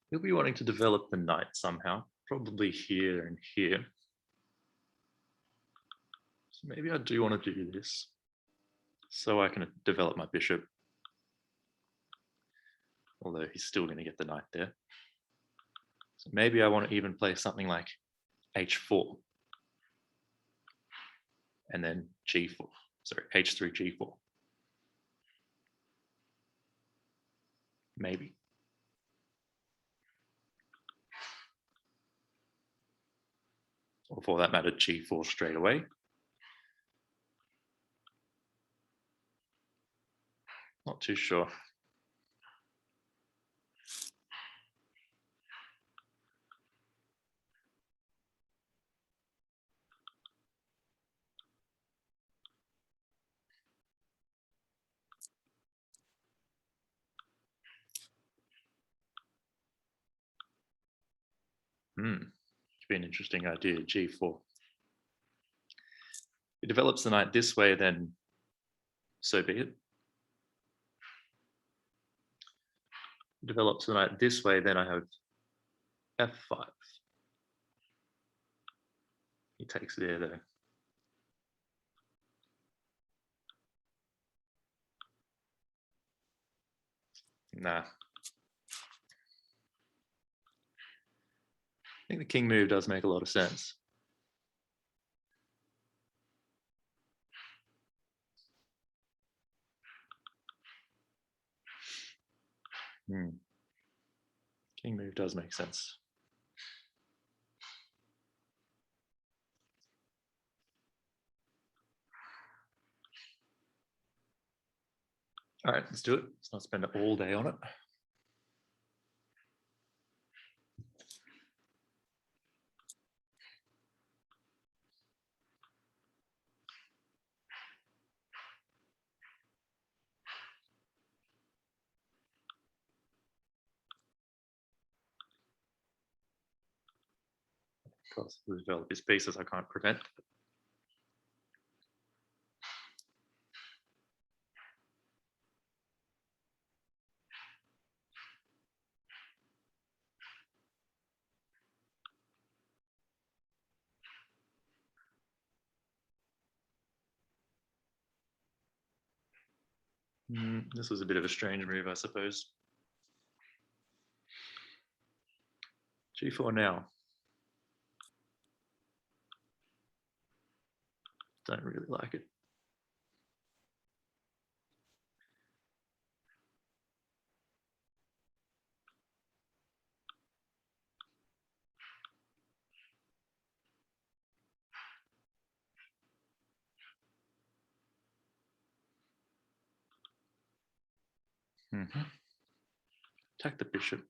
He'll be wanting to develop the knight somehow, probably here and here. So maybe I do want to do this so I can develop my bishop, although he's still going to get the knight there. So maybe I want to even play something like h4 and then g4, sorry, h3, g4. Maybe. Or for that matter, g4 straight away. Not too sure. Could be an interesting idea, g4. If it develops the knight this way, then so be it. If it develops the knight this way, then I have f5. He takes there though. Nah. I think the king move does make a lot of sense. King move does make sense. All right, let's do it. Let's not spend all day on it. Of course, to develop his pieces, I can't prevent. This was a bit of a strange move, I suppose. G4 now. Don't really like it. Attack the bishop.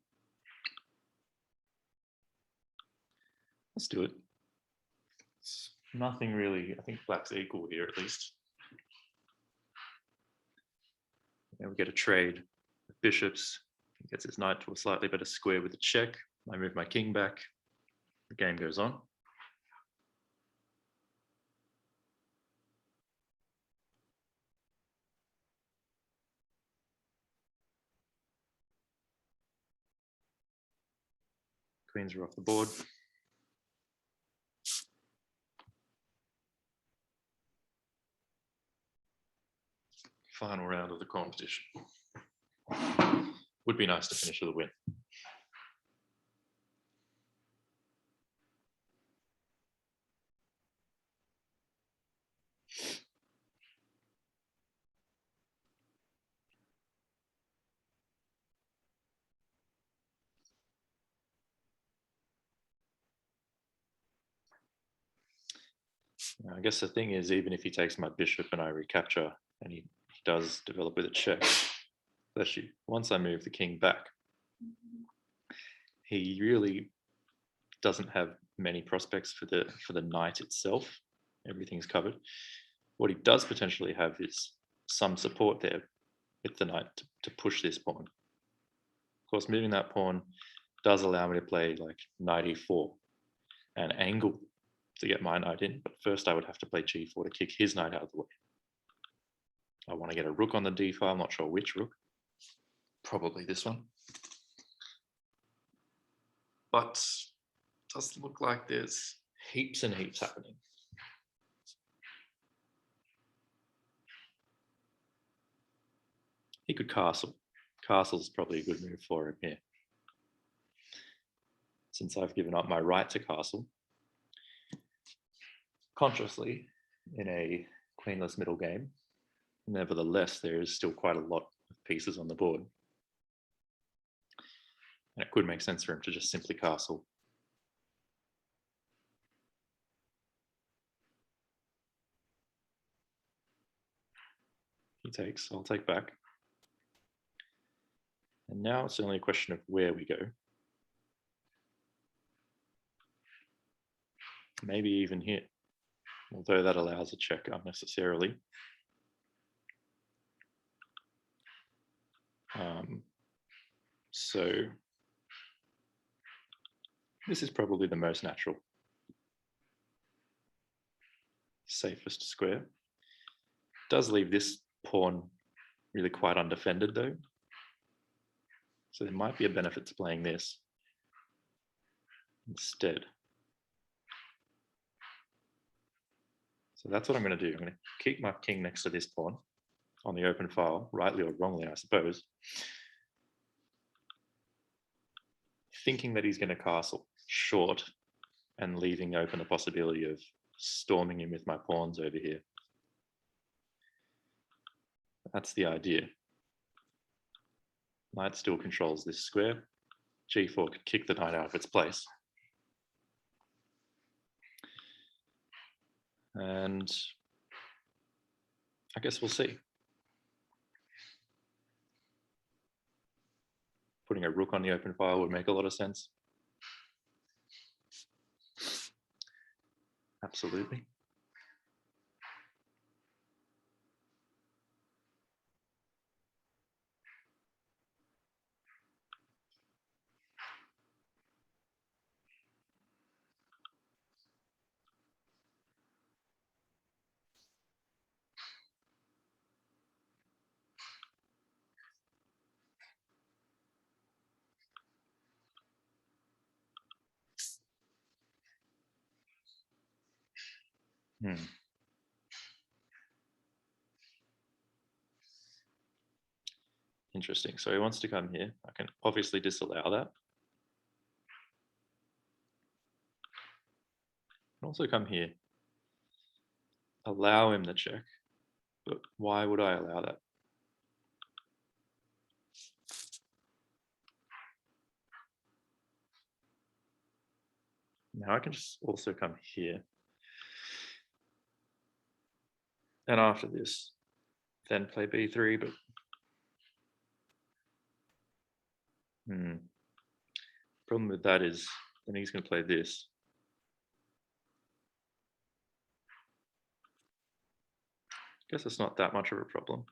Let's do it. It's nothing really. I think black's equal here at least. And we get a trade. Bishops. He gets his knight to a slightly better square with a check. I move my king back. The game goes on. Queens are off the board. Final round of the competition. Would be nice to finish with a win. I guess the thing is, even if he takes my bishop and I recapture, and he does develop with a check, especially once I move the king back, he really doesn't have many prospects for the knight itself. Everything's covered. What he does potentially have is some support there with the knight to push this pawn. Of course, moving that pawn does allow me to play like knight e4 and angle to get my knight in, but first I would have to play g4 to kick his knight out of the way. I want to get a rook on the d file, I'm not sure which rook. Probably this one. But it does look like there's heaps and heaps happening. He could castle. Castle's probably a good move for him here. Since I've given up my right to castle, consciously in a queenless middle game, nevertheless, there is still quite a lot of pieces on the board. And it could make sense for him to just simply castle. He takes, I'll take back. And now it's only a question of where we go. Maybe even here, although that allows a check unnecessarily. So this is probably the most natural. Safest square. Does leave this pawn really quite undefended though. So there might be a benefit to playing this instead. So that's what I'm going to do. I'm going to keep my king next to this pawn on the open file, rightly or wrongly, I suppose. Thinking that he's going to castle short and leaving open the possibility of storming him with my pawns over here. That's the idea. Knight still controls this square. G4 could kick the knight out of its place. And I guess we'll see. Putting a rook on the open file would make a lot of sense. Absolutely. Interesting. So he wants to come here. I can obviously disallow that. I can also come here, allow him the check, but why would I allow that? Now I can just also come here. And after this, then play b3, but problem with that is then he's going to play this. Guess it's not that much of a problem.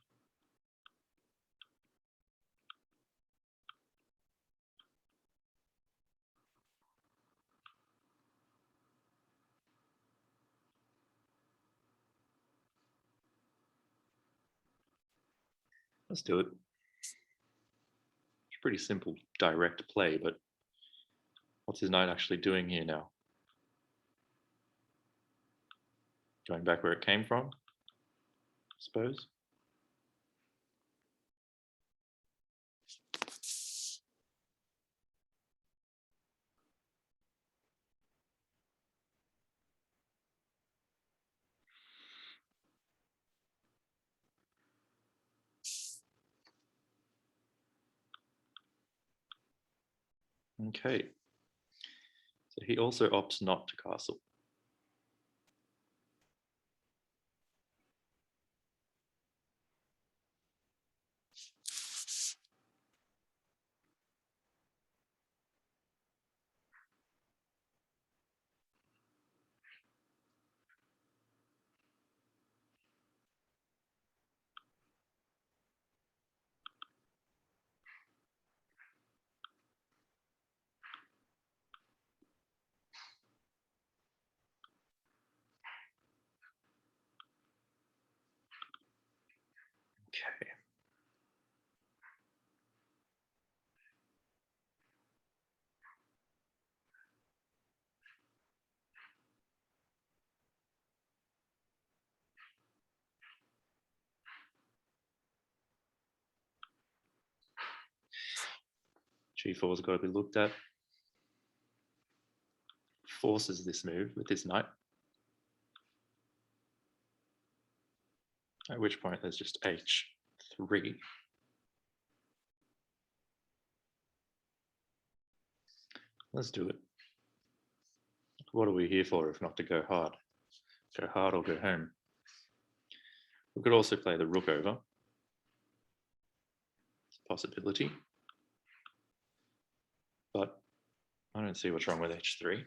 Let's do it. It's pretty simple, direct play, but what's his knight actually doing here now? Going back where it came from, I suppose. Okay. So he also opts not to castle. Okay. G4 has got to be looked at. Forces this move with his knight. At which point there's just h3. Let's do it. What are we here for if not to go hard? Go hard or go home. We could also play the rook over. It's a possibility. But I don't see what's wrong with h3.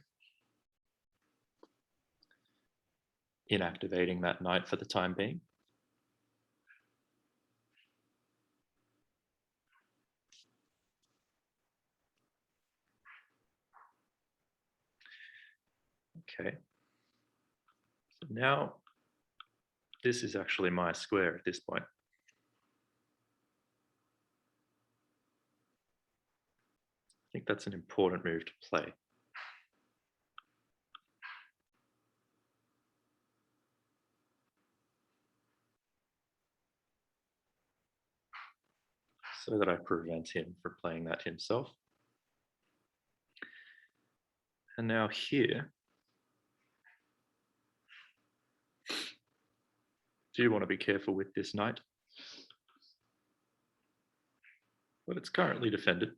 Inactivating that knight for the time being. Okay. So now this is actually my square at this point. I think that's an important move to play. So that I prevent him from playing that himself. And now here, do you want to be careful with this knight? But it's currently defended.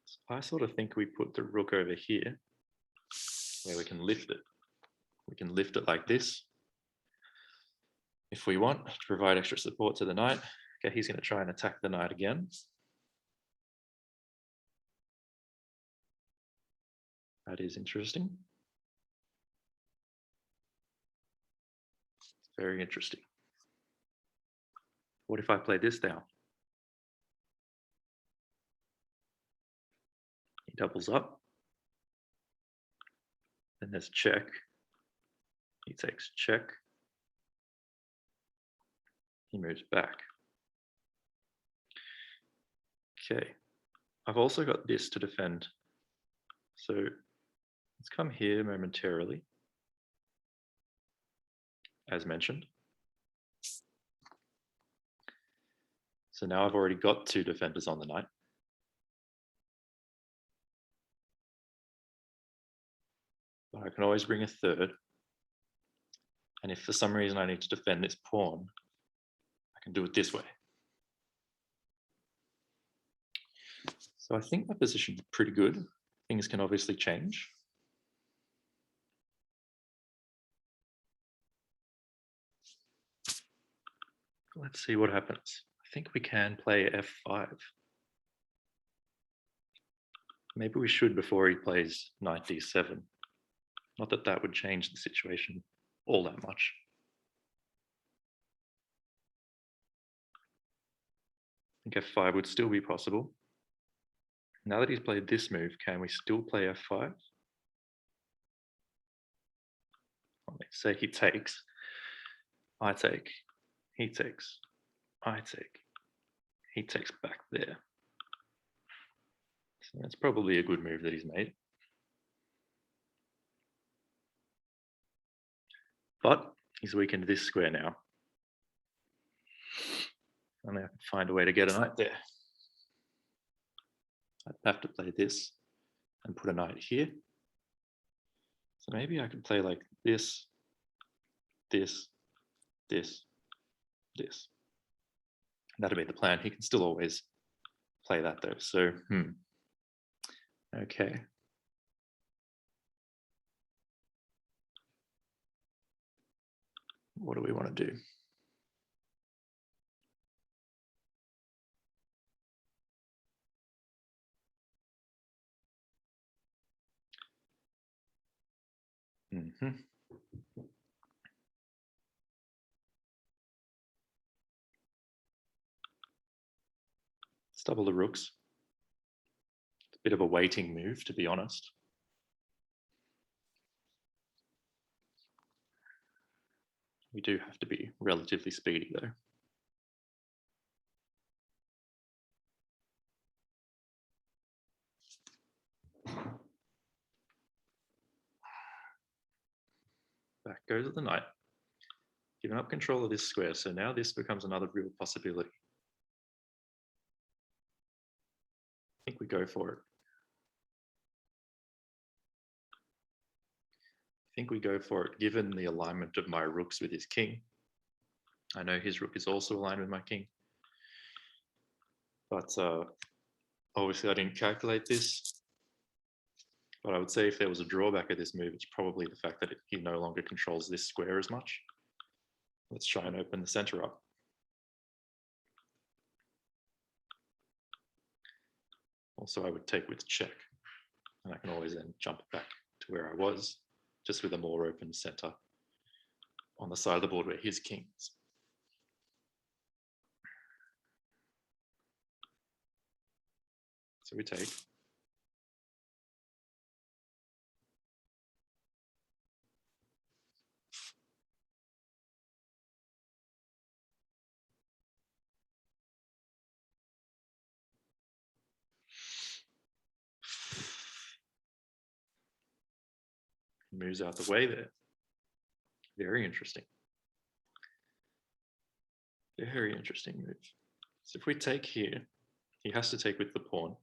So I sort of think we put the rook over here where we can lift it. We can lift it like this if we want to provide extra support to the knight. Okay, he's going to try and attack the knight again. That is interesting. Very interesting. What if I play this down? He doubles up. Then there's check. He takes check. He moves back. Okay. I've also got this to defend. So let's come here momentarily, as mentioned. So now I've already got 2 defenders on the knight. But I can always bring a third. And if for some reason I need to defend this pawn, I can do it this way. So I think my position is pretty good. Things can obviously change. Let's see what happens. I think we can play f5. Maybe we should before he plays knight d7. Not that that would change the situation all that much. I think f5 would still be possible. Now that he's played this move, can we still play f5? Let's say he takes, I take, he takes, I take, he takes back there. So that's probably a good move that he's made. But he's weakened this square now. And I can find a way to get a knight there. I'd have to play this and put a knight here. So maybe I could play like this, this, this, this. That'd be the plan. He can still always play that though. So, okay. What do we want to do? Let's double the rooks. It's a bit of a waiting move, to be honest. We do have to be relatively speedy though. Back goes the knight. Giving up control of this square. So now this becomes another real possibility. I think we go for it. I think we go for it, given the alignment of my rooks with his king. I know his rook is also aligned with my king. But obviously I didn't calculate this. But I would say if there was a drawback of this move, it's probably the fact that he no longer controls this square as much. Let's try and open the center up. Also, I would take with check, and I can always then jump back to where I was, just with a more open center on the side of the board where his king is. So we take. Moves out the way there. Very interesting. Very interesting move. So if we take here, he has to take with the pawn.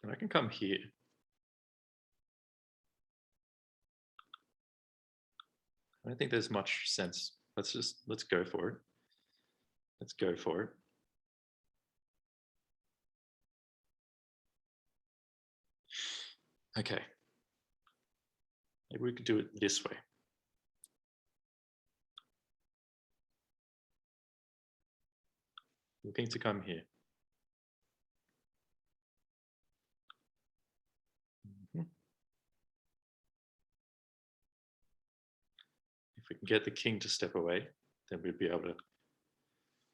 And I can come here. I don't think there's much sense. Let's go for it. Let's go for it. Okay. Maybe we could do it this way. Looking to come here. If we can get the king to step away, then we'd be able to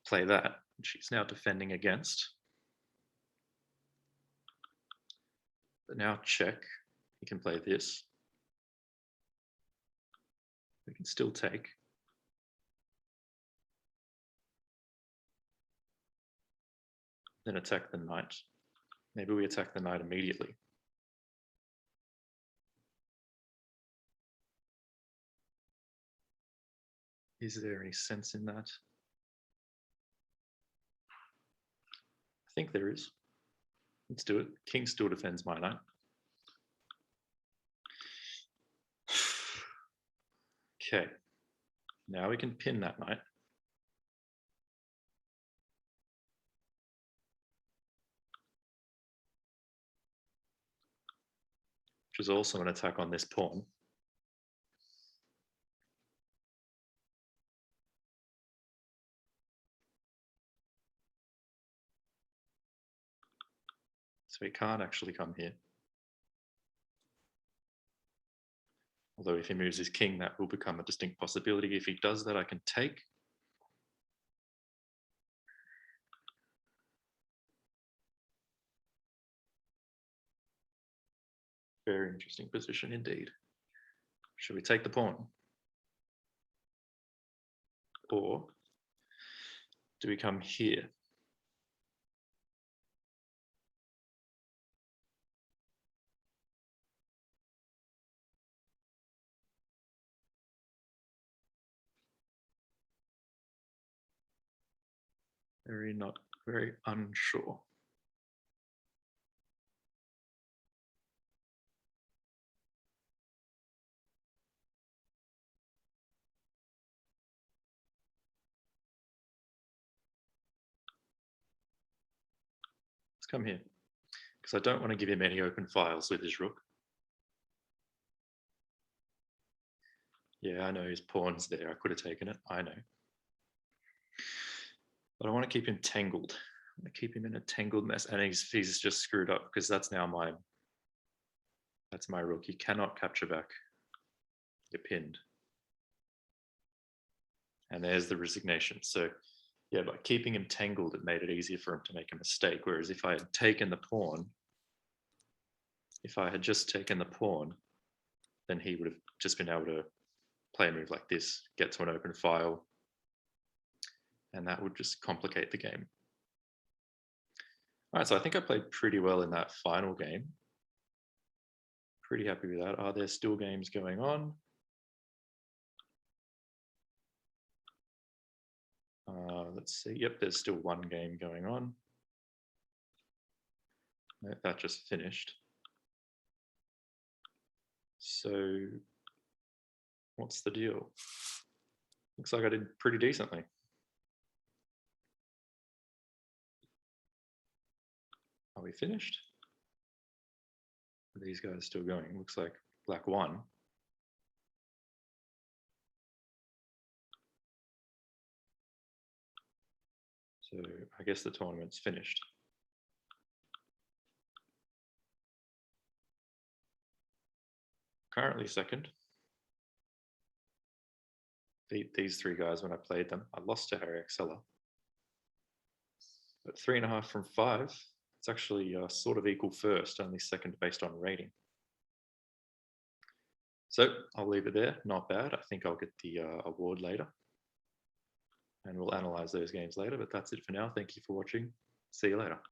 play that, which he's now defending against. But now check, he can play this. We can still take. Then attack the knight. Maybe we attack the knight immediately. Is there any sense in that? I think there is. Let's do it. King still defends my knight. Okay, now we can pin that knight. Which is also an attack on this pawn. So he can't actually come here. Although if he moves his king, that will become a distinct possibility. If he does that, I can take. Very interesting position indeed. Should we take the pawn? Or do we come here? Very unsure. Let's come here, because I don't want to give him any open files with his rook. Yeah, I know his pawn's there. I could have taken it. I know. But I want to keep him tangled. I want to keep him in a tangled mess. And he's just screwed up because that's now mine. That's my rook. You cannot capture back. You're pinned. And there's the resignation. So yeah, by keeping him tangled, it made it easier for him to make a mistake. Whereas if I had taken the pawn, if I had just taken the pawn, then he would have just been able to play a move like this, get to an open file, and that would just complicate the game. All right, so I think I played pretty well in that final game. Pretty happy with that. Are there still games going on? Let's see. Yep, there's still one game going on. That just finished. So what's the deal? Looks like I did pretty decently. Are we finished? Are these guys still going? Looks like black won. So I guess the tournament's finished. Currently second. Beat these three guys when I played them. I lost to Harry Axela. But 3.5 from 5, it's actually sort of equal first, only second based on rating. So I'll leave it there. Not bad. I think I'll get the award later. And we'll analyze those games later, but that's it for now. Thank you for watching. See you later.